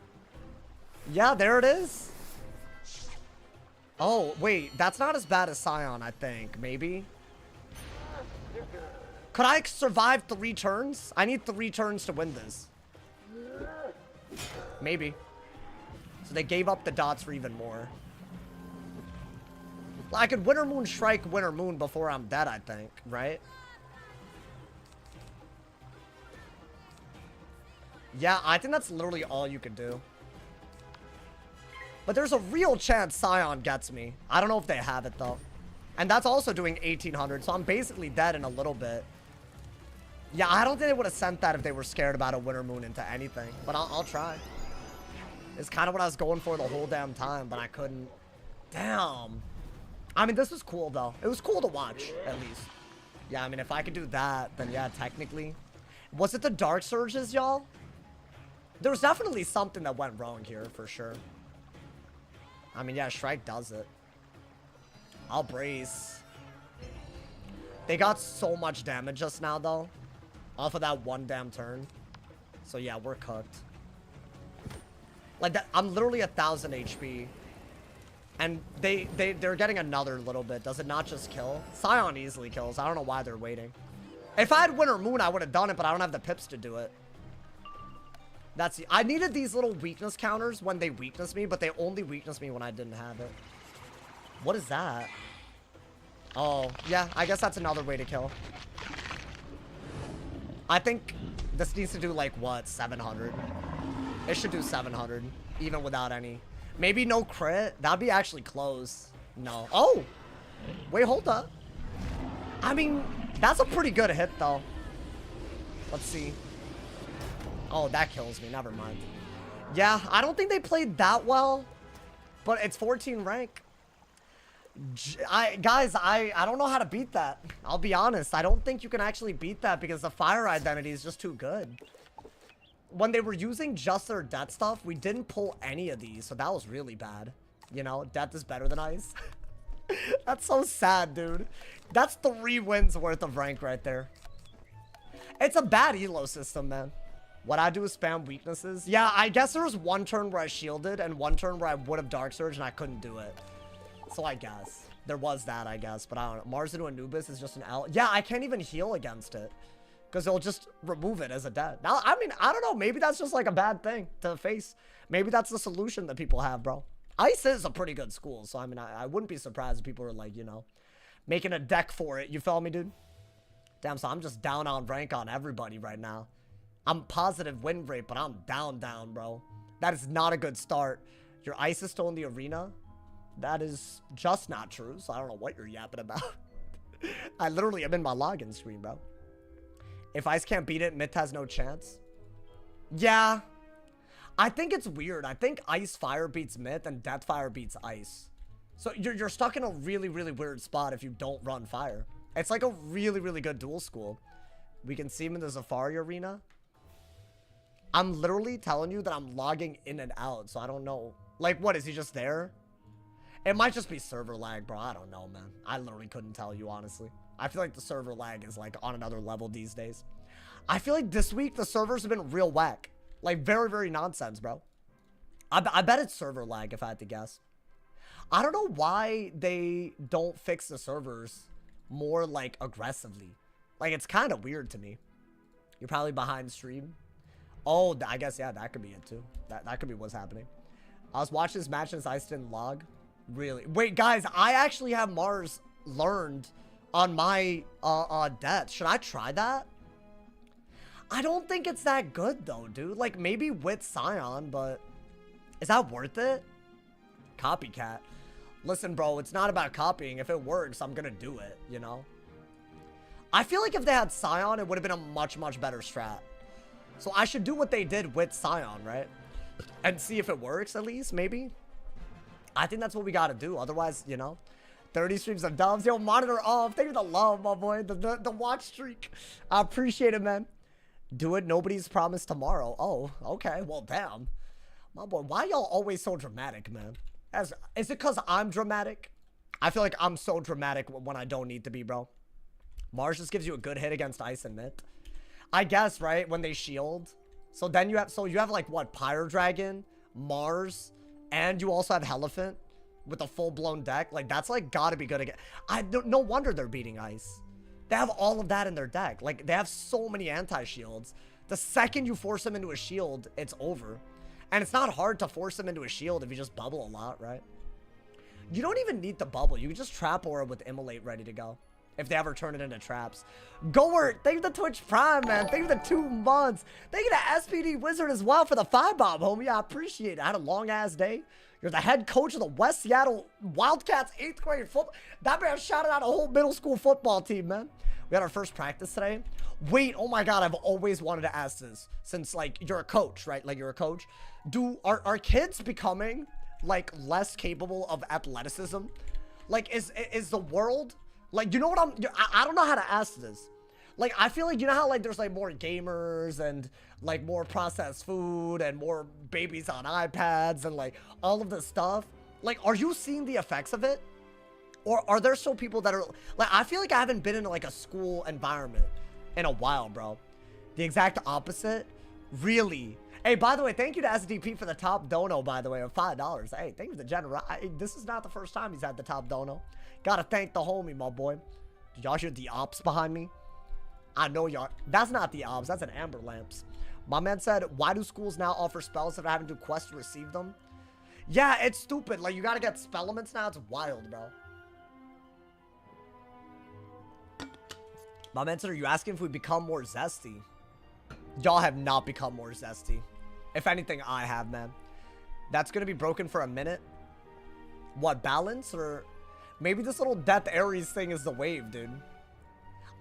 Yeah, there it is. Oh, wait. That's not as bad as Scion, I think. Maybe. Could I survive 3 turns? I need 3 turns to win this. Maybe. So they gave up the dots for even more. I could Winter Moon Shrike Winter Moon before I'm dead, I think. Right? Yeah, I think that's literally all you can do. But there's a real chance Scion gets me. I don't know if they have it, though. And that's also doing 1,800, so I'm basically dead in a little bit. Yeah, I don't think they would have sent that if they were scared about a Winter Moon into anything. But I'll try. It's kind of what I was going for the whole damn time, but I couldn't. Damn. I mean, this was cool, though. It was cool to watch, at least. Yeah, I mean, if I could do that, then yeah, technically. Was it the Dark Surges, y'all? There was definitely something that went wrong here, for sure. I mean, yeah, Shrike does it. I'll brace. They got so much damage just now, though. Off of that one damn turn. So, yeah, we're cooked. Like, that, I'm literally 1,000 HP. And they're getting another little bit. Does it not just kill? Scion easily kills. I don't know why they're waiting. If I had Winter Moon, I would have done it, but I don't have the pips to do it. That's I needed these little weakness counters when they weakness me, but they only weakness me when I didn't have it. What is that? Oh, yeah, I guess that's another way to kill. I think this needs to do, like, what, 700? It should do 700, even without any. Maybe no crit? That'd be actually close. No. Oh! Wait, hold up. I mean, that's a pretty good hit, though. Let's see. Oh, that kills me. Never mind. Yeah, I don't think they played that well. But it's 14 rank. Guys, I don't know how to beat that. I'll be honest. I don't think you can actually beat that because the fire identity is just too good. When they were using just their death stuff, we didn't pull any of these, so that was really bad. You know, death is better than ice. That's so sad, dude. That's 3 wins worth of rank right there. It's a bad elo system, man. What I do is spam weaknesses. Yeah, I guess there was one turn where I shielded and one turn where I would have Dark Surge and I couldn't do it. So I guess. There was that, I guess. But I don't know. Mars into Anubis is just an L. Yeah, I can't even heal against it. Because it'll just remove it as a dead. Now, I mean, I don't know. Maybe that's just like a bad thing to face. Maybe that's the solution that people have, bro. Ice is a pretty good school. So, I mean, I wouldn't be surprised if people are like, you know, making a deck for it. You feel me, dude? Damn, so I'm just down on rank on everybody right now. I'm positive win rate, but I'm down, bro. That is not a good start. Your ice is still in the arena. That is just not true, so I don't know what you're yapping about. I literally am in my login screen, bro. If ice can't beat it, myth has no chance. Yeah. I think it's weird. I think ice fire beats myth and death fire beats ice. So you're stuck in a really, really weird spot if you don't run fire. It's like a really, really good dual school. We can see him in the Safari arena. I'm literally telling you that I'm logging in and out, so I don't know. Like, what, is he just there? It might just be server lag, bro. I don't know, man. I literally couldn't tell you, honestly. I feel like the server lag is, like, on another level these days. I feel like this week, the servers have been real whack. Like, very, very nonsense, bro. I bet it's server lag, if I had to guess. I don't know why they don't fix the servers more, like, aggressively. Like, it's kind of weird to me. You're probably behind stream. Oh, I guess, yeah, that could be it, too. That could be what's happening. I was watching this match and Ice didn't log. Really? Wait, guys, I actually have Mars learned on my death. Should I try that? I don't think it's that good, though, dude. Like, maybe with Scion, but is that worth it? Copycat. Listen, bro, it's not about copying. If it works, I'm gonna do it, you know? I feel like if they had Scion, it would have been a much, much better strat. So I should do what they did with Scion, right? And see if it works, at least, maybe. I think that's what we gotta do. Otherwise, you know, 30 streams of dubs. Yo, monitor off. Thank you for the love, my boy. The watch streak. I appreciate it, man. Do it. Nobody's promised tomorrow. Oh, okay. Well, damn. My boy, why y'all always so dramatic, man? Is it because I'm dramatic? I feel like I'm so dramatic when I don't need to be, bro. Mars just gives you a good hit against Ice and Myth. I guess, right? When they shield. So then you have like what? Pyro Dragon, Mars, and you also have Elephant with a full-blown deck. Like, that's like gotta be good again. No wonder they're beating Ice. They have all of that in their deck. Like, they have so many anti-shields. The second you force them into a shield, it's over. And it's not hard to force them into a shield if you just bubble a lot, right? You don't even need to bubble. You can just trap aura with Immolate ready to go. If they ever turn it into traps. Goert, thank you for the Twitch Prime, man. Thank you for the 2 months. Thank you to SPD Wizard as well for the 5-bomb, homie. I appreciate it. I had a long-ass day. You're the head coach of the West Seattle Wildcats 8th grade football. That man shouted out a whole middle school football team, man. We had our first practice today. Wait, oh my God, I've always wanted to ask this. Since, like, you're a coach, right? Like, you're a coach. Are kids becoming, like, less capable of athleticism? Like, is the world... Like, you know what I don't know how to ask this. Like, I feel like, you know how, like, there's, like, more gamers and, like, more processed food and more babies on iPads and, like, all of this stuff? Like, are you seeing the effects of it? Or are there still people that are... Like, I feel like I haven't been in, like, a school environment in a while, bro. The exact opposite? Really? Hey, by the way, thank you to SDP for the top dono, by the way, of $5. Hey, thank you to the general. This is not the first time he's had the top dono. Gotta thank the homie, my boy. Did y'all hear the ops behind me? I know y'all. That's not the ops. That's an amber lamps. My man said, why do schools now offer spells if I haven't do quests to receive them? Yeah, it's stupid. Like, you gotta get spell elements now. It's wild, bro. My man said, are you asking if we become more zesty? Y'all have not become more zesty. If anything, I have, man. That's gonna be broken for a minute. What, balance? Or maybe this little Death Ares thing is the wave, dude.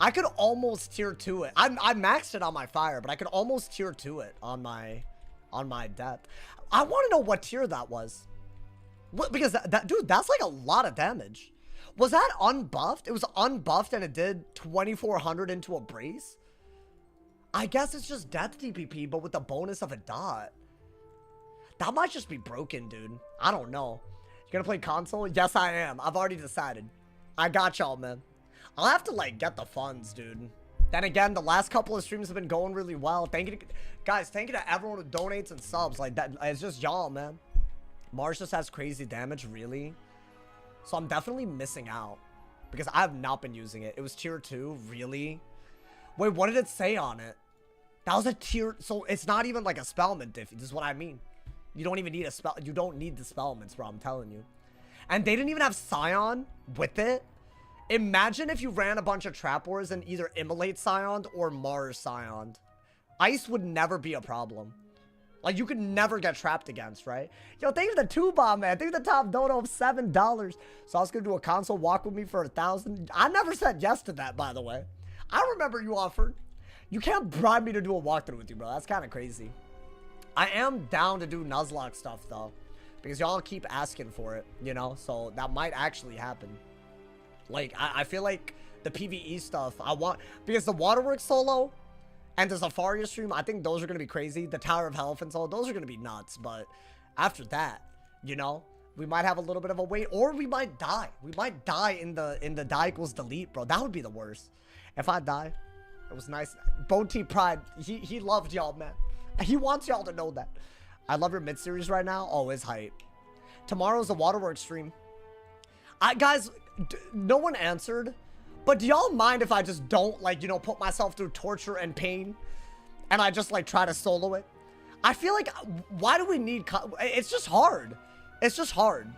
I could almost tier 2 it. I maxed it on my fire, but I could almost tier 2 it on my death. I want to know what tier that was. What? Because dude, that's like a lot of damage. Was that unbuffed? It was unbuffed and it did 2,400 into a brace? I guess it's just death DPP, but with the bonus of a dot. That might just be broken, dude. I don't know. You gonna play console? Yes, I am. I've already decided. I got y'all, man. I'll have to, like, get the funds, dude. Then again, the last couple of streams have been going really well. Thank you to, guys, thank you to everyone who donates and subs. Like, that, it's just y'all, man. Mars just has crazy damage, really. So I'm definitely missing out. Because I have not been using it. It was tier 2, really? Wait, what did it say on it? That was a tier, so it's not even like a spellment diff. This is what I mean. You don't even need a spell. You don't need the spellments, bro. I'm telling you. And they didn't even have Scion with it. Imagine if you ran a bunch of Trap Wars and either Immolate Scioned or Mars Scioned. Ice would never be a problem. Like, you could never get trapped against, right? Yo, thank you for the 2-bomb, man. Thank you for the top dono of $7. So I was going to do a console walk with me for 1,000. I never said yes to that, by the way. I remember you offered. You can't bribe me to do a walkthrough with you, bro. That's kind of crazy. I am down to do Nuzlocke stuff, though. Because y'all keep asking for it, you know? So that might actually happen. Like, I feel like the PvE stuff, I want... Because the Waterworks solo and the Safari stream, I think those are going to be crazy. The Tower of Hell and solo, those are going to be nuts. But after that, you know? We might have a little bit of a wait. Or we might die. We might die in the die equals delete, bro. That would be the worst. If I die... It was nice. Bone T Pride, he loved y'all, man. He wants y'all to know that. I love your mid-series right now. Always hype. Tomorrow's the Waterworks stream. Guys, no one answered. But do y'all mind if I just don't, like, you know, put myself through torture and pain? And I just, like, try to solo it? I feel like, why do we need... It's just hard. It's just hard.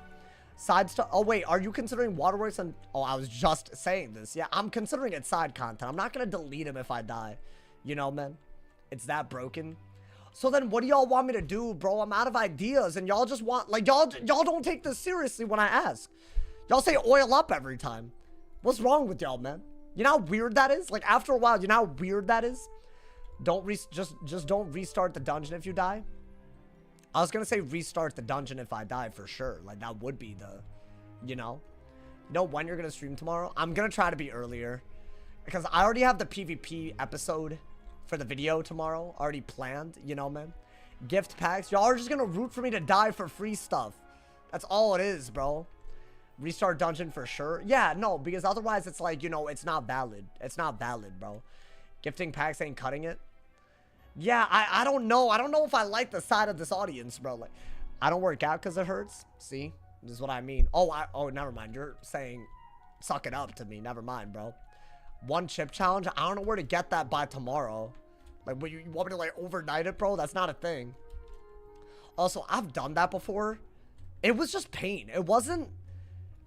Side stuff. Oh, wait. Are you considering Waterworks? And oh, I was just saying this. Yeah, I'm considering it side content. I'm not going to delete him if I die. You know, man? It's that broken. So then what do y'all want me to do, bro? I'm out of ideas. And y'all just want... Like, y'all don't take this seriously when I ask. Y'all say oil up every time. What's wrong with y'all, man? You know how weird that is? Like, after a while, you know how weird that is? Just don't restart the dungeon if you die. I was gonna say restart the dungeon if I die for sure. Like, that would be the, you know when you're gonna stream tomorrow? I'm gonna try to be earlier because I already have the PvP episode for the video tomorrow already planned, you know, man. Gift packs. Y'all are just gonna root for me to die for free stuff. That's all it is, bro. Restart dungeon for sure. Yeah, no, because otherwise it's like, you know, it's not valid. It's not valid, bro. Gifting packs ain't cutting it. Yeah, I don't know. I don't know if I like the side of this audience, bro. Like, I don't work out because it hurts. See? This is what I mean. Oh, never mind. You're saying suck it up to me. Never mind, bro. 1 chip challenge? I don't know where to get that by tomorrow. Like, what, you want me to, like, overnight it, bro? That's not a thing. Also, I've done that before. It was just pain. It wasn't...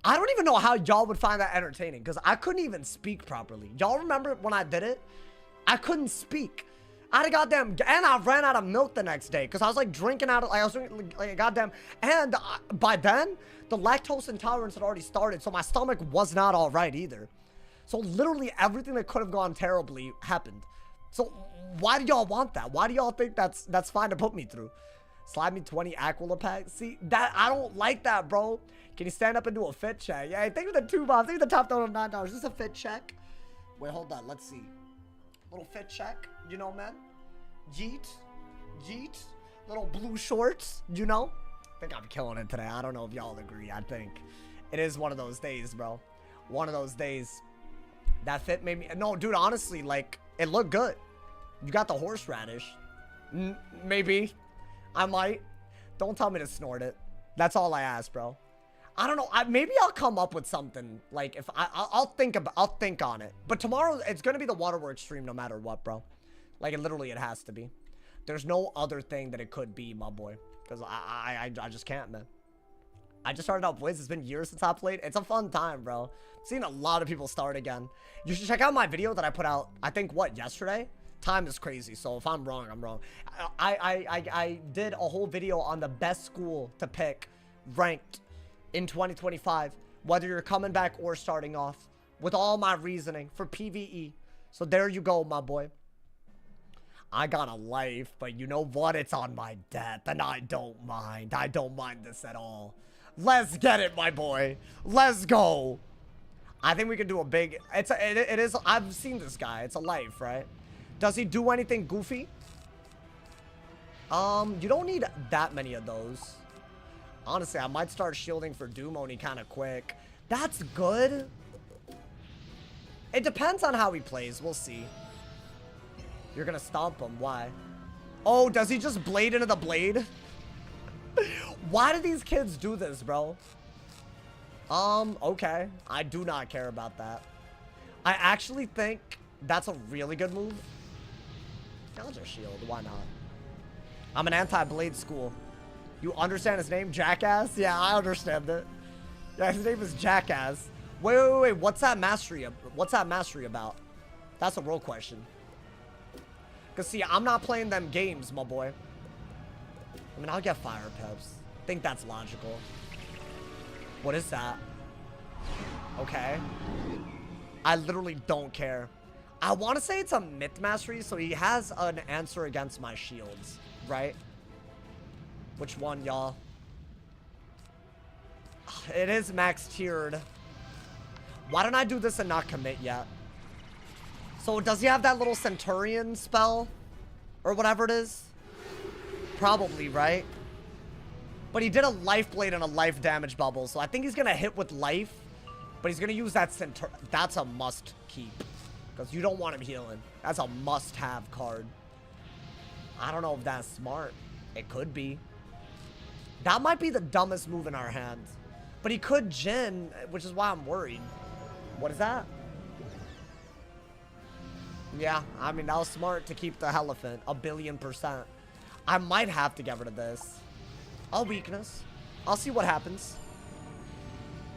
I don't even know how y'all would find that entertaining because I couldn't even speak properly. Y'all remember when I did it? I couldn't speak. I had a goddamn, and I ran out of milk the next day because I was like drinking out of, like I was drinking like a goddamn, and by then the lactose intolerance had already started, so my stomach was not all right either. So literally everything that could have gone terribly happened. So why do y'all want that? Why do y'all think that's fine to put me through? Slide me 20 Aquila packs. See that I don't like that, bro. Can you stand up and do a fit check? Yeah, think of the 2 bombs. Think of the top down of $9. Is this a fit check? Wait, hold on. Let's see. Little fit check, you know, man. Yeet. Little blue shorts, you know. I think I'm killing it today. I don't know if y'all agree. I think it is one of those days, bro. One of those days. That fit made me... No, dude, honestly, like, it looked good. You got the horseradish. Maybe. I might. Don't tell me to snort it. That's all I ask, bro. I don't know. Maybe I'll come up with something. Like, if I'll think on it. But tomorrow, it's going to be the Waterworks stream no matter what, bro. Like, it has to be. There's no other thing that it could be, my boy. Because I just can't, man. I just started up Wiz. It's been years since I played. It's a fun time, bro. I've seen a lot of people start again. You should check out my video that I put out, I think, what, yesterday? Time is crazy, so if I'm wrong, I'm wrong. I did a whole video on the best school to pick ranked in 2025, whether you're coming back or starting off, with all my reasoning for PvE. So there you go, my boy. I got a life, but you know what? It's on my death, and I don't mind. I don't mind this at all. Let's get it, my boy. Let's go. I think we can do a big... It is... I've seen this guy. It's a life, right? Does he do anything goofy? You don't need that many of those. Honestly, I might start shielding for Doom Oni kind of quick. That's good. It depends on how he plays. We'll see. You're gonna stomp him. Why? Oh, does he just blade into the blade? Why do these kids do this, bro? Okay. I do not care about that. I actually think that's a really good move. I'll just shield. Why not? I'm an anti-blade school. You understand his name? Jackass? Yeah, I understand it. Yeah, his name is Jackass. Wait. What's that mastery? What's that mastery about? That's a real question. Because, see, I'm not playing them games, my boy. I mean, I'll get fire peps. I think that's logical. What is that? Okay. I literally don't care. I want to say it's a myth mastery, so he has an answer against my shields, right? Which one, y'all? It is max tiered. Why don't I do this and not commit yet? So does he have that little Centurion spell? Or whatever it is? Probably, right? But he did a life blade and a life damage bubble, so I think he's gonna hit with life. But he's gonna use that Centurion. That's a must keep. Because you don't want him healing. That's a must-have card. I don't know if that's smart. It could be. That might be the dumbest move in our hands. But he could Jin, which is why I'm worried. What is that? Yeah, I mean, that was smart to keep the Elephant. 1,000,000,000%. I might have to get rid of this. I'll weakness. I'll see what happens.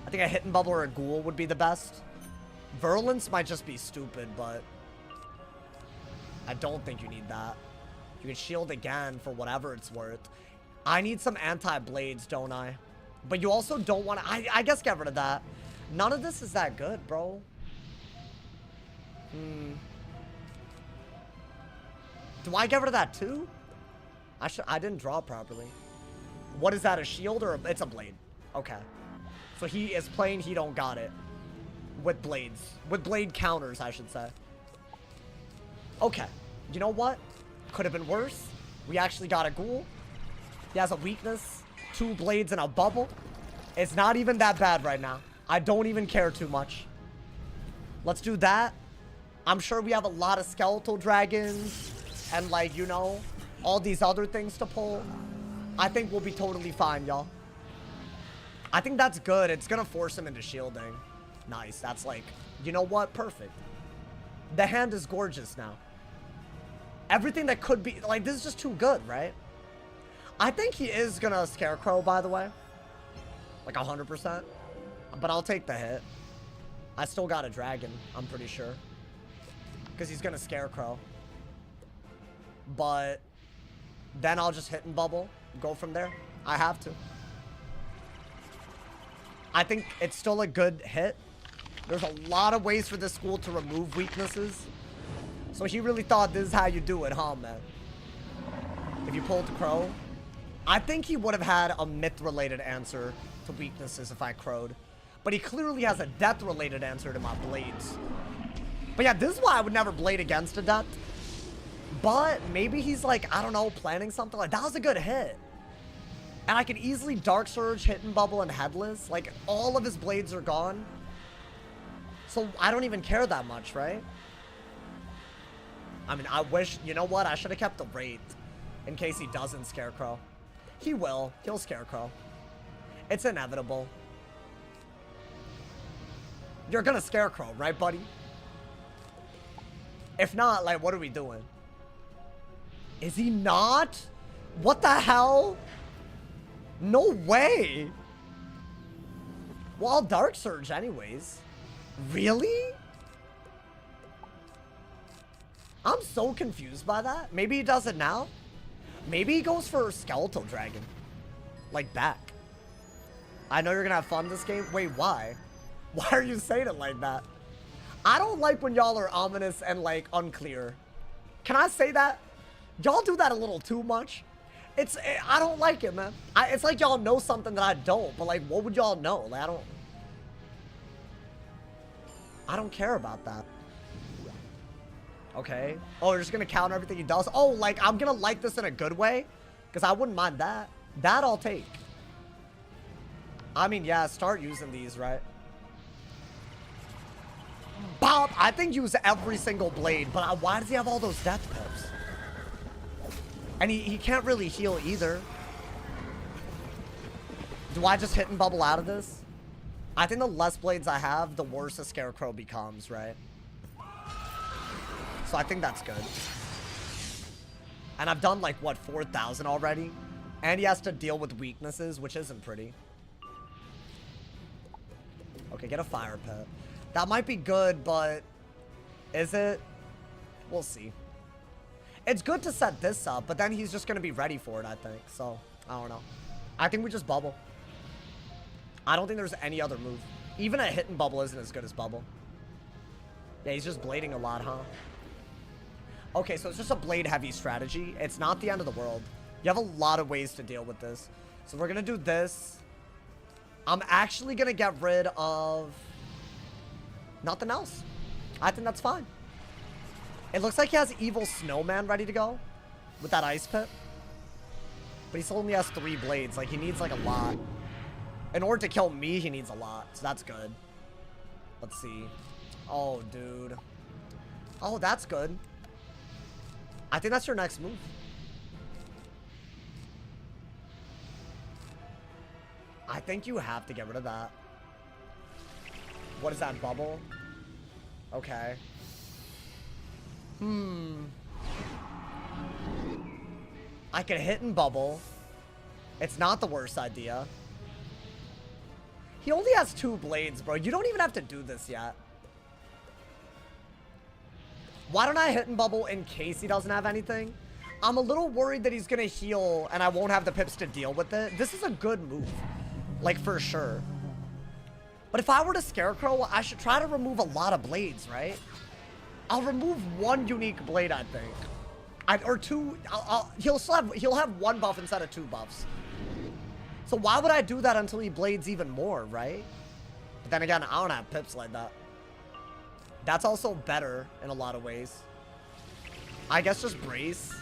I think a Hidden Bubble or a Ghoul would be the best. Virulence might just be stupid, but I don't think you need that. You can shield again for whatever it's worth. I need some anti-blades, don't I? But you also don't want to... I guess get rid of that. None of this is that good, bro. Do I get rid of that too? I didn't draw properly. What is that, a shield or it's a blade? Okay. So he is playing he don't got it. With blades. With blade counters, I should say. Okay. You know what? Could have been worse. We actually got a Ghoul. He has a weakness. 2 blades and a bubble. It's not even that bad right now. I don't even care too much. Let's do that. I'm sure we have a lot of skeletal dragons. And like, you know, all these other things to pull. I think we'll be totally fine, y'all. I think that's good. It's gonna force him into shielding. Nice. That's like, you know what? Perfect. The hand is gorgeous now. Everything that could be, like, this is just too good, right? I think he is gonna Scarecrow, by the way. Like 100%. But I'll take the hit. I still got a dragon, I'm pretty sure. Because he's gonna Scarecrow. But then I'll just hit and bubble. Go from there. I have to. I think it's still a good hit. There's a lot of ways for this school to remove weaknesses. So he really thought this is how you do it, huh, man? If you pulled Crow. I think he would have had a myth-related answer to weaknesses if I crowed. But he clearly has a death-related answer to my blades. But yeah, this is why I would never blade against a death. But maybe he's like, I don't know, planning something. Like, that was a good hit. And I can easily Dark Surge, Hidden Bubble, and Headless. Like, all of his blades are gone. So I don't even care that much, right? I mean, I wish, you know what? I should have kept the Wraith in case he doesn't Scarecrow. He will. He'll Scarecrow. It's inevitable. You're gonna Scarecrow, right, buddy? If not, like, what are we doing? Is he not? What the hell? No way. Well, I'll Dark Surge anyways. Really? I'm so confused by that. Maybe he does it now. Maybe he goes for Skeletal Dragon. Like back. I know you're gonna have fun this game. Wait, why? Why are you saying it like that? I don't like when y'all are ominous and like unclear. Can I say that? Y'all do that a little too much. I don't like it, man. It's like y'all know something that I don't, but like, what would y'all know? Like, I don't care about that. Okay. Oh, you're just gonna counter everything he does? Oh, like, I'm gonna like this in a good way? Because I wouldn't mind that. That I'll take. I mean, yeah, start using these, right? Bob, I think use every single blade, but why does he have all those death pips? And he can't really heal either. Do I just hit and bubble out of this? I think the less blades I have, the worse a Scarecrow becomes, right? So I think that's good. And I've done like, what, 4,000 already? And he has to deal with weaknesses, which isn't pretty. Okay, get a fire pit. That might be good, but is it? We'll see. It's good to set this up, but then he's just going to be ready for it, I think. So, I don't know. I think we just bubble. I don't think there's any other move. Even a hit and bubble isn't as good as bubble. Yeah, he's just blading a lot, huh? Okay, so it's just a blade heavy strategy. It's not the end of the world. You have a lot of ways to deal with this. So we're going to do this. I'm actually going to get rid of nothing else. I think that's fine. It looks like he has Evil Snowman ready to go with that ice pit. But he still only has 3 blades. Like, he needs, like, a lot. In order to kill me, he needs a lot. So that's good. Let's see. Oh, dude. Oh, that's good. I think that's your next move. I think you have to get rid of that. What is that, bubble? Okay. I can hit and bubble. It's not the worst idea. He only has 2 blades, bro. You don't even have to do this yet. Why don't I hit and bubble in case he doesn't have anything? I'm a little worried that he's gonna heal and I won't have the pips to deal with it. This is a good move. Like, for sure. But if I were to Scarecrow, I should try to remove a lot of blades, right? I'll remove 1 unique blade, I think. Or 2. He'll have 1 buff instead of 2 buffs. So why would I do that until he blades even more, right? But then again, I don't have pips like that. That's also better in a lot of ways. I guess just brace.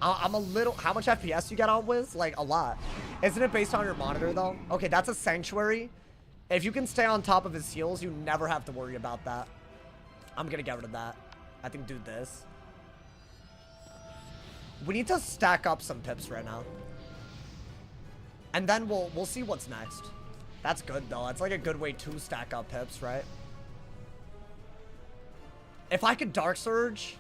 I'm a little... How much FPS you get on Wiz? Like, a lot. Isn't it based on your monitor, though? Okay, that's a Sanctuary. If you can stay on top of his heals, you never have to worry about that. I'm gonna get rid of that. I think do this. We need to stack up some pips right now. And then we'll see what's next. That's good, though. That's like a good way to stack up pips, right? If I could Dark Surge,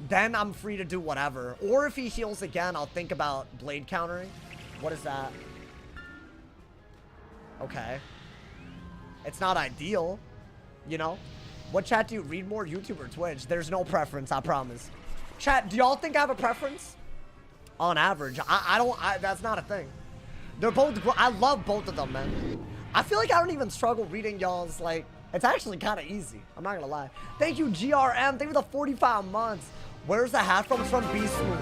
then I'm free to do whatever. Or if he heals again, I'll think about blade countering. What is that? Okay. It's not ideal, you know? What chat do you read more, YouTube or Twitch? There's no preference, I promise. Chat, do y'all think I have a preference? On average, I don't, that's not a thing. They're both, I love both of them, man. I feel like I don't even struggle reading y'all's, like, it's actually kind of easy. I'm not gonna lie. Thank you, GRM. Thank you for the 45 months. Where's the hat from? It's from Beast Moon.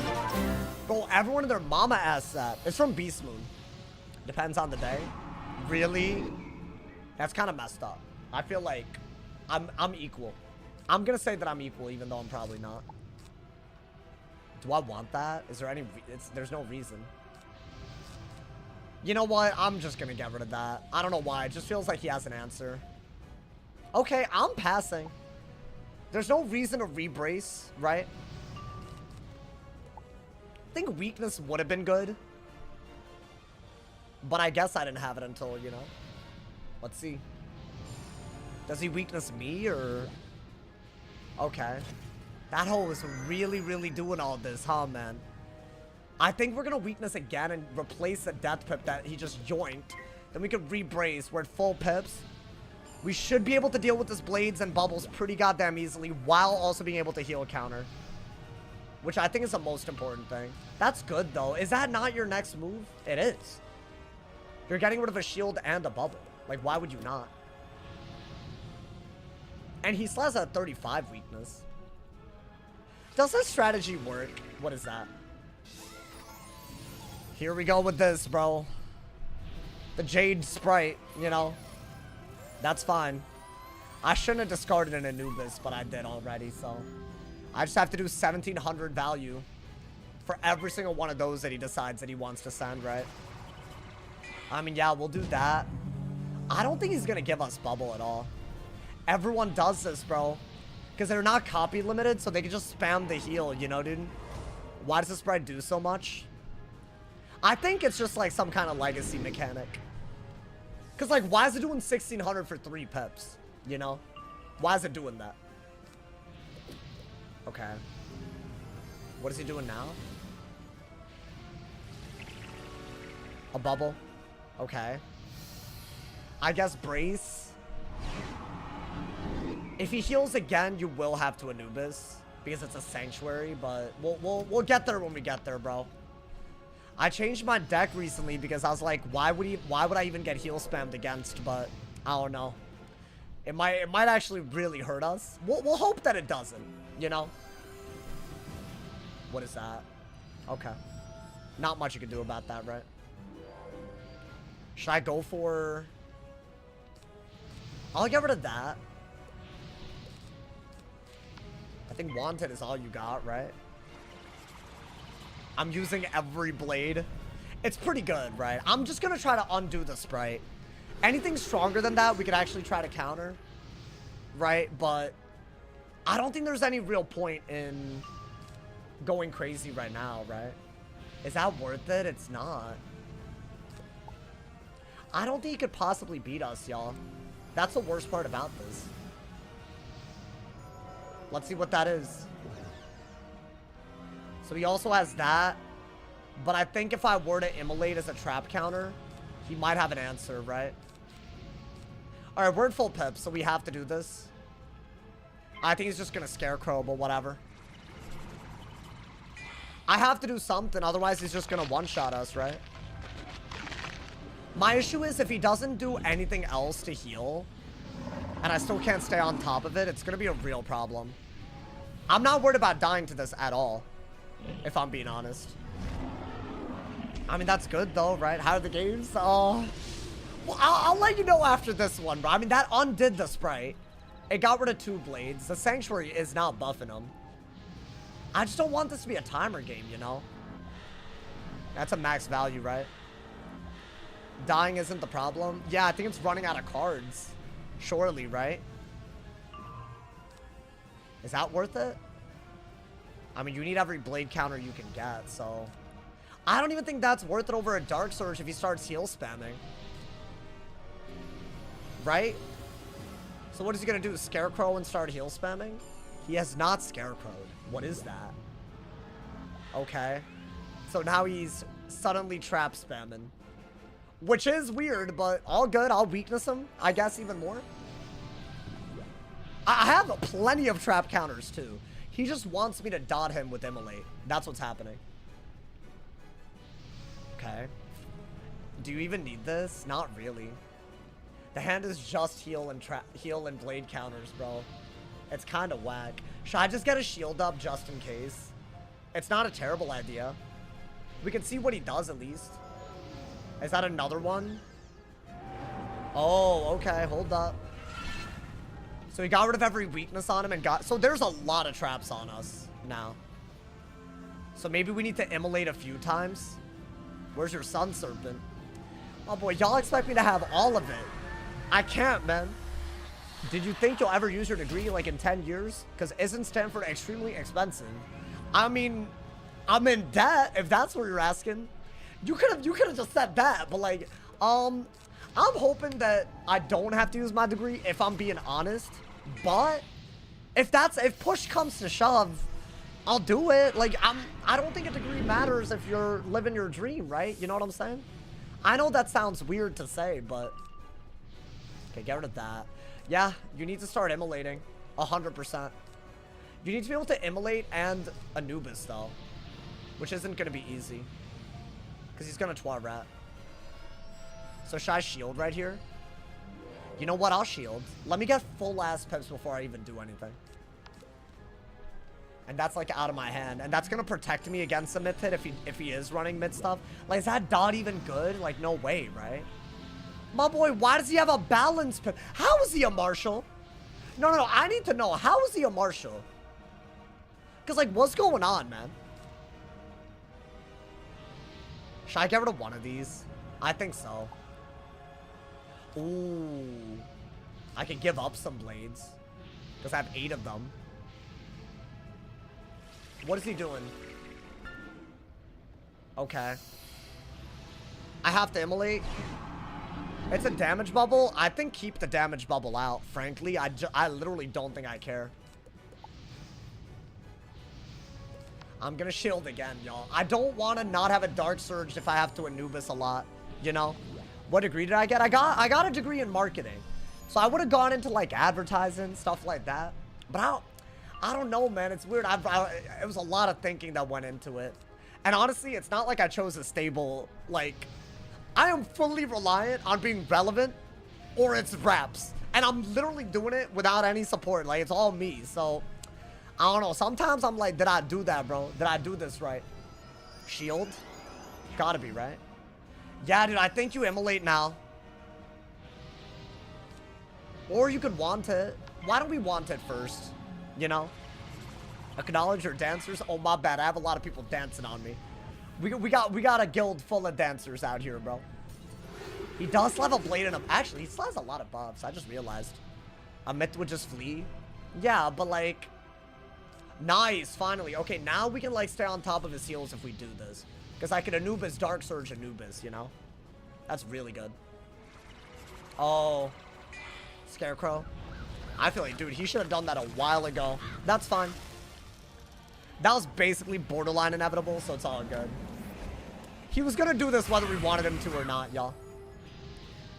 Bro, everyone and their mama asked that. It's from Beast Moon. Depends on the day. Really? That's kind of messed up. I feel like I'm equal. I'm gonna say that I'm equal, even though I'm probably not. Do I want that? Is there any... there's no reason. You know what? I'm just gonna get rid of that. I don't know why. It just feels like he has an answer. Okay, I'm passing. There's no reason to rebrace, right? I think weakness would have been good. But I guess I didn't have it until, you know. Let's see. Does he weakness me, or... Okay. That hole is really, really doing all this, huh, man? I think we're gonna weakness again and replace the death pip that he just joined. Then we could rebrace. We're at full pips. We should be able to deal with his blades and bubbles pretty goddamn easily while also being able to heal counter. Which I think is the most important thing. That's good, though. Is that not your next move? It is. You're getting rid of a shield and a bubble. Like, why would you not? And he still has a 35 weakness. Does this strategy work? What is that? Here we go with this, bro. The Jade Sprite, you know. That's fine. I shouldn't have discarded an Anubis, but I did already, so. I just have to do 1,700 value for every single one of those that he decides that he wants to send, right? I mean, yeah, we'll do that. I don't think he's gonna give us bubble at all. Everyone does this, bro. Because they're not copy limited, so they can just spam the heal, you know, dude? Why does the sprite do so much? I think it's just like some kind of legacy mechanic. Because, like, why is it doing 1,600 for 3 pips? You know? Why is it doing that? Okay. What is he doing now? A bubble? Okay. I guess brace. If he heals again, you will have to Anubis because it's a sanctuary, but we'll get there when we get there, bro. I changed my deck recently because I was like, why would I even get heal spammed against? But I don't know. It might actually really hurt us. We'll hope that it doesn't, you know? What is that? Okay. Not much you can do about that, right? Should I go for... I'll get rid of that. I think Wanted is all you got, right? I'm using every blade. It's pretty good, right? I'm just gonna try to undo the sprite. Anything stronger than that, we could actually try to counter. Right? But I don't think there's any real point in going crazy right now, right? Is that worth it? It's not. I don't think he could possibly beat us, y'all. That's the worst part about this. Let's see what that is. So he also has that. But I think if I were to immolate as a trap counter, he might have an answer, right? Alright, we're in full pip, so we have to do this. I think he's just gonna Scarecrow, but whatever. I have to do something, otherwise he's just gonna one-shot us, right? My issue is if he doesn't do anything else to heal, and I still can't stay on top of it, it's gonna be a real problem. I'm not worried about dying to this at all, if I'm being honest. I mean, that's good though, right? How are the games? Oh, well, I'll let you know after this one, bro. I mean, that undid the sprite. It got rid of 2 blades. The Sanctuary is not buffing them. I just don't want this to be a timer game, you know? That's a max value, right? Dying isn't the problem. Yeah, I think it's running out of cards. Surely, right? Is that worth it? I mean, you need every blade counter you can get, so... I don't even think that's worth it over a Dark Surge if he starts heal spamming. Right? So what is he gonna do? Scarecrow and start heal spamming? He has not Scarecrowed. What is that? Okay. So now he's suddenly trap spamming. Which is weird, but all good. I'll weakness him, I guess, even more. I have plenty of trap counters, too. He just wants me to dot him with Immolate. That's what's happening. Okay. Do you even need this? Not really. The hand is just heal and blade counters, bro. It's kind of whack. Should I just get a shield up just in case? It's not a terrible idea. We can see what he does at least. Is that another one? Oh, okay. Hold up. So he got rid of every weakness on him and got... So there's a lot of traps on us now. So maybe we need to immolate a few times. Where's your Sun Serpent? Oh boy, y'all expect me to have all of it. I can't, man. Did you think you'll ever use your degree like in 10 years? Because isn't Stanford extremely expensive? I mean, I'm in debt, if that's what you're asking. You could have just said that, but like, I'm hoping that I don't have to use my degree if I'm being honest. But if push comes to shove, I'll do it. Like, I don't think a degree matters if you're living your dream, right? You know what I'm saying? I know that sounds weird to say, but okay, get rid of that. Yeah, you need to start immolating 100%. You need to be able to immolate and Anubis though, which isn't gonna be easy because he's gonna Twa-Rat. So should I shield right here? You know what? I'll shield. Let me get full ass pips before I even do anything. And that's like out of my hand. And that's gonna protect me against the myth hit if he is running mid stuff. Like, is that dot even good? Like, no way, right? My boy, why does he have a balance pip? How is he a marshal? No, I need to know. How is he a marshal? Because, like, what's going on, man? Should I get rid of one of these? I think so. Ooh. I could give up some blades. Because I have 8 of them. What is he doing? Okay. I have to immolate. It's a damage bubble. I think keep the damage bubble out. Frankly, I literally don't think I care. I'm gonna shield again, y'all. I don't want to not have a Dark Surge if I have to Anubis a lot, you know? What degree did I get? I got a degree in marketing. So I would have gone into, like, advertising, stuff like that. But I don't know, man. It's weird. It was a lot of thinking that went into it. And honestly, it's not like I chose a stable, like... I am fully reliant on being relevant or it's reps. And I'm literally doing it without any support. Like, it's all me. So, I don't know. Sometimes I'm like, did I do that, bro? Did I do this right? Shield? Gotta be, right? Yeah, dude, I think you immolate now. Or you could want it. Why don't we want it first? You know? Acknowledge your dancers. Oh, my bad. I have a lot of people dancing on me. We got a guild full of dancers out here, bro. He does still have a blade in him. Actually, he still has a lot of buffs. I just realized. A myth would just flee. Yeah, but like... Nice, finally. Okay, now we can like stay on top of his heals if we do this. Because I could Anubis, Dark Surge Anubis, you know? That's really good. Oh. Scarecrow. I feel like, dude, he should have done that a while ago. That's fine. That was basically borderline inevitable, so it's all good. He was gonna do this whether we wanted him to or not, y'all.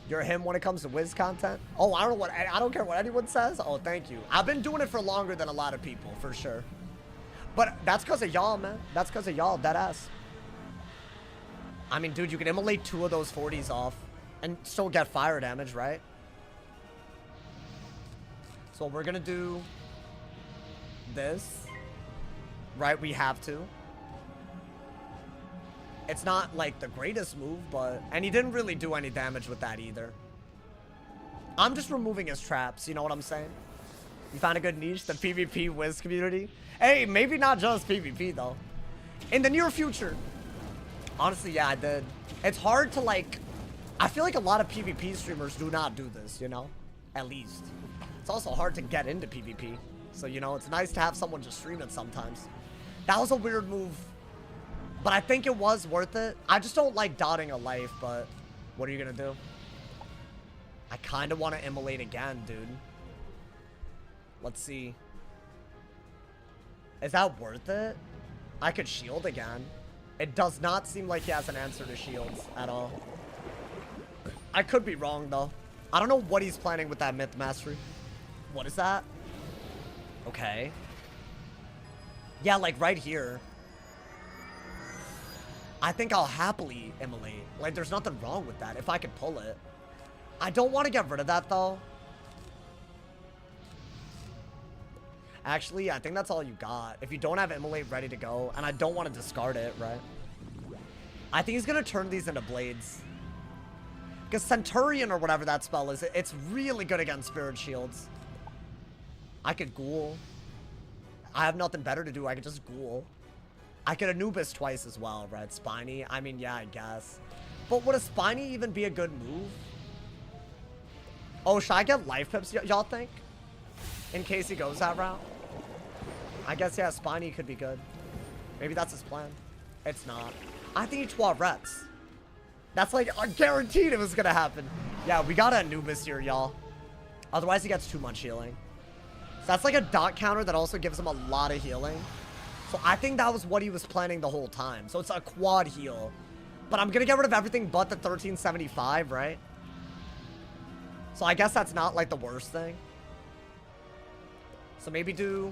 You're him when it comes to Wiz content? Oh, I don't care what anyone says. Oh, thank you. I've been doing it for longer than a lot of people, for sure. But that's because of y'all, man. That's because of y'all, deadass. I mean, dude, you can immolate 2 of those 40s off and still get fire damage, right? So we're gonna do this. Right, we have to. It's not like the greatest move, but... And he didn't really do any damage with that either. I'm just removing his traps, you know what I'm saying? You found a good niche, the PvP Wiz community? Hey, maybe not just PvP though. In the near future. Honestly, yeah, I did. It's hard to like... I feel like a lot of PvP streamers do not do this, you know? At least. It's also hard to get into PvP. So, you know, it's nice to have someone just stream it sometimes. That was a weird move. But I think it was worth it. I just don't like dotting a life, but what are you gonna do? I kind of want to immolate again, dude. Let's see. Is that worth it? I could shield again. It does not seem like he has an answer to shields at all. I could be wrong, though. I don't know what he's planning with that Myth Mastery. What is that? Okay. Yeah, like right here. I think I'll happily immolate. Like, there's nothing wrong with that if I could pull it. I don't want to get rid of that, though. Actually, I think that's all you got. If you don't have immolate ready to go, and I don't want to discard it, right? I think he's going to turn these into blades. Because Centurion or whatever that spell is, it's really good against Spirit Shields. I could Ghoul. I have nothing better to do. I could just Ghoul. I could Anubis twice as well, right? Spiny. I mean, yeah, I guess. But would a Spiny even be a good move? Oh, should I get life pips, y'all think? In case he goes that route? I guess, yeah, Spiny could be good. Maybe that's his plan. It's not. I think he Rets. That's like, guaranteed it was gonna happen. Yeah, we got Anubis here, y'all. Otherwise, he gets too much healing. So that's like a dot counter that also gives him a lot of healing. So I think that was what he was planning the whole time. So it's a quad heal. But I'm gonna get rid of everything but the 1375, right? So I guess that's not like the worst thing. So maybe do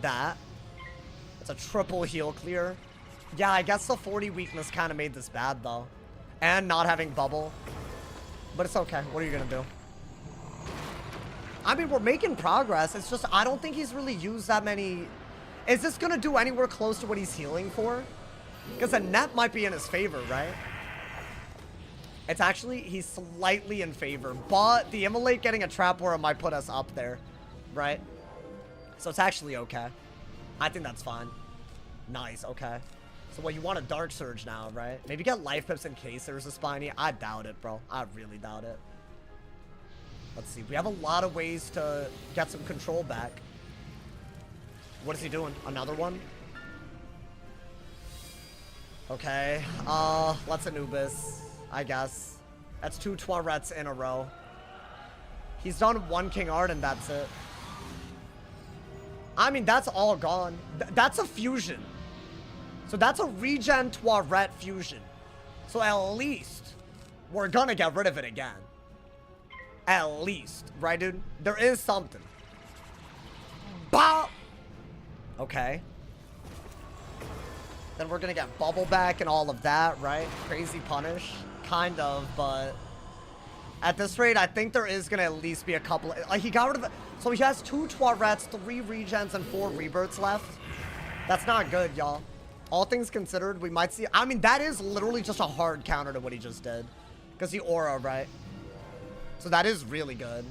that. It's a triple heal clear. Yeah, I guess the 40 weakness kind of made this bad though. And not having bubble. But it's okay. What are you gonna do? I mean, we're making progress. It's just, I don't think he's really used that many. Is this going to do anywhere close to what he's healing for? Because the net might be in his favor, right? It's actually, he's slightly in favor. But the Immolate getting a Trap Aura might put us up there, right? So it's actually okay. I think that's fine. Nice, okay. So, well, you want a Dark Surge now, right? Maybe get Life Pips in case there's a Spiny. I doubt it, bro. I really doubt it. Let's see. We have a lot of ways to get some control back. What is he doing? Another one? Okay. Let's Anubis, I guess. That's 2 Toirettes in a row. He's done 1 King Art and that's it. I mean, that's all gone. That's a fusion. So that's a regen Toirette fusion. So at least we're gonna get rid of it again. At least, right, dude? There is something. Bow! Okay. Then we're gonna get Bubble back and all of that, right? Crazy punish. Kind of, but at this rate, I think there is gonna at least be a couple. Like, he got rid of it. So he has 2 Toirettes, 3 regens, and 4 rebirths left. That's not good, y'all. All things considered, we might see. I mean, that is literally just a hard counter to what he just did. Because he aura, right? So that is really good.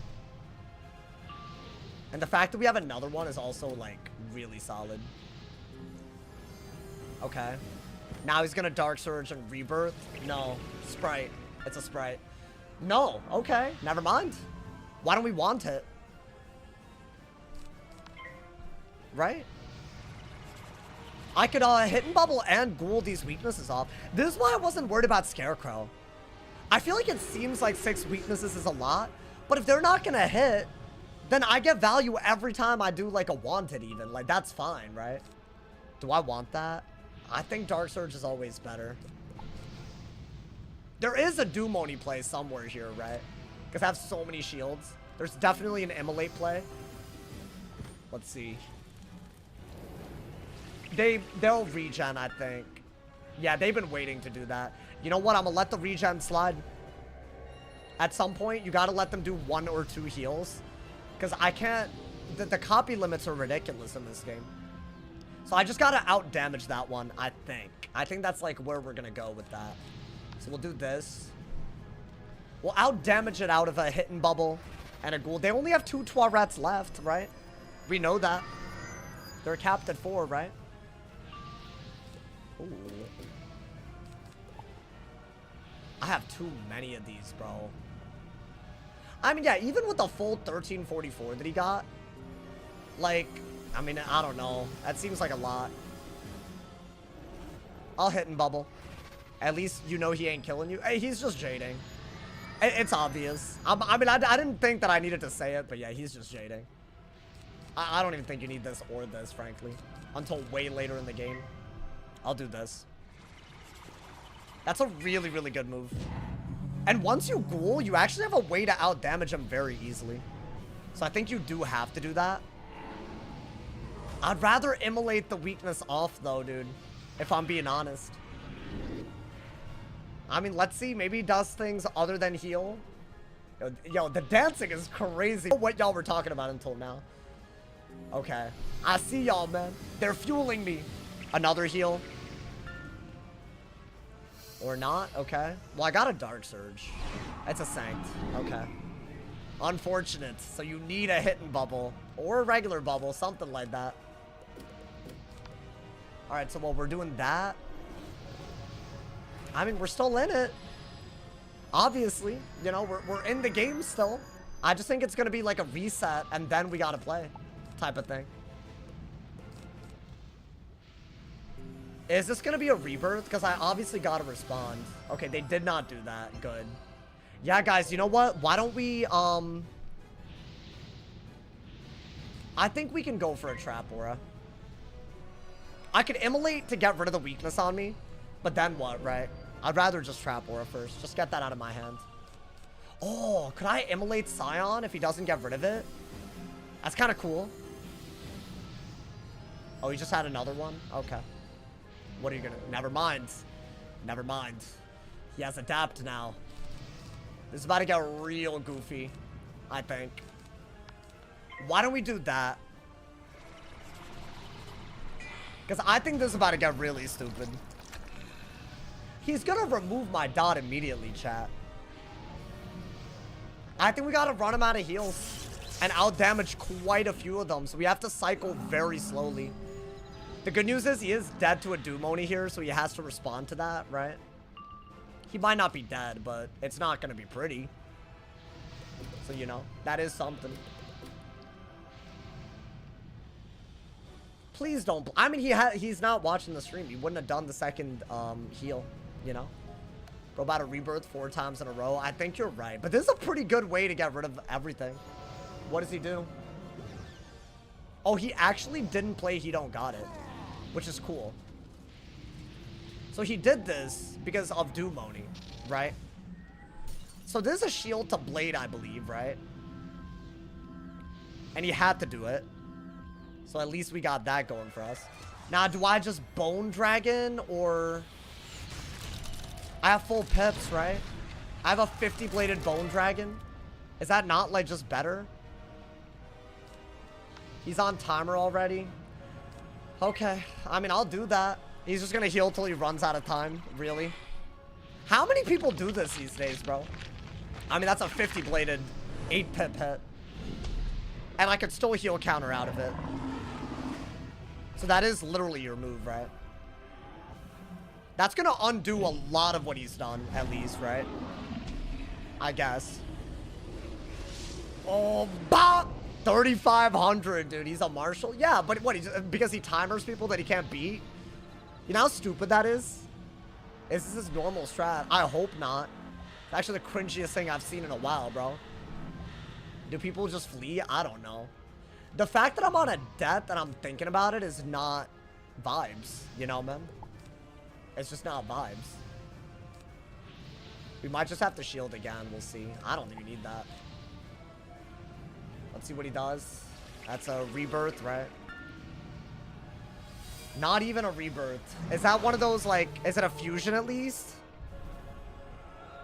And the fact that we have another one is also, like, really solid. Okay. Now he's gonna Dark Surge and Rebirth. No. Sprite. It's a Sprite. No. Okay. Never mind. Why don't we want it? Right? I could hit and bubble and ghoul these weaknesses off. This is why I wasn't worried about Scarecrow. I feel like it seems like 6 weaknesses is a lot, but if they're not gonna hit, then I get value every time I do like a wanted even. Like, that's fine, right? Do I want that? I think Dark Surge is always better. There is a Doom Oni play somewhere here, right? Because I have so many shields. There's definitely an Immolate play. Let's see. They'll regen, I think. Yeah, they've been waiting to do that. You know what? I'm gonna let the regen slide. At some point, you gotta let them do 1 or 2 heals. Because I can't... The copy limits are ridiculous in this game. So I just gotta out-damage that one, I think. I think that's like where we're gonna go with that. So we'll do this. We'll out-damage it out of a hit and bubble and a ghoul. They only have 2 Toirettes left, right? We know that. They're capped at 4, right? Ooh. I have too many of these, bro. I mean, yeah, even with the full 1344 that he got, like, I mean, I don't know. That seems like a lot. I'll hit and bubble. At least you know he ain't killing you. Hey, he's just jading. It's obvious. I mean, I didn't think that I needed to say it, but yeah, he's just jading. I don't even think you need this or this, frankly. Until way later in the game. I'll do this. That's a really, really good move. And once you ghoul, you actually have a way to out-damage him very easily. So I think you do have to do that. I'd rather immolate the weakness off, though, dude. If I'm being honest. I mean, let's see. Maybe he does things other than heal. Yo, the dancing is crazy. What y'all were talking about until now. Okay. I see y'all, man. They're fueling me. Another heal. Or not? Okay. Well, I got a Dark Surge. It's a Sanct. Okay. Unfortunate. So you need a hit and bubble. Or a regular bubble. Something like that. Alright, so while we're doing that, I mean, we're still in it. Obviously. You know, we're in the game still. I just think it's going to be like a reset and then we got to play type of thing. Is this going to be a rebirth? Because I obviously got to respond. Okay, they did not do that. Good. Yeah, guys, you know what? Why don't we, I think we can go for a Trap Aura. I could immolate to get rid of the weakness on me. But then what, right? I'd rather just Trap Aura first. Just get that out of my hand. Oh, could I immolate Scion if he doesn't get rid of it? That's kind of cool. Oh, he just had another one? Okay. What are you gonna... Never mind. Never mind. He has Adapt now. This is about to get real goofy, I think. Why don't we do that? Because I think this is about to get really stupid. He's gonna remove my dot immediately, chat. I think we gotta run him out of heals and out-damage quite a few of them, so we have to cycle very slowly. The good news is he is dead to a Doom Oni here, so he has to respond to that, right? He might not be dead, but it's not gonna be pretty. So, you know, that is something. Please don't. I mean, he's not watching the stream. He wouldn't have done the second heal, you know? Bro, about a rebirth 4 times in a row. I think you're right. But this is a pretty good way to get rid of everything. What does he do? Oh, he actually didn't play He Don't Got It, which is cool. So he did this because of Doom Oni, right? So this is a shield to Blade, I believe, right? And he had to do it. So at least we got that going for us. Now, do I just Bone Dragon or... I have full pips, right? I have a 50-bladed Bone Dragon. Is that not, like, just better? He's on timer already. Okay. I mean, I'll do that. He's just gonna heal till he runs out of time. Really? How many people do this these days, bro? I mean, that's a 50-bladed 8-pip hit. And I could still heal counter out of it. So that is literally your move, right? That's gonna undo a lot of what he's done, at least, right? I guess. Oh, bop! 3,500, dude. He's a marshal? Yeah, but what? Because he timers people that he can't beat? You know how stupid that is? Is this his normal strat? I hope not. It's actually the cringiest thing I've seen in a while, bro. Do people just flee? I don't know. The fact that I'm on a death and I'm thinking about it is not vibes, you know, man? It's just not vibes. We might just have to shield again. We'll see. I don't even need that. Let's see what he does. That's a rebirth, right? Not even a rebirth. Is that one of those, like, is it a fusion at least?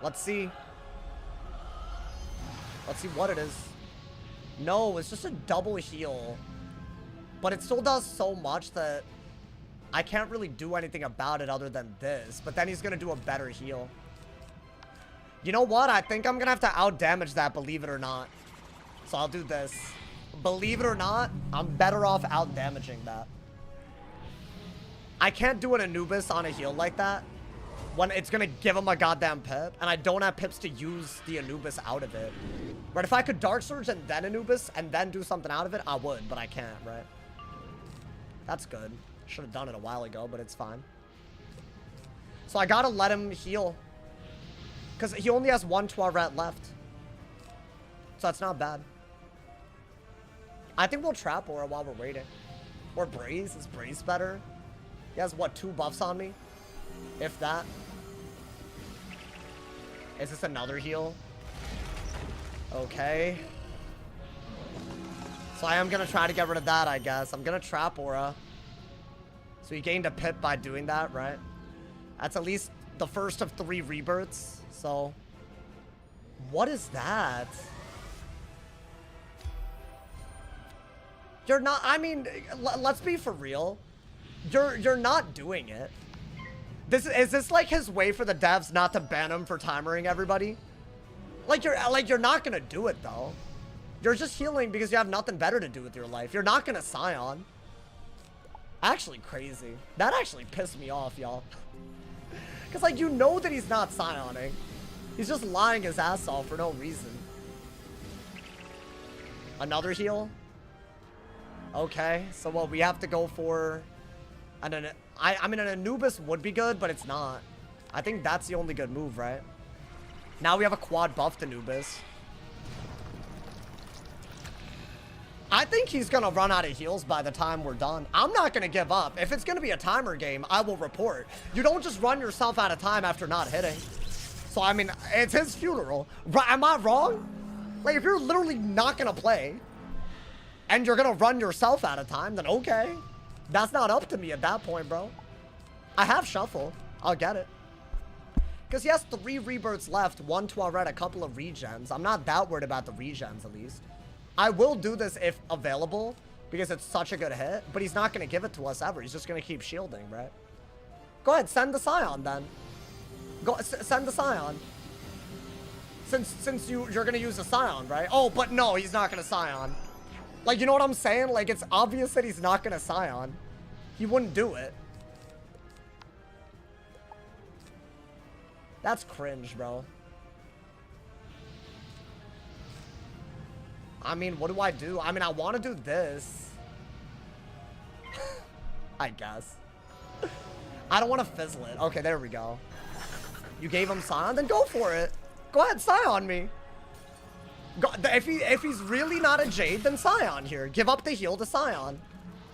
Let's see. Let's see what it is. No, it's just a double heal. But it still does so much that I can't really do anything about it other than this. But then he's going to do a better heal. You know what? I think I'm going to have to out-damage that, believe it or not. So I'll do this. Believe it or not, I'm better off out-damaging that. I can't do an Anubis on a heal like that when it's going to give him a goddamn pip. And I don't have pips to use the Anubis out of it. But if I could Dark Surge and then Anubis and then do something out of it, I would. But I can't, right? That's good. Should have done it a while ago, but it's fine. So I gotta let him heal. Because he only has 1 Toiret left. So that's not bad. I think we'll Trap Aura while we're waiting. Or Braze. Is Braze better? He has, what, 2 buffs on me? If that. Is this another heal? Okay. So I am going to try to get rid of that, I guess. I'm going to Trap Aura. So he gained a pip by doing that, right? That's at least the first of 3 rebirths. So, what is that? You're not, I mean, let's be for real. You're not doing it. Is this like his way for the devs not to ban him for timering everybody? Like you're not gonna do it though. You're just healing because you have nothing better to do with your life. You're not gonna Scion. Actually crazy. That actually pissed me off, y'all. Because, like, you know that he's not Scioning. He's just lying his ass off for no reason. Another heal? Okay, so what, we have to go for... I mean, an Anubis would be good, but it's not. I think that's the only good move, right? Now we have a quad buffed Anubis. I think he's going to run out of heals by the time we're done. I'm not going to give up. If it's going to be a timer game, I will report. You don't just run yourself out of time after not hitting. So, I mean, it's his funeral. Am I wrong? Like, if you're literally not going to play and you're going to run yourself out of time, then okay. That's not up to me at that point, bro. I have Shuffle. I'll get it. Because he has 3 rebirths left, 1 Toiret, a couple of regens. I'm not that worried about the regens, at least. I will do this if available, because it's such a good hit, but he's not going to give it to us ever. He's just going to keep shielding, right? Go ahead, send the Scion then. Go send the Scion. Since you're going to use the Scion, right? Oh, but no, he's not going to Scion. Like, you know what I'm saying? Like, it's obvious that he's not going to Scion. He wouldn't do it. That's cringe, bro. I mean, what do I do? I mean, I want to do this. I guess. I don't want to fizzle it. Okay, there we go. You gave him Scion? Then go for it. Go ahead, Scion me. Go, if he's really not a Jade, then Scion here. Give up the heal to Scion.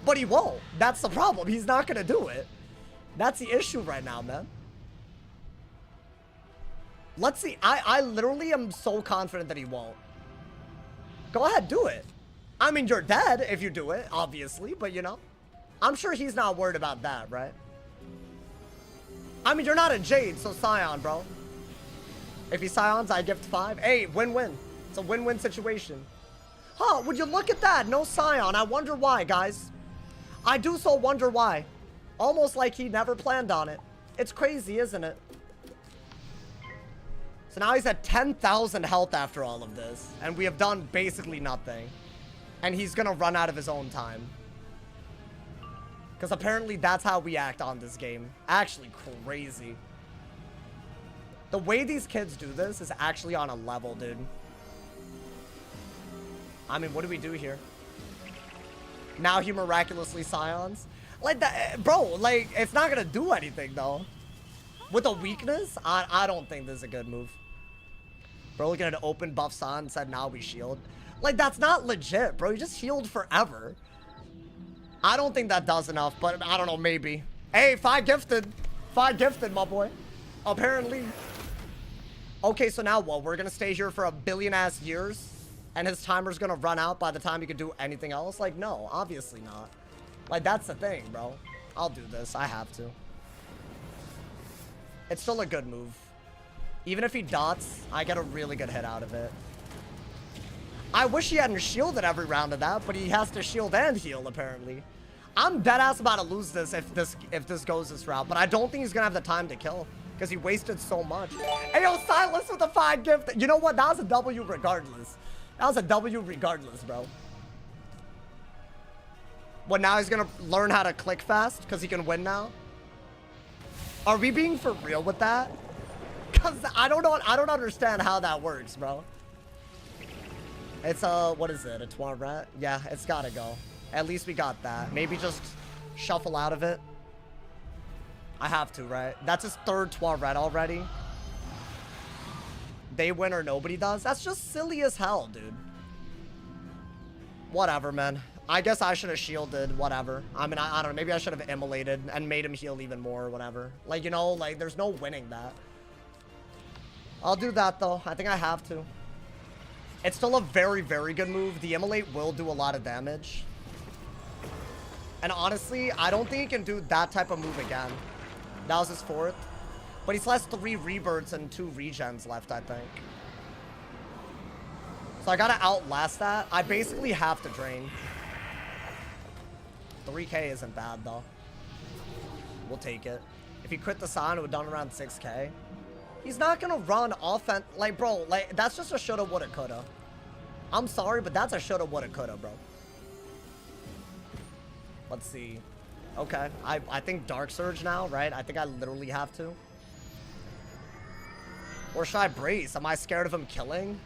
But he won't. That's the problem. He's not going to do it. That's the issue right now, man. Let's see. I literally am so confident that he won't. Go ahead, do it. I mean, you're dead if you do it, obviously, but you know. I'm sure he's not worried about that, right? I mean, you're not a Jade, so Scion, bro. If he Scions, I gift 5. Hey, win-win. It's a win-win situation. Huh, would you look at that? No Scion. I wonder why, guys. I do so wonder why. Almost like he never planned on it. It's crazy, isn't it? So now he's at 10,000 health after all of this. And we have done basically nothing. And he's going to run out of his own time. Because apparently that's how we act on this game. Actually crazy. The way these kids do this is actually on a level, dude. I mean, what do we do here? Now he miraculously Scions? Like that, bro, like, it's not going to do anything, though. With a weakness, I don't think this is a good move. Bro, looking at an open buff Scion and said, now we shield. Like, that's not legit, bro. You just healed forever. I don't think that does enough, but I don't know, maybe. Hey, 5 gifted. 5 gifted, my boy. Apparently. Okay, so now what? We're going to stay here for a billion-ass years? And his timer's going to run out by the time he can do anything else? Like, no, obviously not. Like, that's the thing, bro. I'll do this. I have to. It's still a good move. Even if he dots, I get a really good hit out of it. I wish he hadn't shielded every round of that, but he has to shield and heal, apparently. I'm deadass about to lose this if this goes this route, but I don't think he's gonna have the time to kill because he wasted so much. Hey, yo, Silas with the 5 gift. You know what? That was a W regardless. That was a W regardless, bro. What, now he's gonna learn how to click fast because he can win now? Are we being for real with that? Because I don't understand how that works, bro. It's what is it? A Toiret? Yeah, it's gotta go. At least we got that. Maybe just shuffle out of it. I have to, right? That's his 3rd Toiret already. They win or nobody does? That's just silly as hell, dude. Whatever, man. I guess I should have shielded, whatever. I mean, I don't know. Maybe I should have immolated and made him heal even more or whatever. Like, you know, like, there's no winning that. I'll do that, though. I think I have to. It's still a very, very good move. The immolate will do a lot of damage. And honestly, I don't think he can do that type of move again. That was his 4th. But he still has 3 rebirths and 2 regens left, I think. So I gotta outlast that. I basically have to drain. 3k isn't bad, though. We'll take it. If he crit the Scion, it would have done around 6k. He's not gonna run offense. Like, bro, like, that's just a shoulda, woulda, coulda. I'm sorry, but that's a shoulda, woulda, coulda, bro. Let's see. Okay, I think Dark Surge now, right? I think I literally have to. Or should I brace? Am I scared of him killing?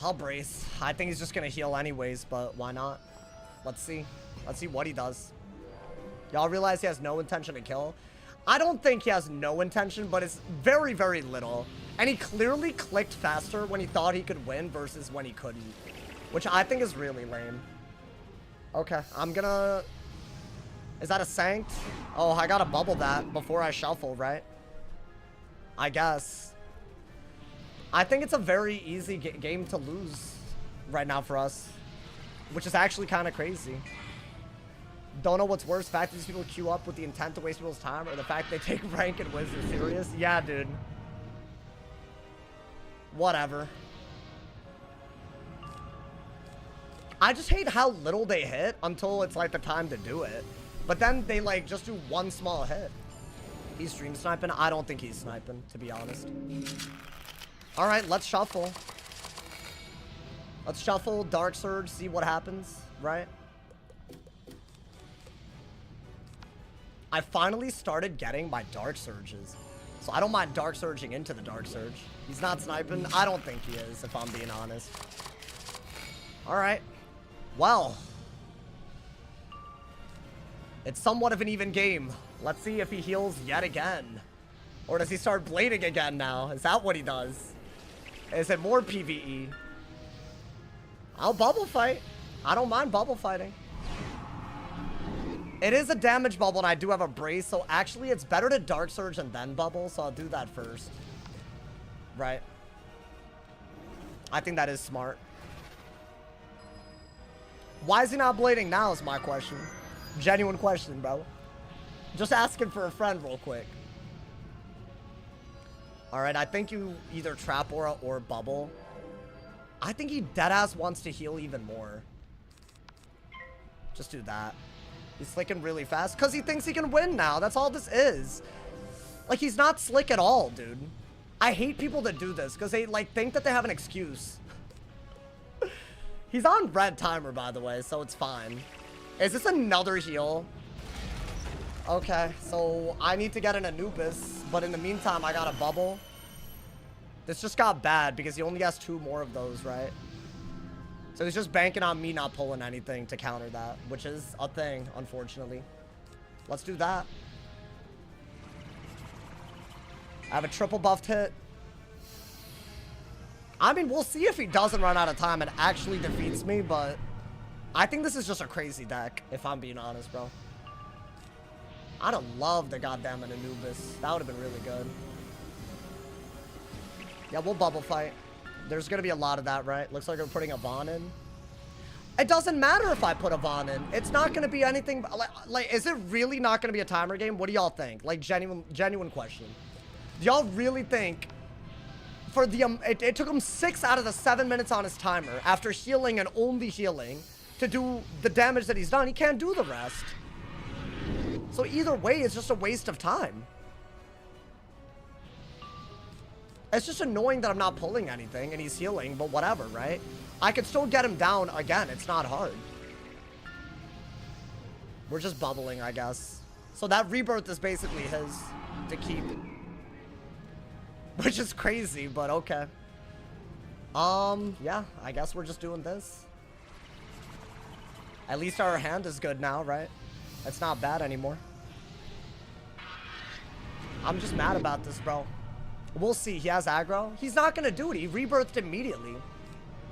I'll brace. I think he's just gonna heal anyways, but why not? Let's see. Let's see what he does. Y'all realize he has no intention to kill? I don't think he has no intention, but it's very, very little. And he clearly clicked faster when he thought he could win versus when he couldn't. Which I think is really lame. Okay, I'm gonna... Is that a Sanct? Oh, I gotta bubble that before I shuffle, right? I guess. I think it's a very easy game to lose right now for us. Which is actually kind of crazy. Don't know what's worse, the fact that these people queue up with the intent to waste people's time or the fact they take rank and Wizard serious? Yeah, dude. Whatever. I just hate how little they hit until it's like the time to do it. But then they like just do one small hit. He's stream sniping? I don't think he's sniping, to be honest. Alright, let's shuffle. Let's shuffle, Dark Surge, see what happens, right? I finally started getting my Dark Surges. So I don't mind Dark Surging into the Dark Surge. He's not sniping. I don't think he is, if I'm being honest. Alright. Well. It's somewhat of an even game. Let's see if he heals yet again. Or does he start blading again now? Is that what he does? Is it more PvE? I'll bubble fight. I don't mind bubble fighting. It is a damage bubble and I do have a brace, so actually it's better to Dark Surge and then bubble, so I'll do that first. Right. I think that is smart. Why is he not blading now is my question. Genuine question, bro. Just asking for a friend real quick. Alright, I think you either Trap Aura or bubble. I think he deadass wants to heal even more. Just do that. He's slicking really fast because he thinks he can win now. That's all this is. Like, he's not slick at all, dude. I hate people that do this because they, like, think that they have an excuse. He's on red timer, by the way, so it's fine. Is this another heal? Okay, so I need to get an Anubis, but in the meantime, I got a bubble. This just got bad because he only has 2 more of those, right? So he's just banking on me not pulling anything to counter that, which is a thing, unfortunately. Let's do that. I have a triple buffed hit. I mean, we'll see if he doesn't run out of time and actually defeats me, but I think this is just a crazy deck, if I'm being honest, bro. I'd have loved the goddamn Anubis. That would have been really good. Yeah, we'll bubble fight. There's going to be a lot of that, right? Looks like we're putting a Vaughn in. It doesn't matter if I put a Vaughn in. It's not going to be anything. Like, is it really not going to be a timer game? What do y'all think? Like, genuine question. Do y'all really think for the it took him 6 out of the 7 minutes on his timer after healing and only healing to do the damage that he's done? He can't do the rest. So either way, it's just a waste of time. It's just annoying that I'm not pulling anything and he's healing, but whatever, right? I could still get him down again. It's not hard. We're just bubbling, I guess. So that rebirth is basically his to keep. Which is crazy, but okay. Yeah, I guess we're just doing this. At least our hand is good now, right? It's not bad anymore. I'm just mad about this, bro. We'll see. He has aggro. He's not going to do it. He rebirthed immediately.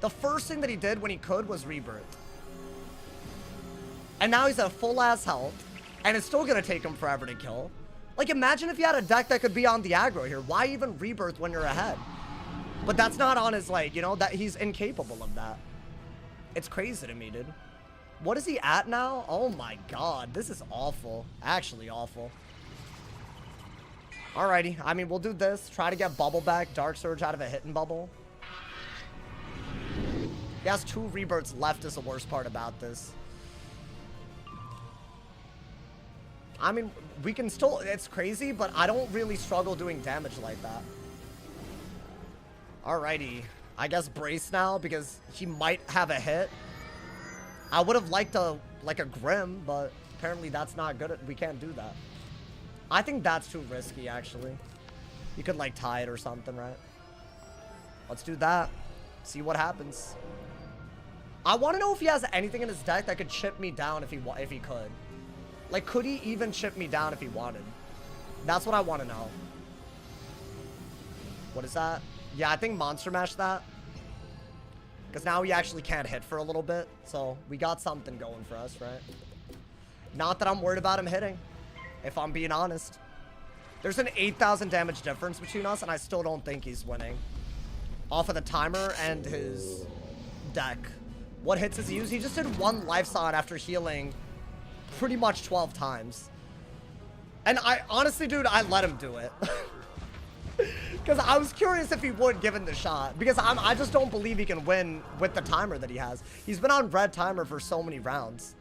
The first thing that he did when he could was rebirth. And now he's at full-ass health. And it's still going to take him forever to kill. Like, imagine if you had a deck that could be on the aggro here. Why even rebirth when you're ahead? But that's not on his, like, you know, that he's incapable of that. It's crazy to me, dude. What is he at now? Oh my god. This is awful. Actually awful. Alrighty, I mean, we'll do this. Try to get bubble back. Dark Surge out of a hidden bubble. He has 2 rebirths left is the worst part about this. I mean, we can still... It's crazy, but I don't really struggle doing damage like that. Alrighty. I guess brace now because he might have a hit. I would have liked a Grim, but apparently that's not good. We can't do that. I think that's too risky, actually. You could, like, tie it or something, right? Let's do that. See what happens. I want to know if he has anything in his deck that could chip me down if he could. Like, could he even chip me down if he wanted? That's what I want to know. What is that? Yeah, I think Monster Mash that. Because now he actually can't hit for a little bit. So, we got something going for us, right? Not that I'm worried about him hitting. If I'm being honest. There's an 8,000 damage difference between us, and I still don't think he's winning. Off of the timer and his deck. What hits does he use? He just did 1 life sod after healing pretty much 12 times. And I honestly, dude, I let him do it. Because I was curious if he would, given the shot. Because I just don't believe he can win with the timer that he has. He's been on red timer for so many rounds.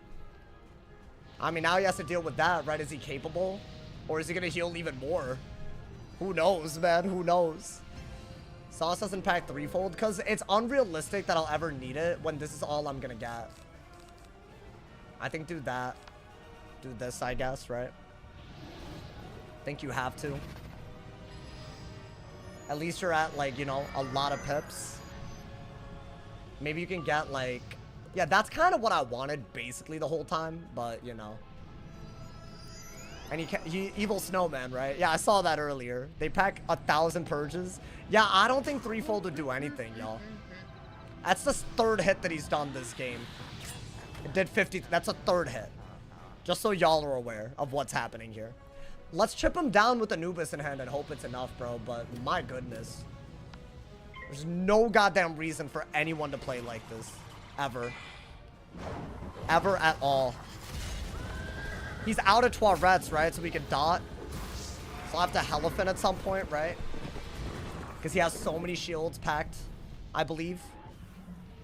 I mean, now he has to deal with that, right? Is he capable? Or is he going to heal even more? Who knows, man? Who knows? Sauce doesn't pack threefold because it's unrealistic that I'll ever need it when this is all I'm going to get. I think do that. Do this, I guess, right? Think you have to. At least you're at, like, you know, a lot of pips. Maybe you can get, like... Yeah, that's kind of what I wanted, basically, the whole time. But, you know. And he Evil Snowman, right? Yeah, I saw that earlier. They pack 1,000 purges. Yeah, I don't think threefold would do anything, y'all. That's the third hit that he's done this game. It did 50... That's a third hit. Just so y'all are aware of what's happening here. Let's chip him down with Anubis in hand and hope it's enough, bro. But my goodness. There's no goddamn reason for anyone to play like this. Ever. Ever at all. He's out of Toirettes, right? So we can dot. So I'll have to Elephant at some point, right? Because he has so many shields packed, I believe.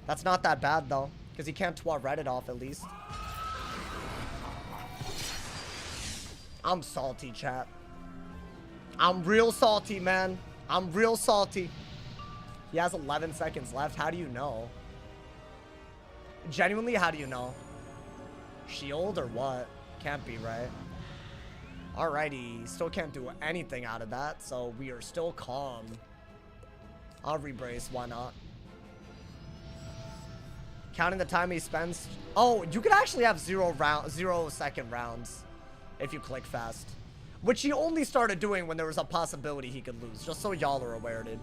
That's not that bad, though. Because he can't Toirette it off, at least. I'm salty, chat. I'm real salty, man. I'm real salty. He has 11 seconds left. How do you know? Genuinely, how do you know? Shield or what? Can't be, right? Alrighty. Still can't do anything out of that, so we are still calm. I'll rebrace. Why not? Counting the time he spends. Oh, you could actually have 0 second rounds if you click fast. Which he only started doing when there was a possibility he could lose. Just so y'all are aware, dude.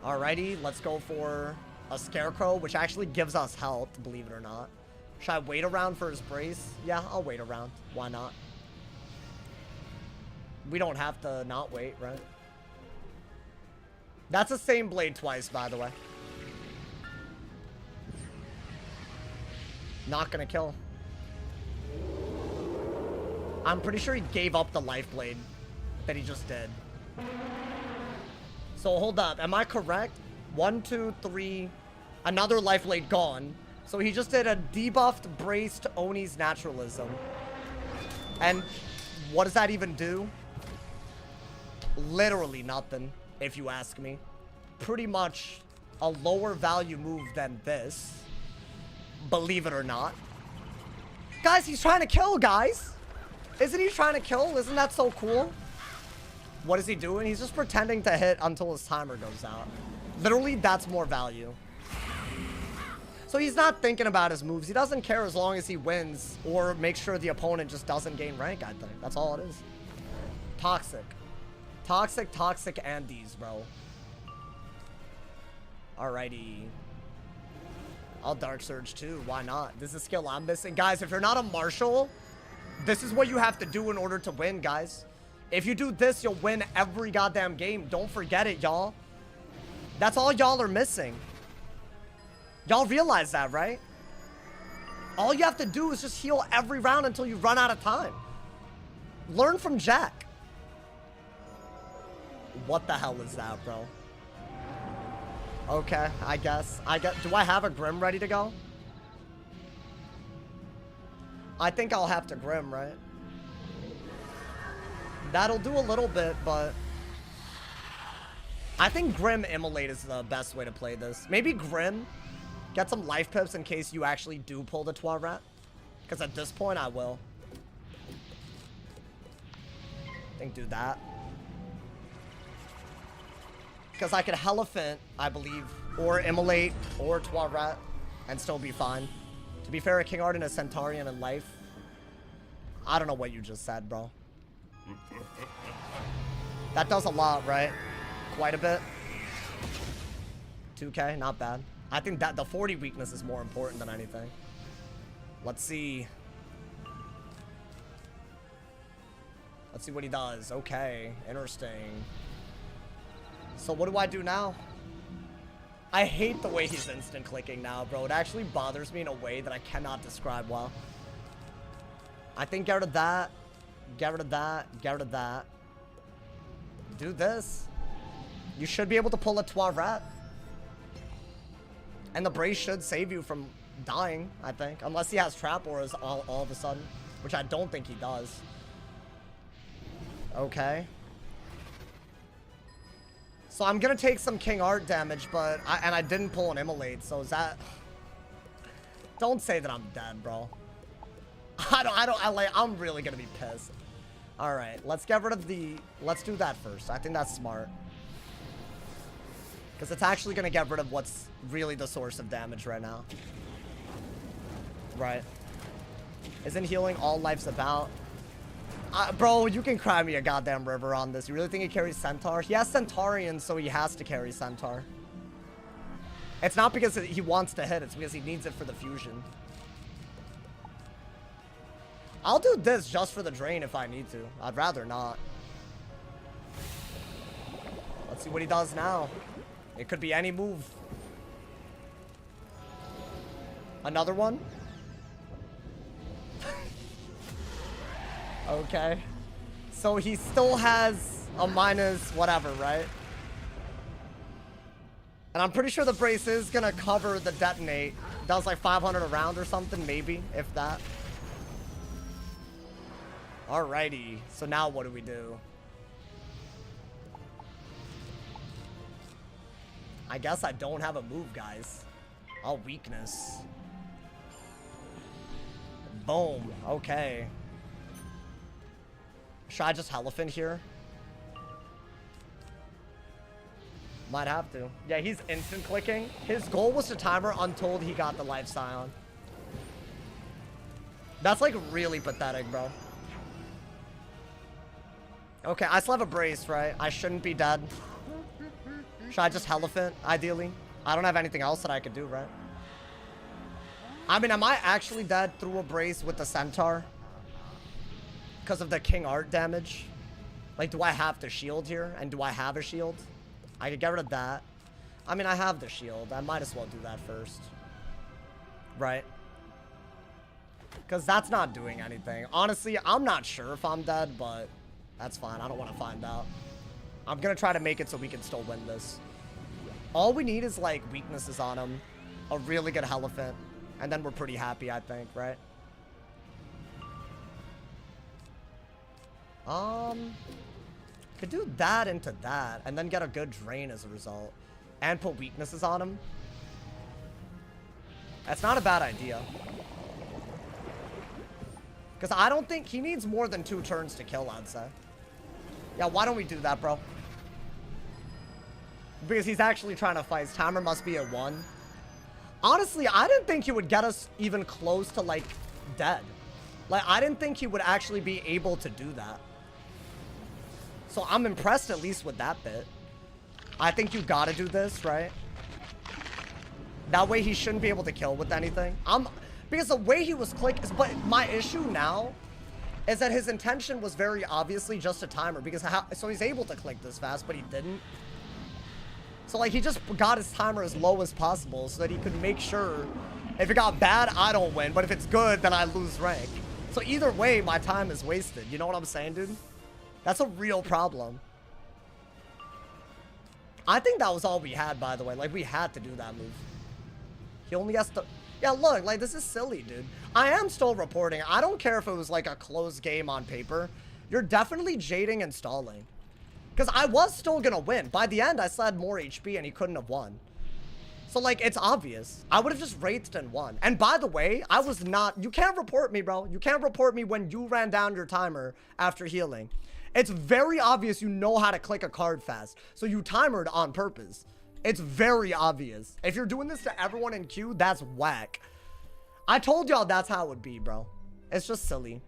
Alrighty, let's go for a Scarecrow, which actually gives us health, believe it or not. Should I wait around for his brace? Yeah, I'll wait around. Why not? We don't have to not wait, right? That's the same blade twice, by the way. Not gonna kill. I'm pretty sure he gave up the life blade that he just did. So hold up. Am I correct? 1, 2, 3. Another life blade gone. So he just did a debuffed braced Oni's naturalism. And what does that even do? Literally nothing, if you ask me. Pretty much a lower value move than this. Believe it or not. Guys, he's trying to kill, guys. Isn't he trying to kill? Isn't that so cool? What is he doing? He's just pretending to hit until his timer goes out. Literally, that's more value. So he's not thinking about his moves. He doesn't care as long as he wins or makes sure the opponent just doesn't gain rank, I think. That's all it is. Toxic. Toxic, toxic Andes, bro. Alrighty. I'll Dark Surge too. Why not? This is a skill I'm missing. Guys, if you're not a Marshal, this is what you have to do in order to win, guys. If you do this, you'll win every goddamn game. Don't forget it, y'all. That's all y'all are missing. Y'all realize that, right? All you have to do is just heal every round until you run out of time. Learn from Jack. What the hell is that, bro? Okay, I guess. Do I have a Grim ready to go? I think I'll have to Grim, right? That'll do a little bit, but I think Grim Immolate is the best way to play this. Maybe Grim. Get some life pips in case you actually do pull the Toiret. Because at this point, I will. I think do that. Because I could Elephant, I believe, or Immolate, or Toiret, and still be fine. To be fair, a King Arden, a Centaurian in life. I don't know what you just said, bro. That does a lot, right? Quite a bit. 2k, not bad. I think that the 40 weakness is more important than anything. Let's see. Let's see what he does. Okay, interesting. So what do I do now? I hate the way he's instant clicking now, bro. It actually bothers me in a way that I cannot describe well. I think get rid of that. Get rid of that. Get rid of that. Do this. You should be able to pull a Toiret. And the brace should save you from dying, I think. Unless he has trap auras all of a sudden. Which I don't think he does. Okay. So I'm gonna take some King Art damage, but I didn't pull an Immolate, so is that... Don't say that I'm dead, bro. I'm really gonna be pissed. Alright, let's get rid of the... Let's do that first. I think that's smart. Because it's actually gonna get rid of what's really the source of damage right now. Right. Isn't healing all life's about? Bro, you can cry me a goddamn river on this. You really think he carries Centaur? He has Centaurian, so he has to carry Centaur. It's not because he wants to hit, it's because he needs it for the fusion. I'll do this just for the drain if I need to. I'd rather not. Let's see what he does now. It could be any move. Another one? Okay. So he still has a minus whatever, right? And I'm pretty sure the brace is gonna cover the detonate. Does like 500 a round or something, maybe, if that. Alrighty. So now what do we do? I guess I don't have a move, guys. All weakness. Boom. Okay. Should I just Elephant here? Might have to. Yeah, he's instant clicking. His goal was to timer until he got the Life Scion. That's like really pathetic, bro. Okay, I still have a brace, right? I shouldn't be dead. Should I just Elephant, ideally? I don't have anything else that I could do, right? I mean, am I actually dead through a brace with the Centaur? Because of the King Art damage? Like, do I have the shield here? And do I have a shield? I could get rid of that. I mean, I have the shield. I might as well do that first. Right? Because that's not doing anything. Honestly, I'm not sure if I'm dead, but that's fine. I don't want to find out. I'm going to try to make it so we can still win this. All we need is, like, weaknesses on him. A really good Elephant. And then we're pretty happy, I think, right? Could do that into that, and then get a good drain as a result. And put weaknesses on him. That's not a bad idea. Because I don't think he needs more than 2 turns to kill, I'd say. Yeah, why don't we do that, bro? Because he's actually trying to fight. His timer must be at 1. Honestly, I didn't think he would get us even close to, like, dead. Like, I didn't think he would actually be able to do that. So I'm impressed at least with that bit. I think you gotta do this, right? That way he shouldn't be able to kill with anything. Because the way he was clicking, but my issue now is that his intention was very obviously just a timer. So he's able to click this fast, but he didn't. So like he just got his timer as low as possible so that he could make sure if it got bad, I don't win. But if it's good, then I lose rank. So either way, my time is wasted. You know what I'm saying, dude? That's a real problem. I think that was all we had, by the way. Like, we had to do that move. He only has to... Yeah, look, like, this is silly, dude. I am still reporting. I don't care if it was, like, a close game on paper. You're definitely jading and stalling. Because I was still gonna win. By the end, I still had more HP and he couldn't have won. So, like, it's obvious. I would have just wraithed and won. And by the way, I was not... You can't report me, bro. You can't report me when you ran down your timer after healing. It's very obvious you know how to click a card fast. So you timered on purpose. It's very obvious. If you're doing this to everyone in queue, that's whack. I told y'all that's how it would be, bro. It's just silly.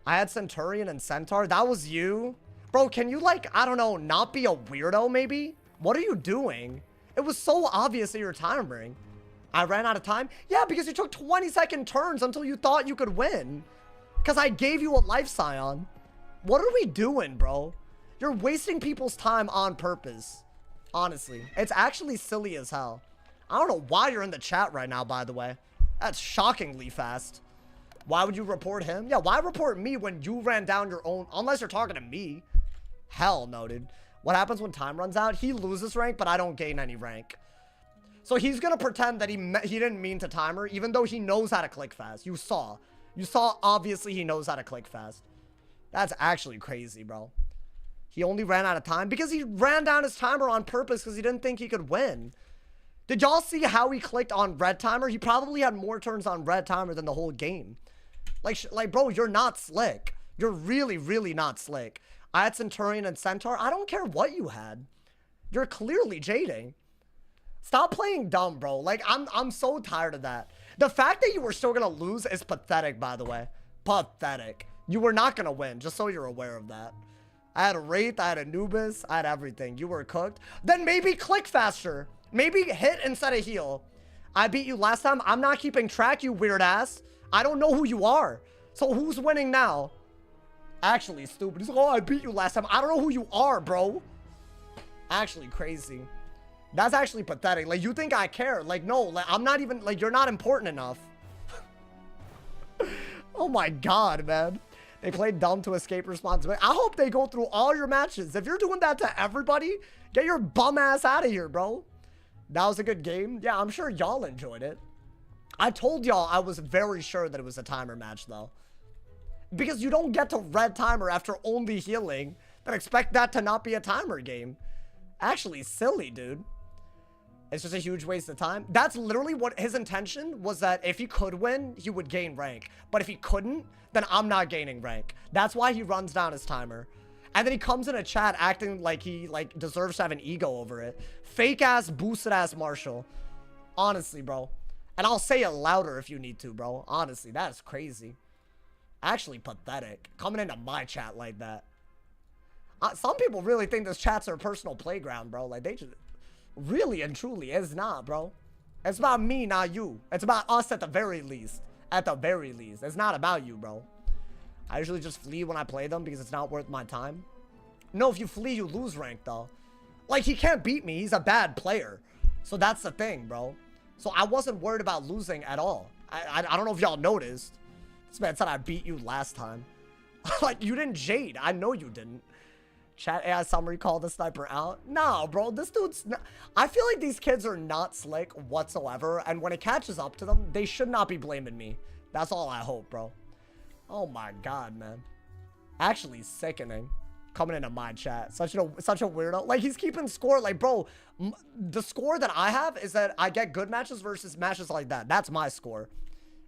I had Centurion and Centaur. That was you? Bro, can you, like, I don't know, not be a weirdo, maybe? What are you doing? It was so obvious that you're timering. I ran out of time? Yeah, because you took 20-second turns until you thought you could win. Because I gave you a Life Scion. What are we doing, bro? You're wasting people's time on purpose. Honestly. It's actually silly as hell. I don't know why you're in the chat right now, by the way. That's shockingly fast. Why would you report him? Yeah, why report me when you ran down your own... Unless you're talking to me. Hell no, dude. What happens when time runs out? He loses rank, but I don't gain any rank. So he's gonna pretend that he didn't mean to timer, even though he knows how to click fast. You saw obviously he knows how to click fast. That's actually crazy, bro. He only ran out of time because he ran down his timer on purpose because he didn't think he could win. Did y'all see how he clicked on red timer? He probably had more turns on red timer than the whole game. Like bro, you're not slick. You're really, really not slick. I had Centurion and Centaur. I don't care what you had. You're clearly jading. Stop playing dumb, bro. Like, I'm so tired of that. The fact that you were still gonna lose is pathetic, by the way. Pathetic. You were not gonna win, just so you're aware of that. I had a Wraith, I had Anubis, I had everything. You were cooked. Then maybe click faster. Maybe hit instead of heal. I beat you last time. I'm not keeping track, you weird ass. I don't know who you are. So who's winning now? Actually, stupid. He's like, oh, I beat you last time. I don't know who you are, bro. Actually, crazy. That's actually pathetic. Like, you think I care? Like, no. Like, I'm not even... Like, you're not important enough. Oh, my God, man. They played dumb to escape responsibility. I hope they go through all your matches. If you're doing that to everybody, get your bum ass out of here, bro. That was a good game. Yeah, I'm sure y'all enjoyed it. I told y'all I was very sure that it was a timer match, though. Because you don't get to red timer after only healing, then expect that to not be a timer game. Actually, silly, dude. It's just a huge waste of time. That's literally what his intention was, that if he could win, he would gain rank. But if he couldn't, then I'm not gaining rank. That's why he runs down his timer. And then he comes in a chat acting like he deserves to have an ego over it. Fake ass, boosted ass Marshall. Honestly, bro. And I'll say it louder if you need to, bro. Honestly, that is crazy. Actually pathetic. Coming into my chat like that. Some people really think this chat's their personal playground, bro. Like, they just... Really and truly, it's not, bro. It's about me, not you. It's about us at the very least. At the very least. It's not about you, bro. I usually just flee when I play them because it's not worth my time. No, if you flee, you lose rank, though. Like, he can't beat me. He's a bad player. So that's the thing, bro. So I wasn't worried about losing at all. I don't know if y'all noticed. This man said I beat you last time. Like, you didn't jade. I know you didn't. Chat AI summary called the sniper out. No, bro, this dude's not... I feel like these kids are not slick whatsoever. And when it catches up to them, they should not be blaming me. That's all I hope, bro. Oh my God, man. Actually sickening. Coming into my chat. Such a weirdo. Like, he's keeping score. Like, bro, the score that I have is that I get good matches versus matches like that. That's my score.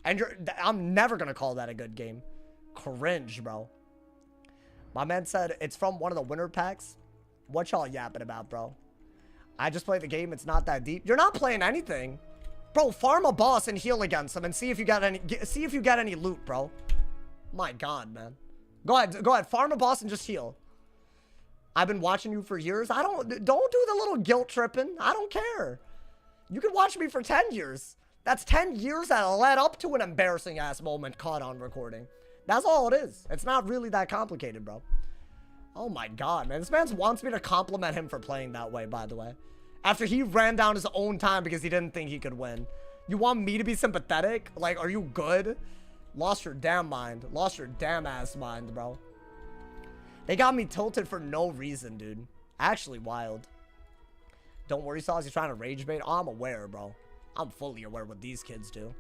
And I'm never going to call that a good game. Cringe, bro. My man said it's from one of the winter packs. What y'all yapping about, bro? I just played the game. It's not that deep. You're not playing anything. Bro, farm a boss and heal against him and see if you got any loot, bro. My God, man. Go ahead. Farm a boss and just heal. I've been watching you for years. Don't do the little guilt tripping. I don't care. You could watch me for 10 years. That's 10 years that led up to an embarrassing ass moment caught on recording. That's all it is. It's not really that complicated, bro. Oh my God, man. This man wants me to compliment him for playing that way, by the way. After he ran down his own time because he didn't think he could win. You want me to be sympathetic? Like, are you good? Lost your damn mind. Lost your damn ass mind, bro. They got me tilted for no reason, dude. Actually wild. Don't worry, Sauce. He's trying to rage bait. Oh, I'm aware, bro. I'm fully aware what these kids do.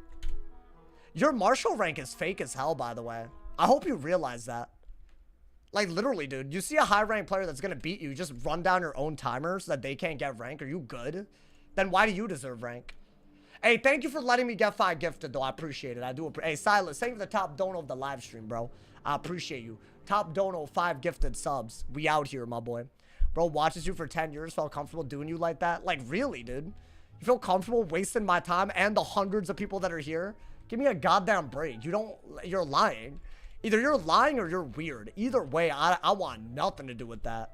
Your Marshall rank is fake as hell, by the way. I hope you realize that. Like, literally, dude. You see a high rank player that's going to beat you, just run down your own timer so that they can't get rank. Are you good? Then why do you deserve rank? Hey, thank you for letting me get 5 gifted, though. I appreciate it. I do appreciate it. Hey, Silas, thank you for the top dono of the live stream, bro. I appreciate you. Top dono, 5 gifted subs. We out here, my boy. Bro watches you for 10 years, felt comfortable doing you like that? Like, really, dude? You feel comfortable wasting my time and the hundreds of people that are here? Give me a goddamn break. You're lying. Either you're lying or you're weird. Either way, I want nothing to do with that.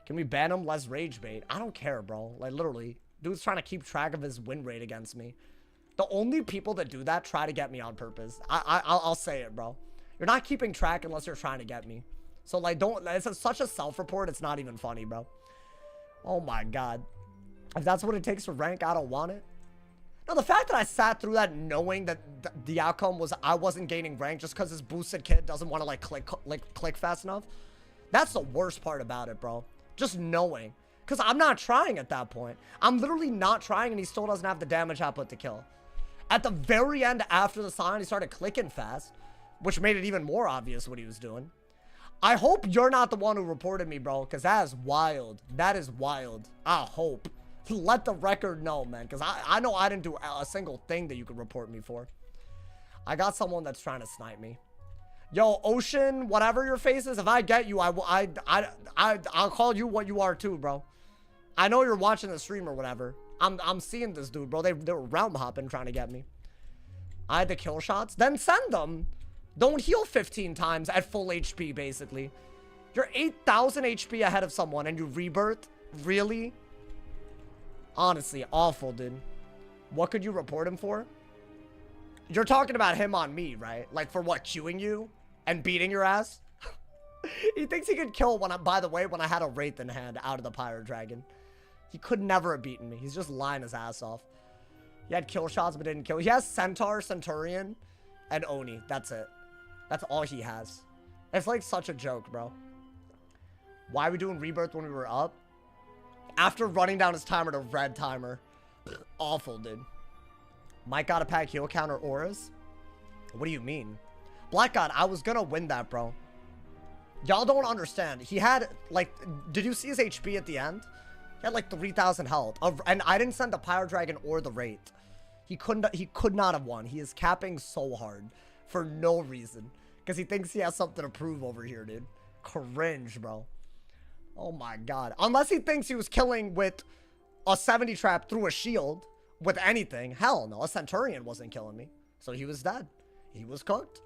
Can we ban him? Less rage bait. I don't care, bro. Like, literally. Dude's trying to keep track of his win rate against me. The only people that do that try to get me on purpose. I'll say it, bro. You're not keeping track unless you're trying to get me. So, like, don't... It's such a self-report, it's not even funny, bro. Oh, my God. If that's what it takes to rank, I don't want it. Now, the fact that I sat through that knowing that the outcome was I wasn't gaining rank just because this boosted kid doesn't want to, like, click fast enough. That's the worst part about it, bro. Just knowing. Because I'm not trying at that point. I'm literally not trying, and he still doesn't have the damage output to kill. At the very end, after the sign, he started clicking fast, which made it even more obvious what he was doing. I hope you're not the one who reported me, bro, because that is wild. That is wild. I hope. Let the record know, man, because I know I didn't do a single thing that you could report me for. I got someone that's trying to snipe me. Yo, Ocean, whatever your face is, if I get you, I'll call you what you are too, bro. I know you're watching the stream or whatever. I'm seeing this dude, bro. They were realm hopping trying to get me. I had the kill shots. Then send them. Don't heal 15 times at full HP, basically. You're 8,000 HP ahead of someone and you rebirth? Really? Honestly, awful, dude. What could you report him for? You're talking about him on me, right? Like for what, queuing you and beating your ass? He thinks he could kill when by the way, when I had a Wraith in hand out of the Pyro Dragon. He could never have beaten me. He's just lying his ass off. He had kill shots but didn't kill. He has Centaur, Centurion, and Oni. That's it. That's all he has. It's like such a joke, bro. Why are we doing rebirth when we were up? After running down his timer to red timer. Awful, dude. Mike got a pack heal counter auras? What do you mean? Black God, I was gonna win that, bro. Y'all don't understand. He had, like, did you see his HP at the end? He had like 3,000 health. And I didn't send the Pyro Dragon or the Wraith. He could not have won. He is capping so hard for no reason. Because he thinks he has something to prove over here, dude. Cringe, bro. Oh my god. Unless he thinks he was killing with a 70 trap through a shield with anything. Hell no, a Centurion wasn't killing me. So he was dead. He was cooked.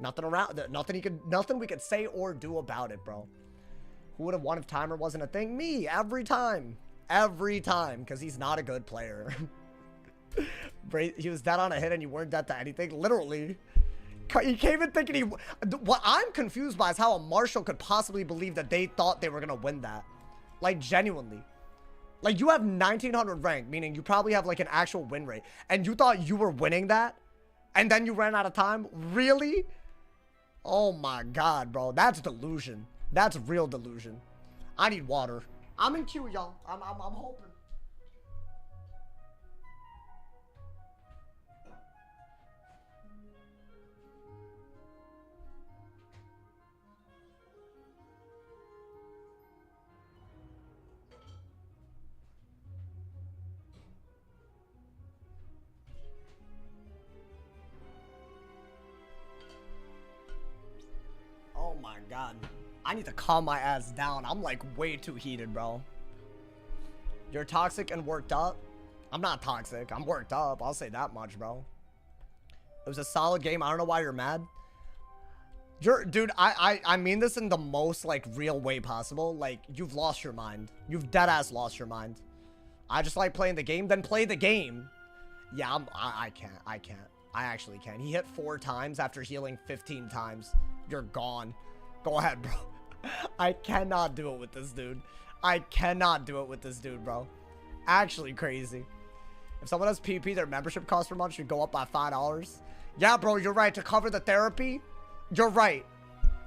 Nothing around, nothing we could say or do about it, bro. Who would have won if timer wasn't a thing? Me, every time. Every time, because he's not a good player. He was dead on a hit and you weren't dead to anything. Literally. He came in thinking he... What I'm confused by is how a Marshal could possibly believe that they thought they were going to win that. Like, genuinely. Like, you have 1900 rank, meaning you probably have, like, an actual win rate. And you thought you were winning that? And then you ran out of time? Really? Oh, my God, bro. That's delusion. That's real delusion. I need water. I'm in queue, y'all. I'm hoping. Oh my god. I need to calm my ass down. I'm like way too heated, bro. You're toxic and worked up? I'm not toxic. I'm worked up. I'll say that much, bro. It was a solid game. I don't know why you're mad. Dude, I mean this in the most, like, real way possible. Like, you've lost your mind. You've dead-ass lost your mind. I just like playing the game. Then play the game. Yeah, I can't. I actually can't. He hit 4 times after healing 15 times. You're gone. Go ahead, bro. I cannot do it with this dude. I cannot do it with this dude, bro. Actually crazy. If someone has PP, their membership cost per month should go up by $5. Yeah, bro, you're right. To cover the therapy, you're right.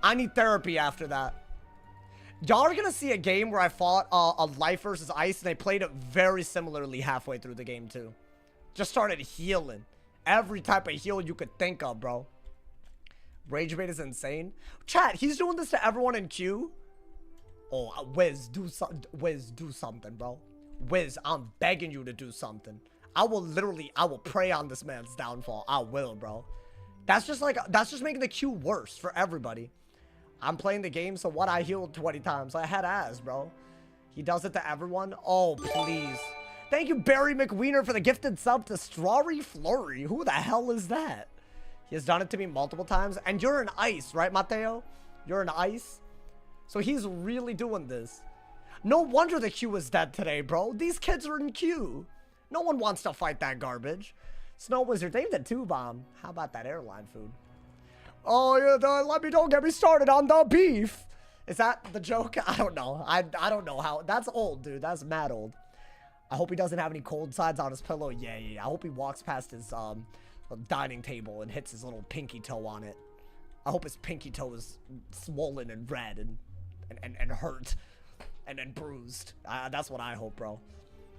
I need therapy after that. Y'all are gonna see a game where I fought a Life versus Ice, and they played it very similarly halfway through the game, too. Just started healing. Every type of heal you could think of, bro. Rage bait is insane. Chat, he's doing this to everyone in queue. Oh, Wiz, do something, bro. Wiz, I'm begging you to do something. I will pray on this man's downfall. I will, bro. That's just making the queue worse for everybody. I'm playing the game, so what? I healed 20 times. I had ass, bro. He does it to everyone. Oh, please. Thank you, Barry McWiener, for the gifted sub to Strawberry Flurry. Who the hell is that? He has done it to me multiple times. And you're in ice, right, Mateo? You're in ice. So he's really doing this. No wonder the queue is dead today, bro. These kids are in queue. No one wants to fight that garbage. Snow Wizard, they did 2-bomb. How about that airline food? Oh, yeah, don't get me started on the beef. Is that the joke? I don't know. I don't know how. That's old, dude. That's mad old. I hope he doesn't have any cold sides on his pillow. Yeah. I hope he walks past his dining table and hits his little pinky toe on it. I hope his pinky toe is swollen and red and and hurt and bruised. That's what I hope, bro.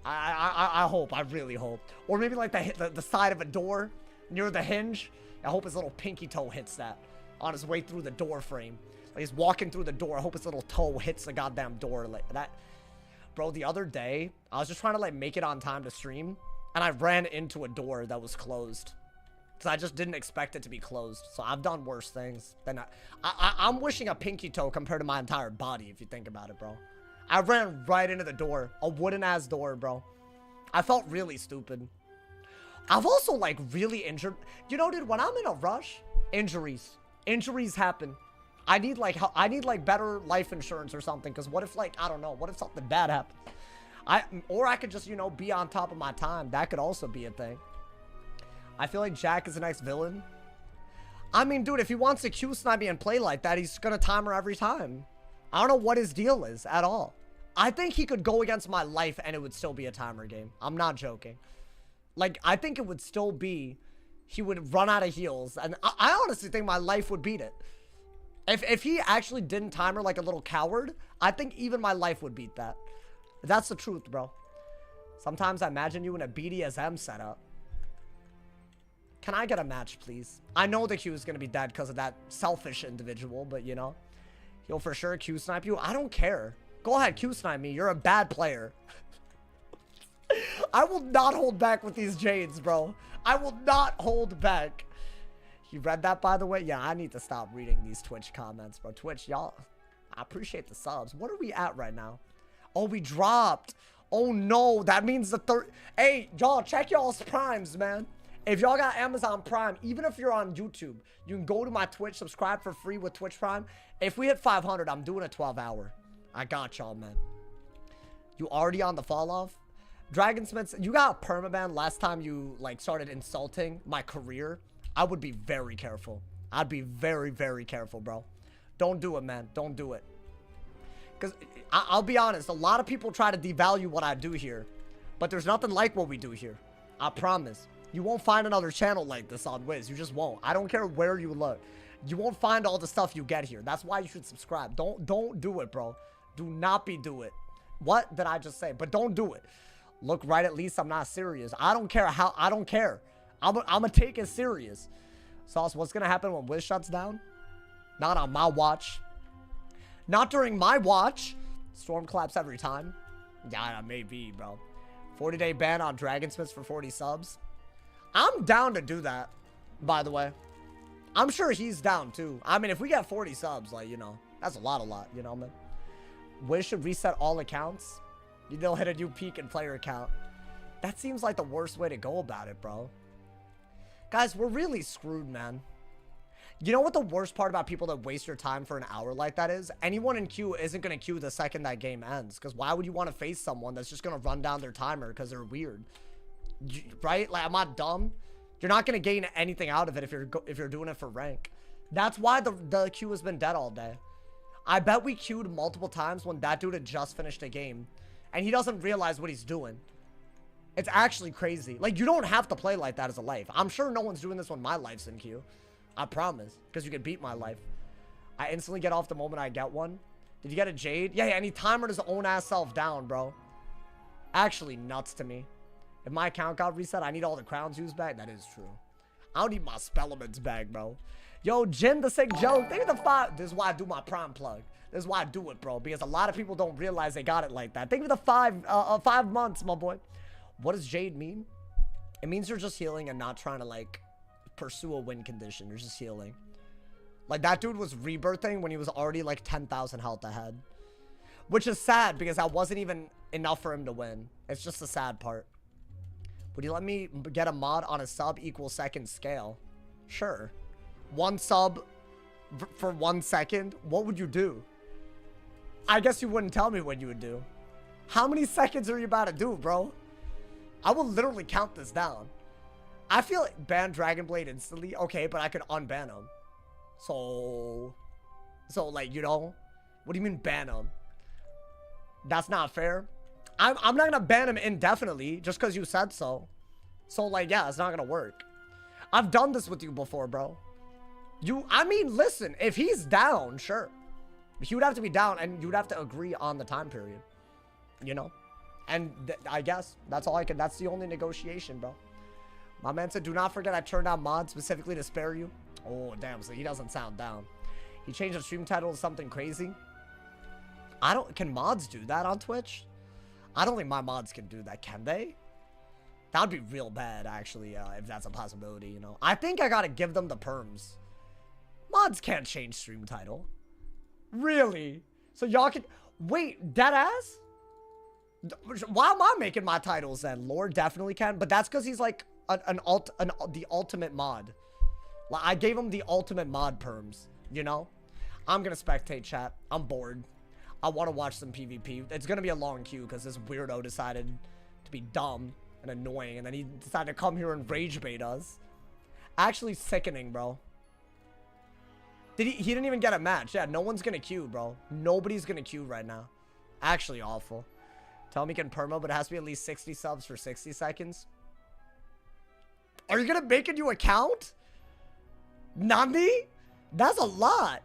I hope. I really hope. Or maybe like the side of a door near the hinge. I hope his little pinky toe hits that on his way through the door frame. Like he's walking through the door. I hope his little toe hits the goddamn door like that. Bro, the other day, I was just trying to like make it on time to stream, and I ran into a door that was closed. Because I just didn't expect it to be closed. So I've done worse things than I'm wishing a pinky toe compared to my entire body, if you think about it, bro. I ran right into the door. A wooden-ass door, bro. I felt really stupid. I've also, like, really injured. You know, dude, when I'm in a rush, injuries happen. I need, like, better life insurance or something. Because what if, like, I don't know. What if something bad happens? Or I could just, you know, be on top of my time. That could also be a thing. I feel like Jack is the next villain. I mean, dude, if he wants to Q-snipe me and play like that, he's gonna timer every time. I don't know what his deal is at all. I think he could go against my life and it would still be a timer game. I'm not joking. Like, I think it would still be, he would run out of heals. And I honestly think my life would beat it. If he actually didn't timer like a little coward, I think even my life would beat that. That's the truth, bro. Sometimes I imagine you in a BDSM setup. Can I get a match, please? I know the Q is going to be dead because of that selfish individual, but, you know. He'll for sure Q-snipe you. I don't care. Go ahead, Q-snipe me. You're a bad player. I will not hold back with these Jades, bro. I will not hold back. You read that, by the way? Yeah, I need to stop reading these Twitch comments, bro. Twitch, y'all, I appreciate the subs. What are we at right now? Oh, we dropped. Oh, no. That means the third. Hey, y'all, check y'all's primes, man. If y'all got Amazon Prime, even if you're on YouTube, you can go to my Twitch, subscribe for free with Twitch Prime. If we hit 500, I'm doing a 12-hour. I got y'all, man. You already on the fall off? Dragonsmiths, you got permaban last time you, like, started insulting my career. I would be very careful. I'd be very, very careful, bro. Don't do it, man. Don't do it. Because I'll be honest, a lot of people try to devalue what I do here. But there's nothing like what we do here. I promise. You won't find another channel like this on Wiz. You just won't. I don't care where you look. You won't find all the stuff you get here. That's why you should subscribe. Don't do it, bro. Do not do it. What did I just say? But don't do it. Look right, at least I'm not serious. I don't care how. I don't care. I'm gonna take it serious. Sauce, what's gonna happen when Wiz shuts down? Not on my watch. Not during my watch. Storm claps every time. Yeah, maybe, bro. 40-day ban on Dragonsmiths for 40 subs. I'm down to do that, by the way. I'm sure he's down, too. I mean, if we get 40 subs, like, you know, that's a lot, you know, man. Wiz should reset all accounts. You know, hit a new peak in player account. That seems like the worst way to go about it, bro. Guys, we're really screwed, man. You know what the worst part about people that waste your time for an hour like that is? Anyone in queue isn't going to queue the second that game ends. Because why would you want to face someone that's just going to run down their timer because they're weird? Right? Like, am I dumb? You're not going to gain anything out of it if you're doing it for rank. That's why the queue has been dead all day. I bet we queued multiple times when that dude had just finished a game. And he doesn't realize what he's doing. It's actually crazy. Like, you don't have to play like that as a life. I'm sure no one's doing this when my life's in queue. I promise. Because you can beat my life. I instantly get off the moment I get one. Did you get a Jade? Yeah, and he timered his own ass self down, bro. Actually nuts to me. If my account got reset, I need all the crowns used back. That is true. I don't need my spellaments back, bro. Yo, Jin the Sick Joe, think of the 5. This is why I do my prime plug. This is why I do it, bro. Because a lot of people don't realize they got it like that. Think of the 5 months, my boy. What does Jade mean? It means you're just healing and not trying to, like, pursue a win condition. You're just healing. Like, that dude was rebirthing when he was already, like, 10,000 health ahead. Which is sad because that wasn't even enough for him to win. It's just the sad part. Would you let me get a mod on a sub equal second scale? Sure. 1 sub for 1 second? What would you do? I guess you wouldn't tell me what you would do. How many seconds are you about to do, bro? I will literally count this down. I feel like ban Dragonblade instantly. Okay, but I could unban him. So like, you know, what do you mean ban him? That's not fair. I'm not gonna ban him indefinitely just because you said so. So, like, yeah, it's not gonna work. I've done this with you before, bro. I mean, listen, if he's down, sure. He would have to be down, and you would have to agree on the time period. You know? And I guess that's all I could. That's the only negotiation, bro. My man said, do not forget I turned down mods specifically to spare you. Oh, damn. So he doesn't sound down. He changed the stream title to something crazy. Can mods do that on Twitch? I don't think my mods can do that. Can they? That would be real bad, actually, if that's a possibility, you know. I think I gotta give them the perms. Mods can't change stream title. Really? So y'all can... Wait, deadass? Why am I making my titles then? Lord definitely can, but that's because he's like the ultimate mod. Like, I gave him the ultimate mod perms, you know? I'm gonna spectate chat. I'm bored. I want to watch some PvP. It's gonna be a long queue because this weirdo decided to be dumb and annoying, and then he decided to come here and rage bait us. Actually sickening, bro. He didn't even get a match. Yeah, no one's gonna queue, bro. Nobody's gonna queue right now. Actually awful. Tell him he can perma, but it has to be at least 60 subs for 60 seconds. Are you gonna make a new account? Nandi? That's a lot.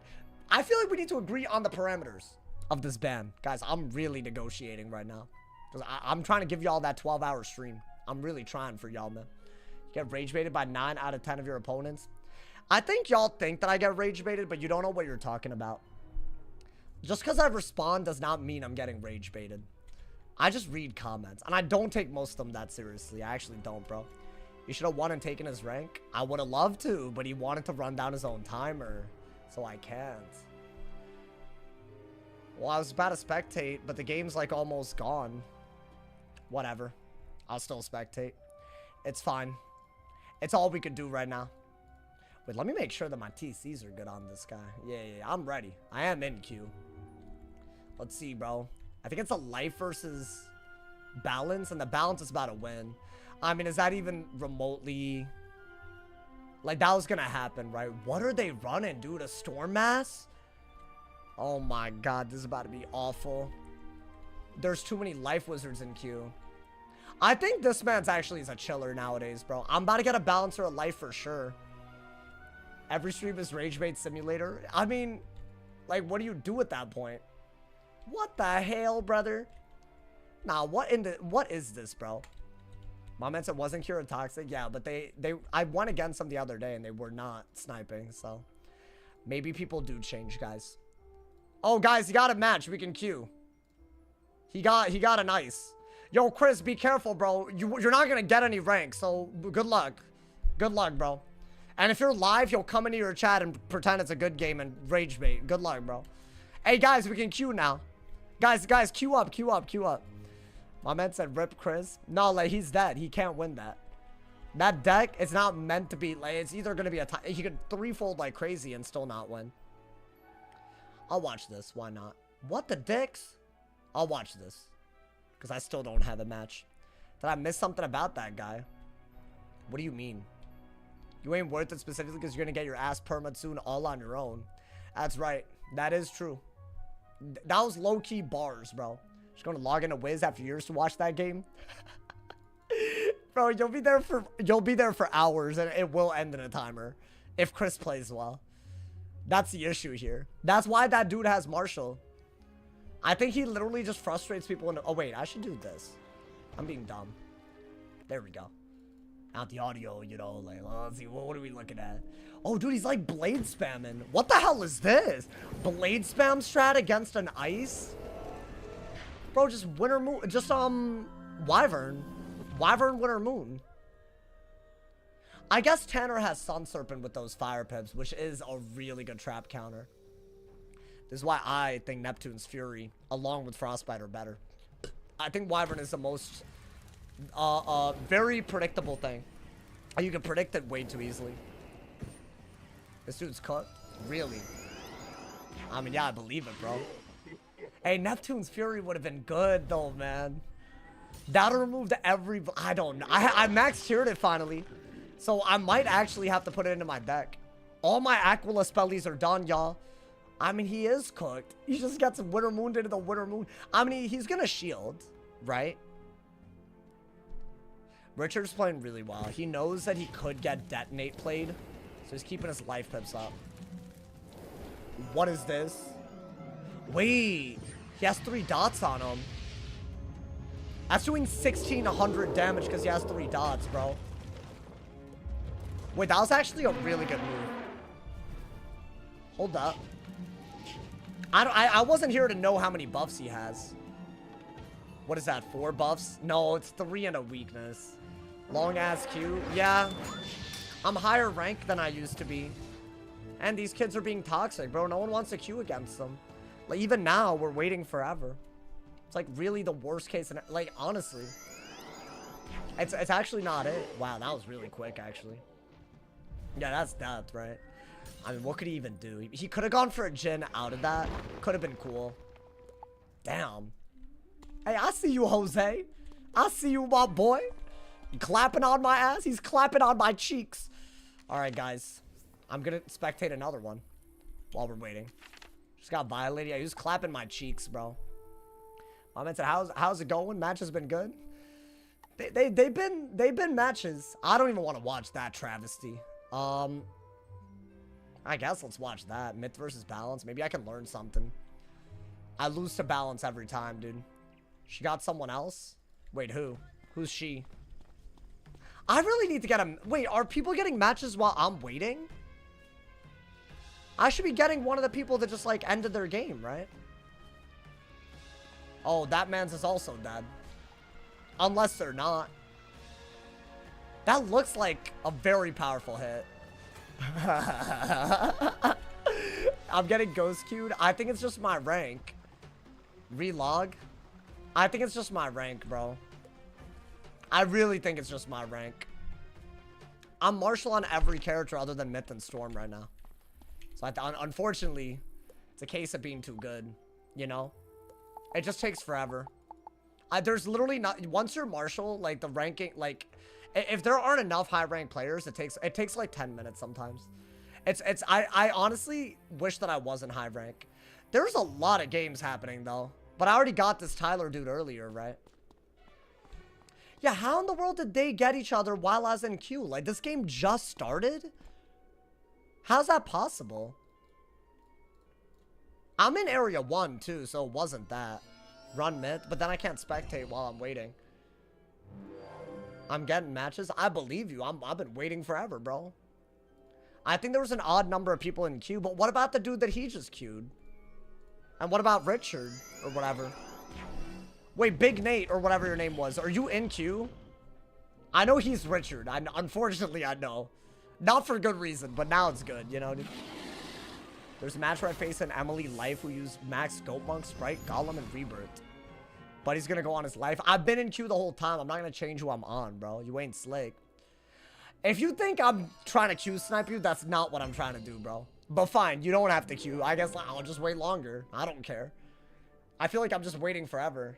I feel like we need to agree on the parameters of this ban. Guys, I'm really negotiating right now. Because I'm trying to give y'all that 12-hour stream. I'm really trying for y'all, man. You get rage baited by 9 out of 10 of your opponents. I think y'all think that I get rage baited, but you don't know what you're talking about. Just because I respond does not mean I'm getting rage baited. I just read comments, and I don't take most of them that seriously. I actually don't, bro. He should have won and taken his rank. I would have loved to, but he wanted to run down his own timer, so I can't. Well, I was about to spectate, but the game's like almost gone. Whatever. I'll still spectate. It's fine. It's all we could do right now. Wait, let me make sure that my TCs are good on this guy. Yeah, I'm ready. I am in queue. Let's see, bro. I think it's a life versus balance, and the balance is about to win. I mean, is that even remotely... Like, that was gonna happen, right? What are they running, dude? A storm mass? Oh my god, this is about to be awful. There's too many life wizards in queue. I think this man's actually is a chiller nowadays, bro. I'm about to get a balancer of life for sure. Every stream is rage bait simulator. I mean, like, what do you do at that point? What the hell, brother? Nah, what is this, bro? My man said wasn't Kira toxic. Yeah, but I went against them the other day and they were not sniping, so maybe people do change, guys. Oh, guys, he got a match. We can queue. He got an ice. Yo, Chris, be careful, bro. You're not gonna get any rank, so good luck. Good luck, bro. And if you're live, you'll come into your chat and pretend it's a good game and rage bait. Good luck, bro. Hey, guys, we can queue now. Guys, queue up. My man said rip Chris. No, like, he's dead. He can't win that. That deck is not meant to be, like, it's either gonna be he could threefold like crazy and still not win. I'll watch this. Why not? What the dicks? I'll watch this. Because I still don't have a match. Did I miss something about that guy? What do you mean? You ain't worth it specifically because you're going to get your ass perma'd soon all on your own. That's right. That is true. That was low-key bars, bro. Just going to log into Wiz after years to watch that game. Bro, you'll be there for hours and it will end in a timer. If Chris plays well. That's the issue here. That's why that dude has Marshall. I think he literally just frustrates people into... Oh, wait. I should do this. I'm being dumb. There we go. Out the audio, you know. Like, let's see. What are we looking at? Oh, dude, he's like blade spamming. What the hell is this? Blade spam strat against an ice? Bro, just winter moon. Just, Wyvern. Wyvern, winter moon. I guess Tanner has Sun Serpent with those fire pips, which is a really good trap counter. This is why I think Neptune's Fury, along with Frostbite, are better. I think Wyvern is the most very predictable thing. You can predict it way too easily. This dude's cut. Really? I mean, yeah, I believe it, bro. Hey, Neptune's Fury would have been good, though, man. That'll remove every... I don't know. I max tiered it finally. So I might actually have to put it into my deck. All my Aquila spellies are done, y'all. I mean, he is cooked. He just gets Winter Moon into the Winter Moon. I mean, he's gonna shield, right? Richard's playing really well. He knows that he could get Detonate played, so he's keeping his life pips up. What is this? Wait, he has 3 dots on him. That's doing 1,600 damage because he has 3 dots, bro. Wait, that was actually a really good move. Hold up. I wasn't here to know how many buffs he has. What is that, 4 buffs? No, it's 3 and a weakness. Long ass Q. Yeah. I'm higher rank than I used to be. And these kids are being toxic, bro. No one wants to queue against them. Like, even now, we're waiting forever. It's like really the worst case. Like, honestly. It's actually not it. Wow, that was really quick, actually. Yeah, that's death, right? I mean, what could he even do? He could have gone for a Jhin out of that. Could have been cool. Damn. Hey, I see you, Jose. I see you, my boy. You clapping on my ass? He's clapping on my cheeks. All right, guys. I'm going to spectate another one while we're waiting. Just got violated. Yeah, he was clapping my cheeks, bro. My man said, how's it going? Match has been good. They've been matches. I don't even want to watch that travesty. I guess let's watch that. Myth versus balance. Maybe I can learn something. I lose to balance every time, dude. She got someone else? Wait, who? Who's she? I really need to get a... Wait, are people getting matches while I'm waiting? I should be getting one of the people that just, like, ended their game, right? Oh, that man's is also dead. Unless they're not. That looks like a very powerful hit. I'm getting ghost queued. I think it's just my rank. Relog. I think it's just my rank, bro. I really think it's just my rank. I'm Marshall on every character other than Myth and Storm right now. So unfortunately, it's a case of being too good, you know? It just takes forever. There's literally not... Once you're Marshall, like, the ranking... Like, if there aren't enough high-ranked players, it takes like 10 minutes sometimes. I honestly wish that I wasn't high rank. There's a lot of games happening, though. But I already got this Tyler dude earlier, right? Yeah, how in the world did they get each other while I was in queue? Like, this game just started? How's that possible? I'm in area 1, too, so it wasn't that. Run mid, but then I can't spectate while I'm waiting. I'm getting matches. I believe you. I've been waiting forever, bro. I think there was an odd number of people in queue, but what about the dude that he just queued? And what about Richard or whatever? Wait, Big Nate or whatever your name was. Are you in queue? I know he's Richard. Unfortunately, I know. Not for good reason, but now it's good, you know, dude. There's a match where I face an Emily Life who used Max, Goat Monk, Sprite, Golem, and Rebirth. But he's gonna go on his life. I've been in queue the whole time. I'm not gonna change who I'm on, bro. You ain't slick. If you think I'm trying to queue snipe you, that's not what I'm trying to do, bro. But fine, you don't have to queue. I guess I'll just wait longer. I don't care. I feel like I'm just waiting forever.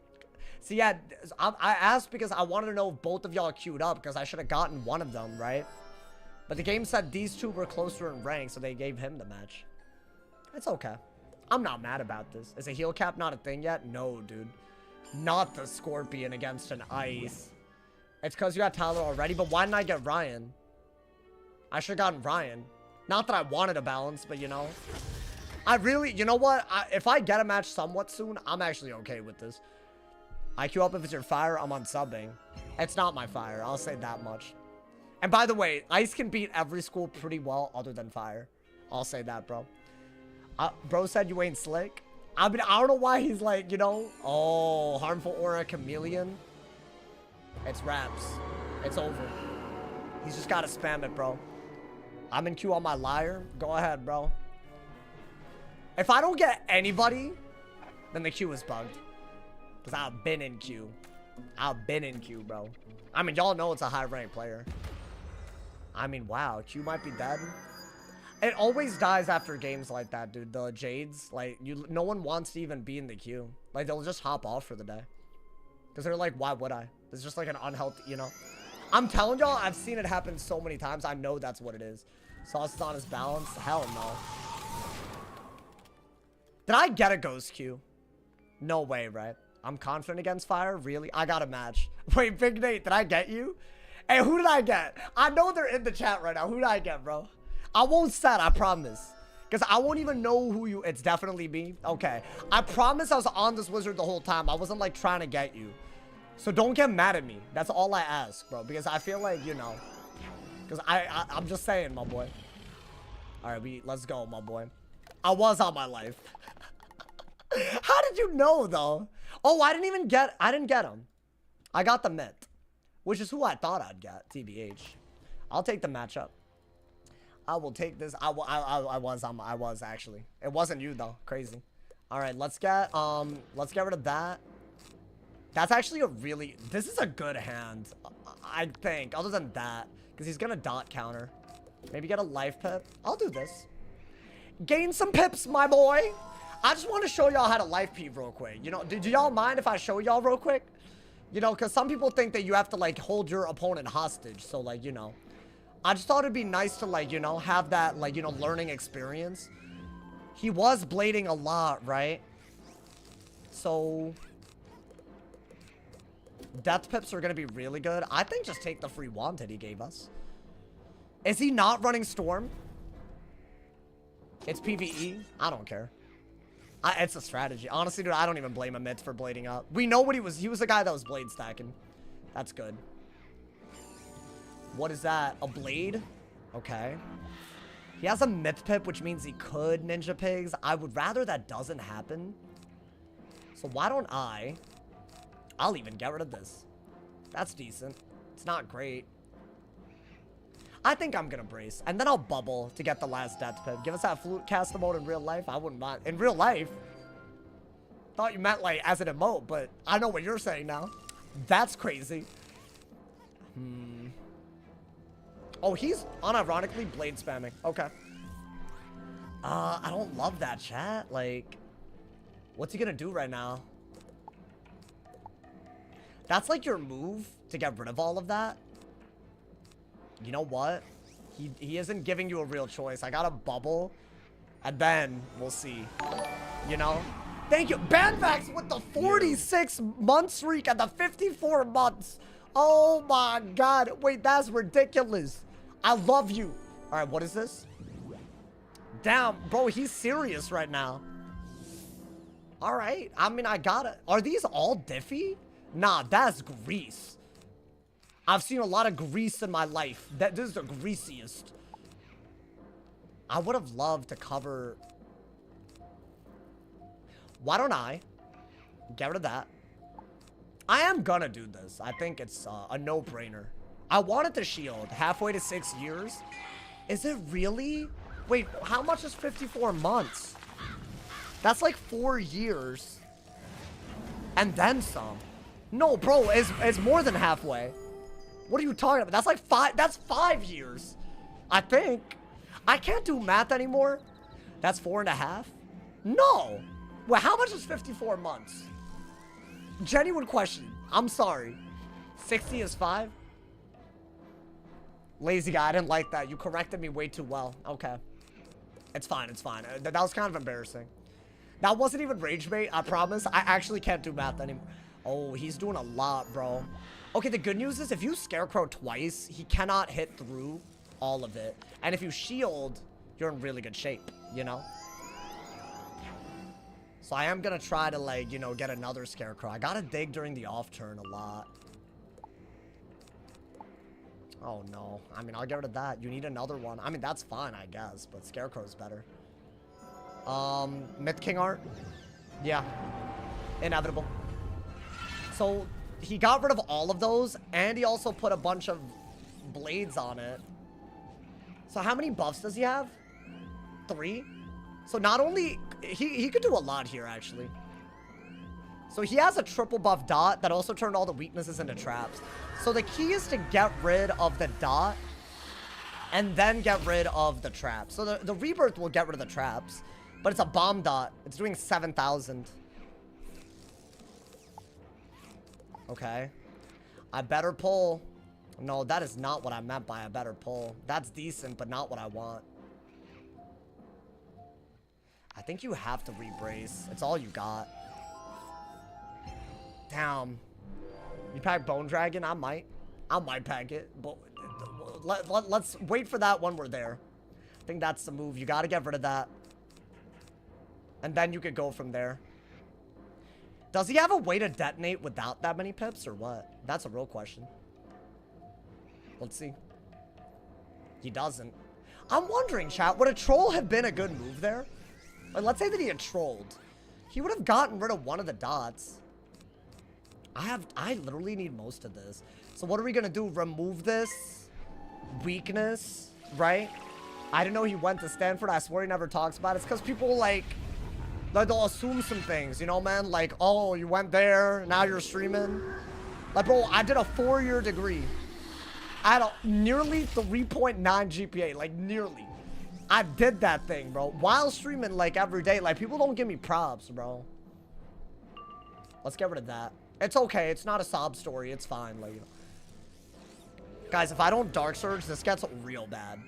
See, yeah, I asked because I wanted to know if both of y'all queued up because I should have gotten one of them, right? But the game said these two were closer in rank, so they gave him the match. It's okay. I'm not mad about this. Is a heal cap not a thing yet? No, dude. Not the Scorpion against an Ice. It's because you got Tyler already, but why didn't I get Ryan? I should have gotten Ryan. Not that I wanted a balance, but you know. I really, you know what? If I get a match somewhat soon, I'm actually okay with this. I queue up if it's your fire, I'm on subbing. It's not my fire, I'll say that much. And by the way, Ice can beat every school pretty well other than fire. I'll say that, bro. Bro said you ain't slick. I mean, I don't know why he's like, you know. Oh, harmful aura chameleon. It's wraps. It's over. He's just gotta spam it, bro. I'm in queue on my liar. Go ahead, bro. If I don't get anybody, then the queue is bugged. Because I've been in queue. I've been in queue, bro. I mean, y'all know it's a high-ranked player. I mean, wow. Q might be dead. It always dies after games like that, dude. The Jades, like, no one wants to even be in the queue. Like, they'll just hop off for the day. Because they're like, why would I? It's just like an unhealthy, you know? I'm telling y'all, I've seen it happen so many times. I know that's what it is. Sauce is on his balance. Hell no. Did I get a ghost queue? No way, right? I'm confident against fire? Really? I got a match. Wait, Big Nate, did I get you? Hey, who did I get? I know they're in the chat right now. Who did I get, bro? I won't set, I promise. Because I won't even know who you... It's definitely me. Okay. I promise I was on this wizard the whole time. I wasn't, like, trying to get you. So don't get mad at me. That's all I ask, bro. Because I feel like, you know... Because I'm just saying, my boy. Alright, let's go, my boy. I was on my life. How did you know, though? Oh, I didn't get him. I got the myth. Which is who I thought I'd get, TBH. I'll take the matchup. I will take this. I was actually. It wasn't you though. Crazy. All right, let's get rid of that. That's actually this is a good hand, I think, other than that, because he's gonna dot counter. Maybe get a life pip. I'll do this. Gain some pips, my boy. I just want to show y'all how to life peep real quick. You know, do y'all mind if I show y'all real quick? You know, because some people think that you have to, like, hold your opponent hostage. So, like, you know, I just thought it'd be nice to, like, you know, have that, like, you know, learning experience. He was blading a lot, right? So, death pips are going to be really good. I think just take the free wanted he gave us. Is he not running Storm? It's PvE. I don't care. It's a strategy. Honestly, dude, I don't even blame him for blading up. We know what he was. He was the guy that was blade stacking. That's good. What is that? A blade? Okay. He has a myth pip, which means he could ninja pigs. I would rather that doesn't happen. So why don't I'll even get rid of this. That's decent. It's not great. I think I'm gonna brace, and then I'll bubble to get the last death pip. Give us that flute caster mode in real life. I wouldn't mind. In real life? Thought you meant, like, as an emote, but I know what you're saying now. That's crazy. Oh, he's unironically blade spamming. Okay. I don't love that, chat. Like, what's he gonna do right now? That's, like, your move to get rid of all of that. You know what? He isn't giving you a real choice. I got a bubble, and then we'll see. You know? Thank you. Banvax with the 46-month streak and the 54 months. Oh my god. Wait, that's ridiculous. I love you. All right, what is this? Damn, bro, he's serious right now. All right. I mean, I got it. Are these all diffy? Nah, that's grease. I've seen a lot of grease in my life. This is the greasiest. I would have loved to cover... Why don't I get rid of that? I am gonna do this. I think it's a no-brainer. I wanted to shield halfway to 6 years. Is it really? Wait, how much is 54 months? That's like 4 years. And then some. No, bro, it's more than halfway. What are you talking about? That's like 5. That's 5 years. I think. I can't do math anymore. That's 4.5. No. Well, how much is 54 months? Genuine question. I'm sorry. 60 is 5? Lazy guy, I didn't like that. You corrected me way too well. Okay. It's fine, it's fine. That was kind of embarrassing. That wasn't even rage bait, I promise. I actually can't do math anymore. Oh, he's doing a lot, bro. Okay, the good news is if you Scarecrow twice, he cannot hit through all of it. And if you shield, you're in really good shape, you know? So I am gonna try to, like, you know, get another Scarecrow. I gotta dig during the off turn a lot. Oh, no. I mean, I'll get rid of that. You need another one. I mean, that's fine, I guess, but Scarecrow's better. Myth King art? Yeah. Inevitable. So, he got rid of all of those, and he also put a bunch of blades on it. So how many buffs does he have? 3? So not only... He could do a lot here, actually. So he has a triple buff dot that also turned all the weaknesses into traps. So the key is to get rid of the dot and then get rid of the traps. So the rebirth will get rid of the traps, but it's a bomb dot. It's doing 7,000. Okay. I better pull. No, that is not what I meant by a better pull. That's decent, but not what I want. I think you have to rebrace. It's all you got. Damn. You pack Bone Dragon? I might pack it. But let's wait for that when we're there. I think that's the move. You got to get rid of that. And then you could go from there. Does he have a way to detonate without that many pips or what? That's a real question. Let's see. He doesn't. I'm wondering, chat, would a troll have been a good move there? Like, let's say that he had trolled. He would have gotten rid of one of the dots. I literally need most of this. So what are we gonna do? Remove this weakness, right? I didn't know he went to Stanford. I swear he never talks about it. It's because people like they'll assume some things, you know, man? Like, oh, you went there, now you're streaming. Like, bro, I did a 4-year degree. I had a nearly 3.9 GPA, like nearly. I did that thing, bro, while streaming like every day. Like, people don't give me props, bro. Let's get rid of that. It's okay. It's not a sob story. It's fine. Like, guys, if I don't Dark Surge, this gets real bad.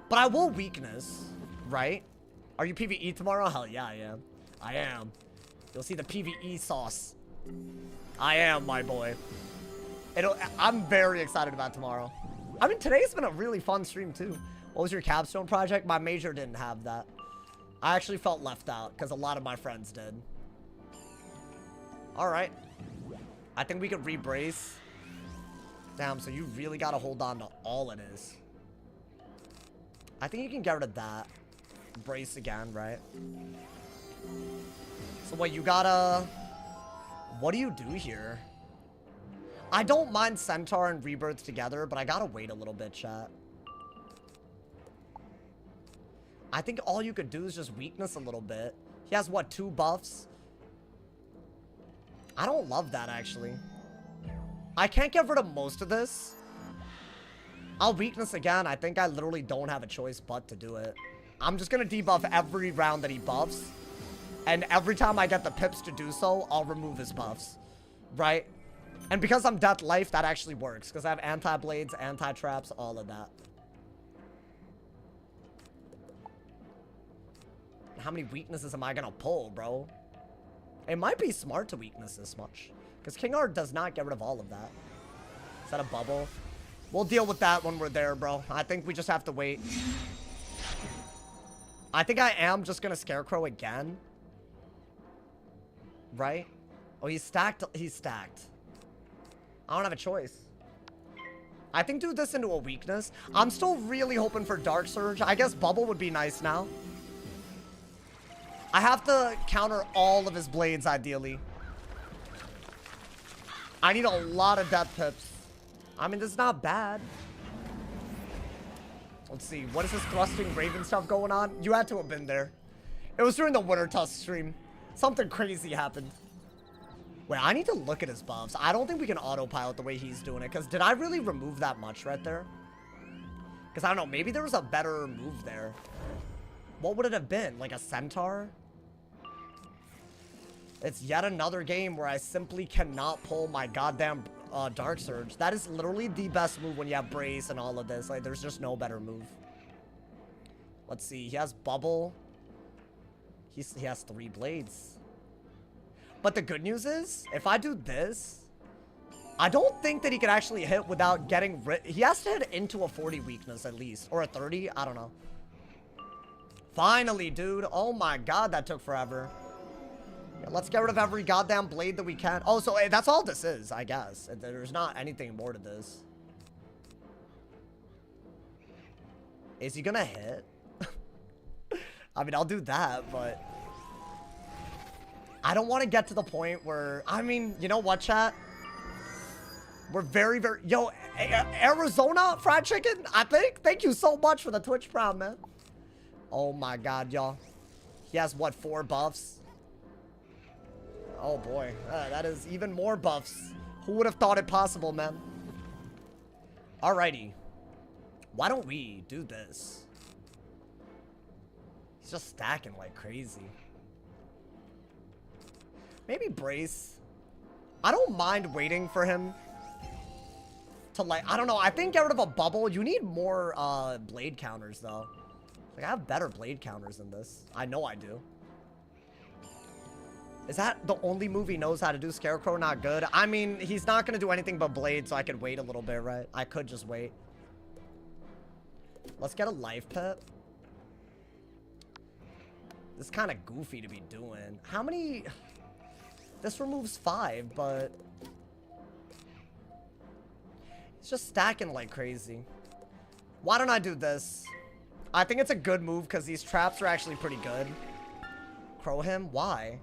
But I will weakness, right? Are you PvE tomorrow? Hell yeah, I am. I am. You'll see the PvE sauce. I am, my boy. I'm very excited about tomorrow. I mean, today's been a really fun stream, too. What was your capstone project? My major didn't have that. I actually felt left out because a lot of my friends did. All right. I think we could re-brace. Damn, so you really got to hold on to all it is. I think you can get rid of that. Brace again, right? So what, you gotta... What do you do here? I don't mind Centaur and Rebirth together, but I gotta wait a little bit, chat. I think all you could do is just weakness a little bit. He has, what, 2 buffs? I don't love that, actually. I can't get rid of most of this. I'll weakness again. I think I literally don't have a choice but to do it. I'm just gonna debuff every round that he buffs. And every time I get the pips to do so, I'll remove his buffs. Right? And because I'm Death Life, that actually works. Because I have anti-blades, anti-traps, all of that. How many weaknesses am I gonna pull, bro? It might be smart to weakness this much. Because King Art does not get rid of all of that. Is that a bubble? We'll deal with that when we're there, bro. I think we just have to wait. I think I am just gonna Scarecrow again. Right? Oh, he's stacked. He's stacked. I don't have a choice. I think do this into a weakness. I'm still really hoping for Dark Surge. I guess Bubble would be nice now. I have to counter all of his blades, ideally. I need a lot of death pips. I mean, this is not bad. Let's see. What is this thrusting Raven stuff going on? You had to have been there. It was during the Winter Tusk stream. Something crazy happened. Wait, I need to look at his buffs. I don't think we can autopilot the way he's doing it. Because did I really remove that much right there? Because I don't know. Maybe there was a better move there. What would it have been? Like a Centaur? It's yet another game where I simply cannot pull my goddamn Dark Surge. That is literally the best move when you have Brace and all of this. Like, there's just no better move. Let's see. He has Bubble. He has 3 blades. But the good news is, if I do this, I don't think that he could actually hit without getting rid. He has to hit into a 40 weakness at least. Or a 30. I don't know. Finally, dude. Oh my god, that took forever. Yeah, let's get rid of every goddamn blade that we can. Oh, so that's all this is, I guess. There's not anything more to this. Is he gonna hit? I mean, I'll do that, but I don't want to get to the point where, I mean, you know what, chat? We're very, very, yo, Arizona fried chicken, I think. Thank you so much for the Twitch Prime, man. Oh my god, y'all. He has, what, 4 buffs? Oh boy, that is even more buffs. Who would have thought it possible, man? Alrighty. Why don't we do this? He's just stacking like crazy. Maybe Brace. I don't mind waiting for him to, like, I don't know. I think get rid of a Bubble. You need more blade counters, though. Like, I have better blade counters than this. I know I do. Is that the only move he knows how to do? Scarecrow not good? I mean, he's not going to do anything but blade, so I could wait a little bit, right? I could just wait. Let's get a life pit. This is kind of goofy to be doing. How many... This removes 5, but... It's just stacking like crazy. Why don't I do this? I think it's a good move because these traps are actually pretty good. Crow him? Why?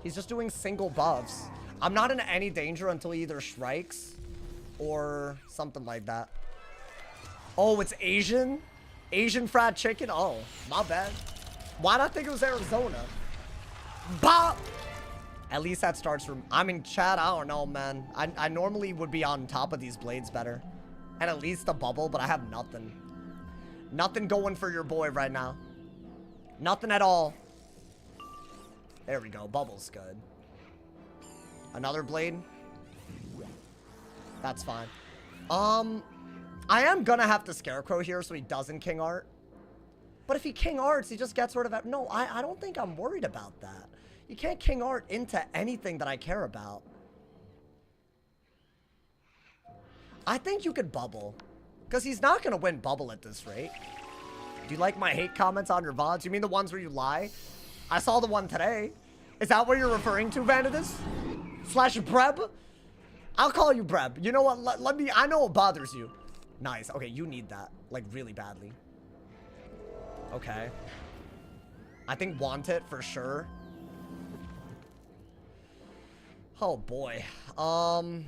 He's just doing single buffs. I'm not in any danger until he either strikes or something like that. Oh, it's Asian? Asian fried chicken? Oh, my bad. Why'd I think it was Arizona? Bop! At least that starts from... I'm in chat. I don't know, man. I normally would be on top of these blades better. And at least a bubble, but I have nothing. Nothing going for your boy right now. Nothing at all. There we go. Bubble's good. Another blade. That's fine. I am gonna have to Scarecrow here so he doesn't King Art. But if he King Arts, he just gets rid of it. No, I don't think I'm worried about that. You can't King Art into anything that I care about. I think you could bubble. Because he's not going to win bubble at this rate. Do you like my hate comments on your VODs? You mean the ones where you lie? I saw the one today. Is that what you're referring to, Vanidus? Slash Breb? I'll call you Breb. You know what? Let me... I know it bothers you. Nice. Okay, you need that. Like, really badly. Okay. I think want it for sure. Oh, boy. I'll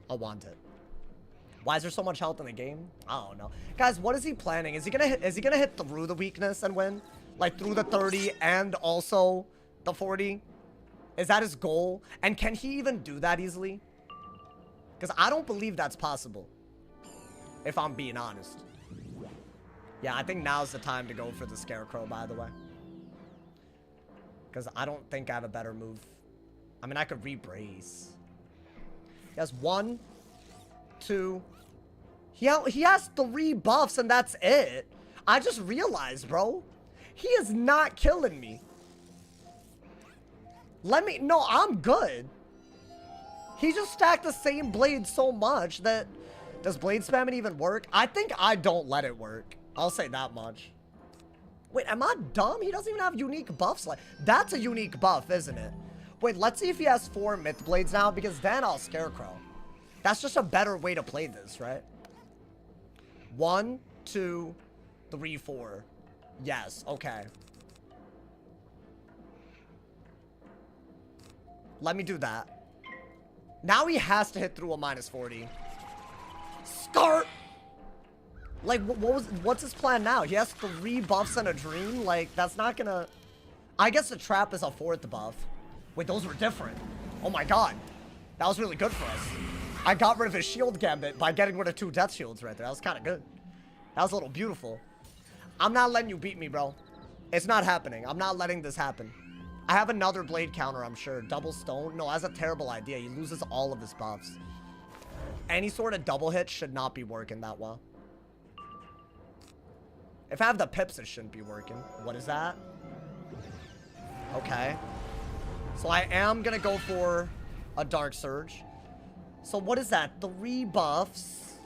want it. Why is there so much health in the game? I don't know. Guys, what is he planning? Is he gonna hit through the weakness and win? Like through the 30 and also the 40? Is that his goal? And can he even do that easily? Because I don't believe that's possible. If I'm being honest. Yeah, I think now's the time to go for the Scarecrow, by the way. Because I don't think I have a better move. I mean, I could re-brace. He has 1, 2. He has 3 buffs and that's it. I just realized, bro. He is not killing me. No, I'm good. He just stacked the same blade so much that... Does blade spamming even work? I think I don't let it work. I'll say that much. Wait, am I dumb? He doesn't even have unique buffs. That's a unique buff, isn't it? Wait, let's see if he has 4 myth blades now, because then I'll Scarecrow. That's just a better way to play this, right? 1, 2, 3, 4. Yes, okay. Let me do that. Now he has to hit through a -40. Start! Like, what's his plan now? He has 3 buffs and a dream? Like, that's not gonna... I guess the trap is a 4th buff. Wait, those were different. Oh my god. That was really good for us. I got rid of his shield gambit by getting rid of 2 death shields right there. That was kind of good. That was a little beautiful. I'm not letting you beat me, bro. It's not happening. I'm not letting this happen. I have another blade counter, I'm sure. Double stone? No, that's a terrible idea. He loses all of his buffs. Any sort of double hit should not be working that well. If I have the pips, it shouldn't be working. What is that? Okay. So I am going to go for a Dark Surge. So what is that? 3 buffs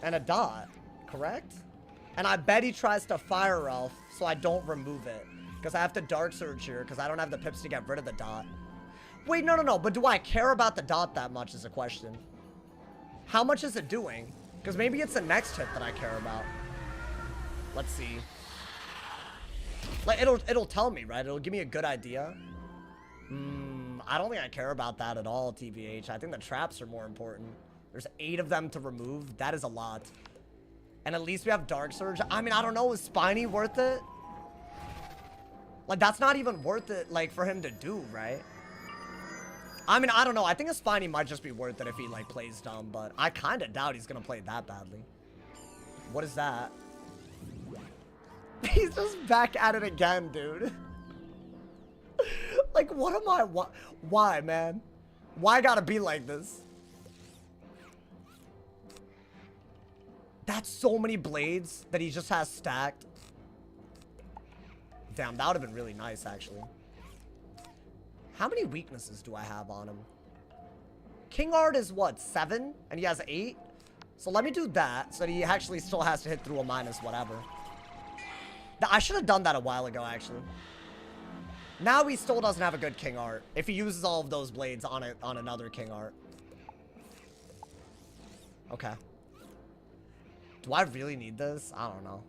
and a dot, correct? And I bet he tries to Fire Elf so I don't remove it. Because I have to Dark Surge here because I don't have the pips to get rid of the dot. Wait, no. But do I care about the dot that much is a question. How much is it doing? Because maybe it's the next hit that I care about. Let's see. Like, it'll tell me, right? It'll give me a good idea. I don't think I care about that at all, TVH. I think the traps are more important. There's 8 of them to remove. That is a lot. And at least we have Dark Surge. I mean, I don't know. Is Spiny worth it? Like, that's not even worth it, like, for him to do, right? I mean, I don't know. I think a Spiny might just be worth it if he, like, plays dumb. But I kind of doubt he's going to play that badly. What is that? He's just back at it again, dude. Like, what am I... Why, man? Why gotta be like this? That's so many blades that he just has stacked. Damn, that would have been really nice, actually. How many weaknesses do I have on him? King Art is, what, 7? And he has 8? So let me do that, so that he actually still has to hit through a minus whatever. I should have done that a while ago, actually. Now he still doesn't have a good king art. If he uses all of those blades on another king art. Okay. Do I really need this? I don't know.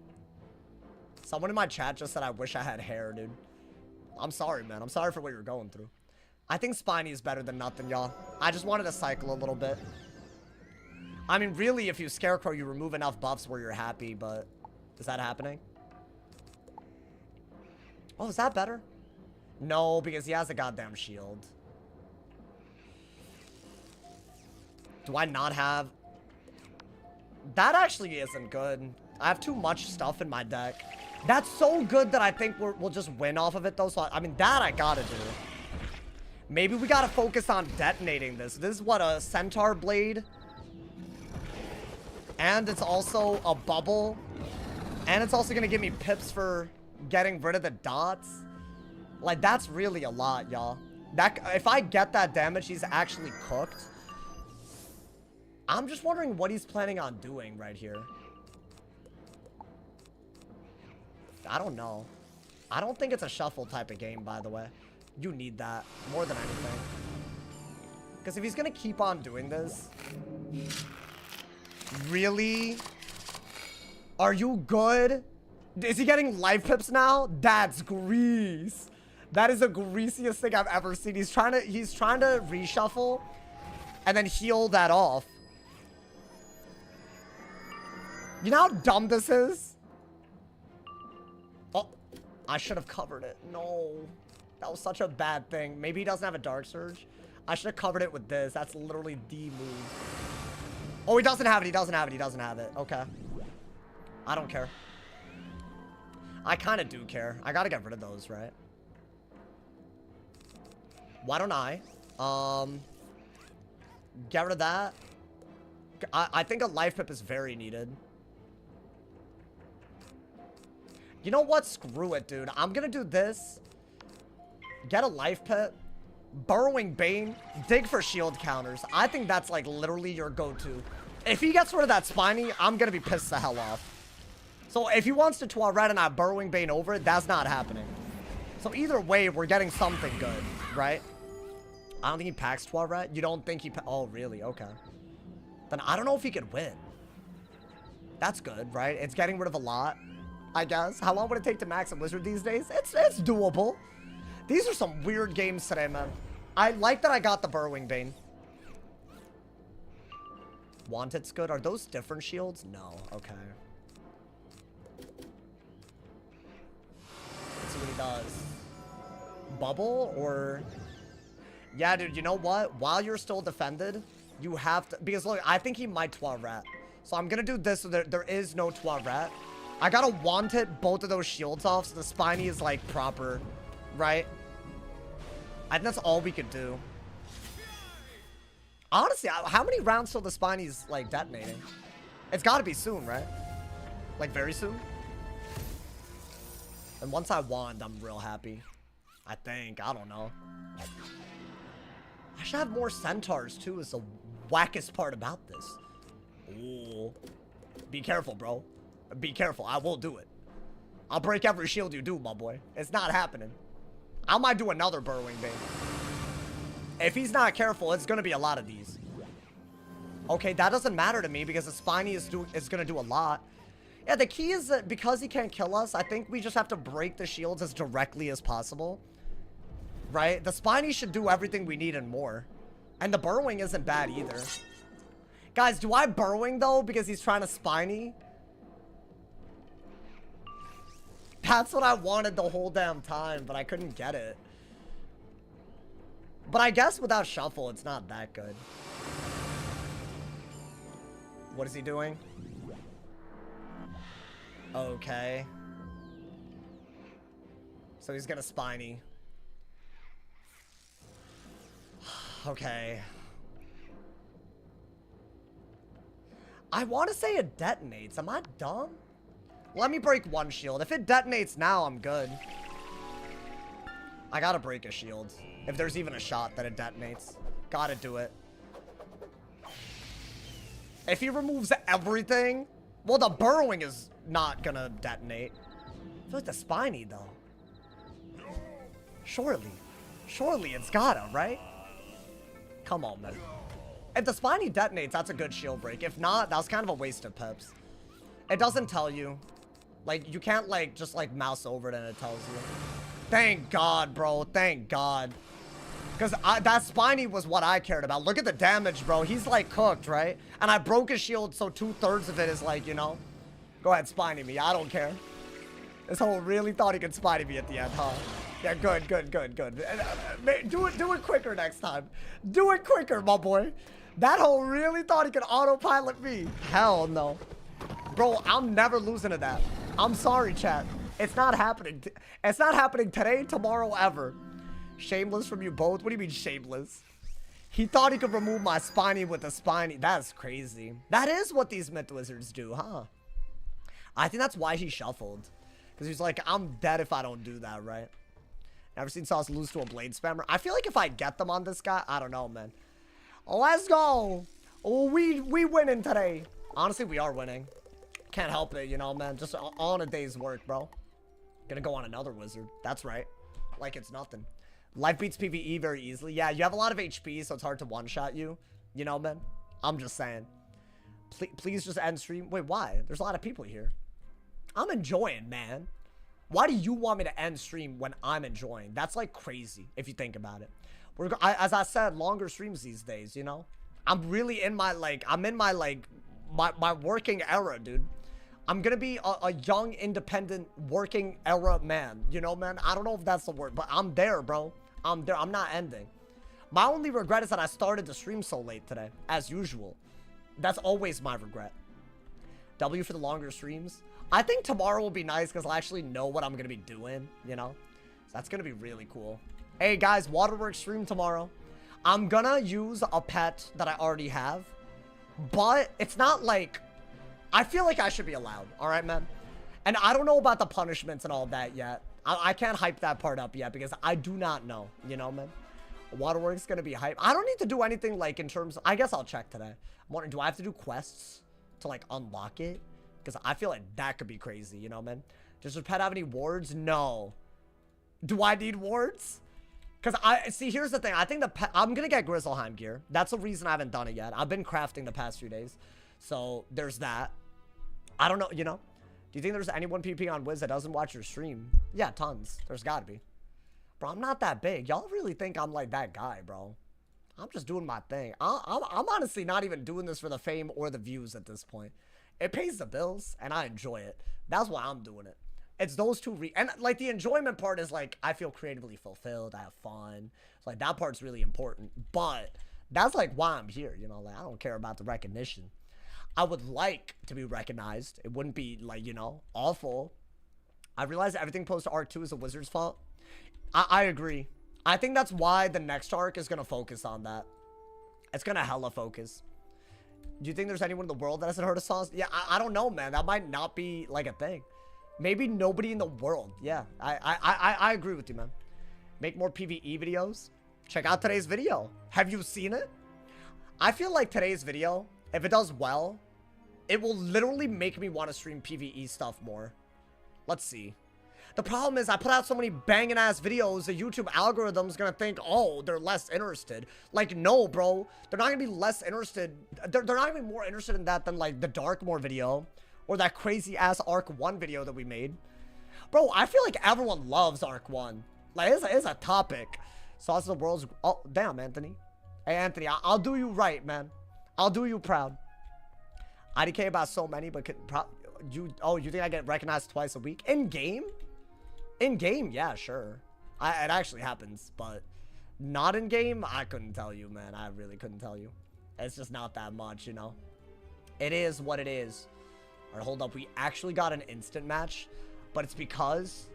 Someone in my chat just said I wish I had hair, dude. I'm sorry, man. I'm sorry for what you're going through. I think Spiny is better than nothing, y'all. I just wanted to cycle a little bit. I mean, really, if you Scarecrow, you remove enough buffs where you're happy, but is that happening? Oh, is that better? No, because he has a goddamn shield. Do I not have... That actually isn't good. I have too much stuff in my deck. That's so good that I think we'll just win off of it, though. So, I mean, that I gotta do. Maybe we gotta focus on detonating this. This is what, a Centaur Blade? And it's also a bubble. And it's also gonna give me pips for getting rid of the dots. Like, that's really a lot, y'all. That, if I get that damage, he's actually cooked. I'm just wondering what he's planning on doing right here. I don't know. I don't think it's a shuffle type of game, by the way. You need that more than anything. Because if he's going to keep on doing this... Really? Are you good? Is he getting life pips now? That's grease. That is the greasiest thing I've ever seen. He's trying to reshuffle and then heal that off. You know how dumb this is? Oh, I should have covered it. No. That was such a bad thing. Maybe he doesn't have a Dark Surge. I should have covered it with this. That's literally the move. Oh, he doesn't have it. He doesn't have it. He doesn't have it. Okay. I don't care. I kind of do care. I gotta get rid of those, right? Why don't I? Get rid of that. I think a life pip is very needed. You know what? Screw it, dude. I'm gonna do this. Get a life pip. Burrowing Bane. Dig for shield counters. I think that's like literally your go-to. If he gets rid of that Spiny, I'm gonna be pissed the hell off. So if he wants to Toilet and I Burrowing Bane over it, that's not happening. So either way, we're getting something good, right? I don't think he packs Toilet. You don't think he... Oh, really? Okay. Then I don't know if he could win. That's good, right? It's getting rid of a lot, I guess. How long would it take to max a Wizard these days? It's doable. These are some weird games today, man. I like that I got the Burrowing Bane. Wanted's good. Are those different shields? No. Okay. Let's see what he does. Bubble or... Yeah, dude, you know what? While you're still defended, you have to... Because, look, I think he might Toilet. So I'm going to do this so there is no Toilet. I got to Wanted both of those shields off so the Spiny is, like, proper, right? I think that's all we could do. Honestly, how many rounds till the Spiny's, like, detonating? It's got to be soon, right? Like, very soon? And once I wand, I'm real happy. I think. I don't know. I should have more Centaurs, too, is the wackest part about this. Ooh. Be careful, bro. Be careful. I will do it. I'll break every shield you do, my boy. It's not happening. I might do another Burrowing Bane. If he's not careful, it's going to be a lot of these. Okay, that doesn't matter to me because the Spiny is going to do a lot. Yeah, the key is that because he can't kill us, I think we just have to break the shields as directly as possible. Right? The Spiny should do everything we need and more. And the Burrowing isn't bad either. Guys, do I Burrowing, though, because he's trying to Spiny? That's what I wanted the whole damn time, but I couldn't get it. But I guess without Shuffle, it's not that good. What is he doing? Okay. So he's gonna Spiny. Okay. I want to say it detonates. Am I dumb? Let me break one shield. If it detonates now, I'm good. I gotta break a shield. If there's even a shot that it detonates. Gotta do it. If he removes everything... Well, the Burrowing is not gonna detonate. feel like the spiny, though. Surely it's gotta, right? Come on, man. If the spiny detonates, that's a good shield break. If not, that was kind of a waste of pips. It doesn't tell you. Like, you can't, like, just, like, mouse over it and it tells you. Thank God, bro. Thank God. Because that spiny was what I cared about. Look at the damage, bro. He's, like, cooked, right? And I broke his shield, so 2/3 of it is, like, you know. Go ahead, spiny me. I don't care. This hole really thought he could spiny me at the end, huh? Yeah, good. Do it quicker next time. Do it quicker, my boy. That hole really thought he could autopilot me. Hell no. Bro, I'm never losing to that. I'm sorry, chat. It's not happening. It's not happening today, tomorrow, ever. Shameless from you both? What do you mean shameless? He thought he could remove my spiny with a spiny. That's crazy. That is what these myth wizards do, huh? I think that's why he shuffled. Because he's like, I'm dead if I don't do that, right? Never seen Sauce lose to a blade spammer. I feel like if I get them on this guy, I don't know, man. Let's go. Oh, we winning today. Honestly, we are winning. Can't help it, you know, man. Just on a day's work, bro. Gonna go on another wizard. That's right. Like it's nothing. Life beats PvE very easily. Yeah, you have a lot of HP, so it's hard to one-shot you. You know, man? I'm just saying. Please just end stream. Wait, why? There's a lot of people here. I'm enjoying, man. Why do you want me to end stream when I'm enjoying? That's like crazy if you think about it. As I said, longer streams these days, you know? I'm really in my, like, my working era, dude. I'm gonna be a young, independent, working era man. You know, man? I don't know if that's the word, but I'm there, bro. I'm there. I'm not ending. My only regret is that I started the stream so late today, as usual. That's always my regret. W for the longer streams. I think tomorrow will be nice because I'll actually know what I'm going to be doing, you know? So that's going to be really cool. Hey, guys, Waterworks stream tomorrow. I'm going to use a pet that I already have. But it's not like... I feel like I should be allowed, all right, man? And I don't know about the punishments and all that yet. I can't hype that part up yet because I do not know, you know, man? Waterworks is going to be hype. I don't need to do anything, like, in terms of... I guess I'll check today. I'm wondering, do I have to do quests to, like, unlock it? Because I feel like that could be crazy, you know, man? Does your pet have any wards? No. Do I need wards? Because see, here's the thing. I think the pet... I'm going to get Grizzleheim gear. That's the reason I haven't done it yet. I've been crafting the past few days. So, there's that. I don't know, you know? Do you think there's anyone PP on Wiz that doesn't watch your stream? Yeah, tons. There's got to be. Bro, I'm not that big. Y'all really think I'm like that guy, bro. I'm just doing my thing. I'm honestly not even doing this for the fame or the views at this point. It pays the bills, and I enjoy it. That's why I'm doing it. It's those two and, like, the enjoyment part is, like, I feel creatively fulfilled. I have fun. It's like, that part's really important. But that's, like, why I'm here, you know? Like, I don't care about the recognition. I would like to be recognized. It wouldn't be, like, you know, awful. I realize everything post to Arc 2 is a wizard's fault. I agree. I think that's why the next arc is going to focus on that. It's going to hella focus. Do you think there's anyone in the world that hasn't heard of Sauce? Yeah, I don't know, man. That might not be, like, a thing. Maybe nobody in the world. Yeah, I agree with you, man. Make more PvE videos. Check out today's video. Have you seen it? I feel like today's video, if it does well, it will literally make me want to stream PvE stuff more. Let's see. The problem is I put out so many banging ass videos, the YouTube algorithm's gonna think, oh, they're less interested. Like, no, bro. They're not gonna be less interested. They're not gonna be more interested in that than, like, the Darkmoor video. Or that crazy ass Arc 1 video that we made. Bro, I feel like everyone loves Arc 1. Like, it's a topic. Sauce of the world's... Oh, damn, Anthony. Hey, Anthony, I'll do you right, man. I'll do you proud. IDK about so many, but you think I get recognized twice a week? In game? In game, yeah, sure. It actually happens, but not in game, I couldn't tell you, man. I really couldn't tell you. It's just not that much, you know. It is what it is. All right, hold up. We actually got an instant match, but it's because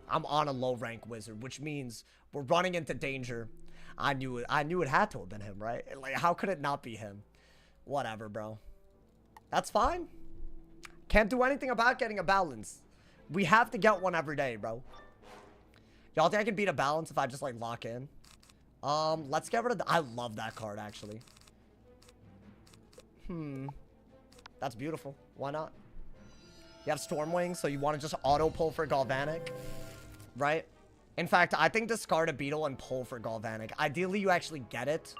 I'm on a low rank wizard, which means we're running into danger. I knew it had to have been him, right? Like, how could it not be him? Whatever, bro. That's fine. Can't do anything about getting a balance. We have to get one every day, bro. Y'all think I can beat a balance if I just, like, lock in? Let's get rid of I love that card, actually. That's beautiful. Why not? You have Stormwing, so you want to just auto-pull for Galvanic, right? In fact, I think discard a Beetle and pull for Galvanic. Ideally, you actually get it.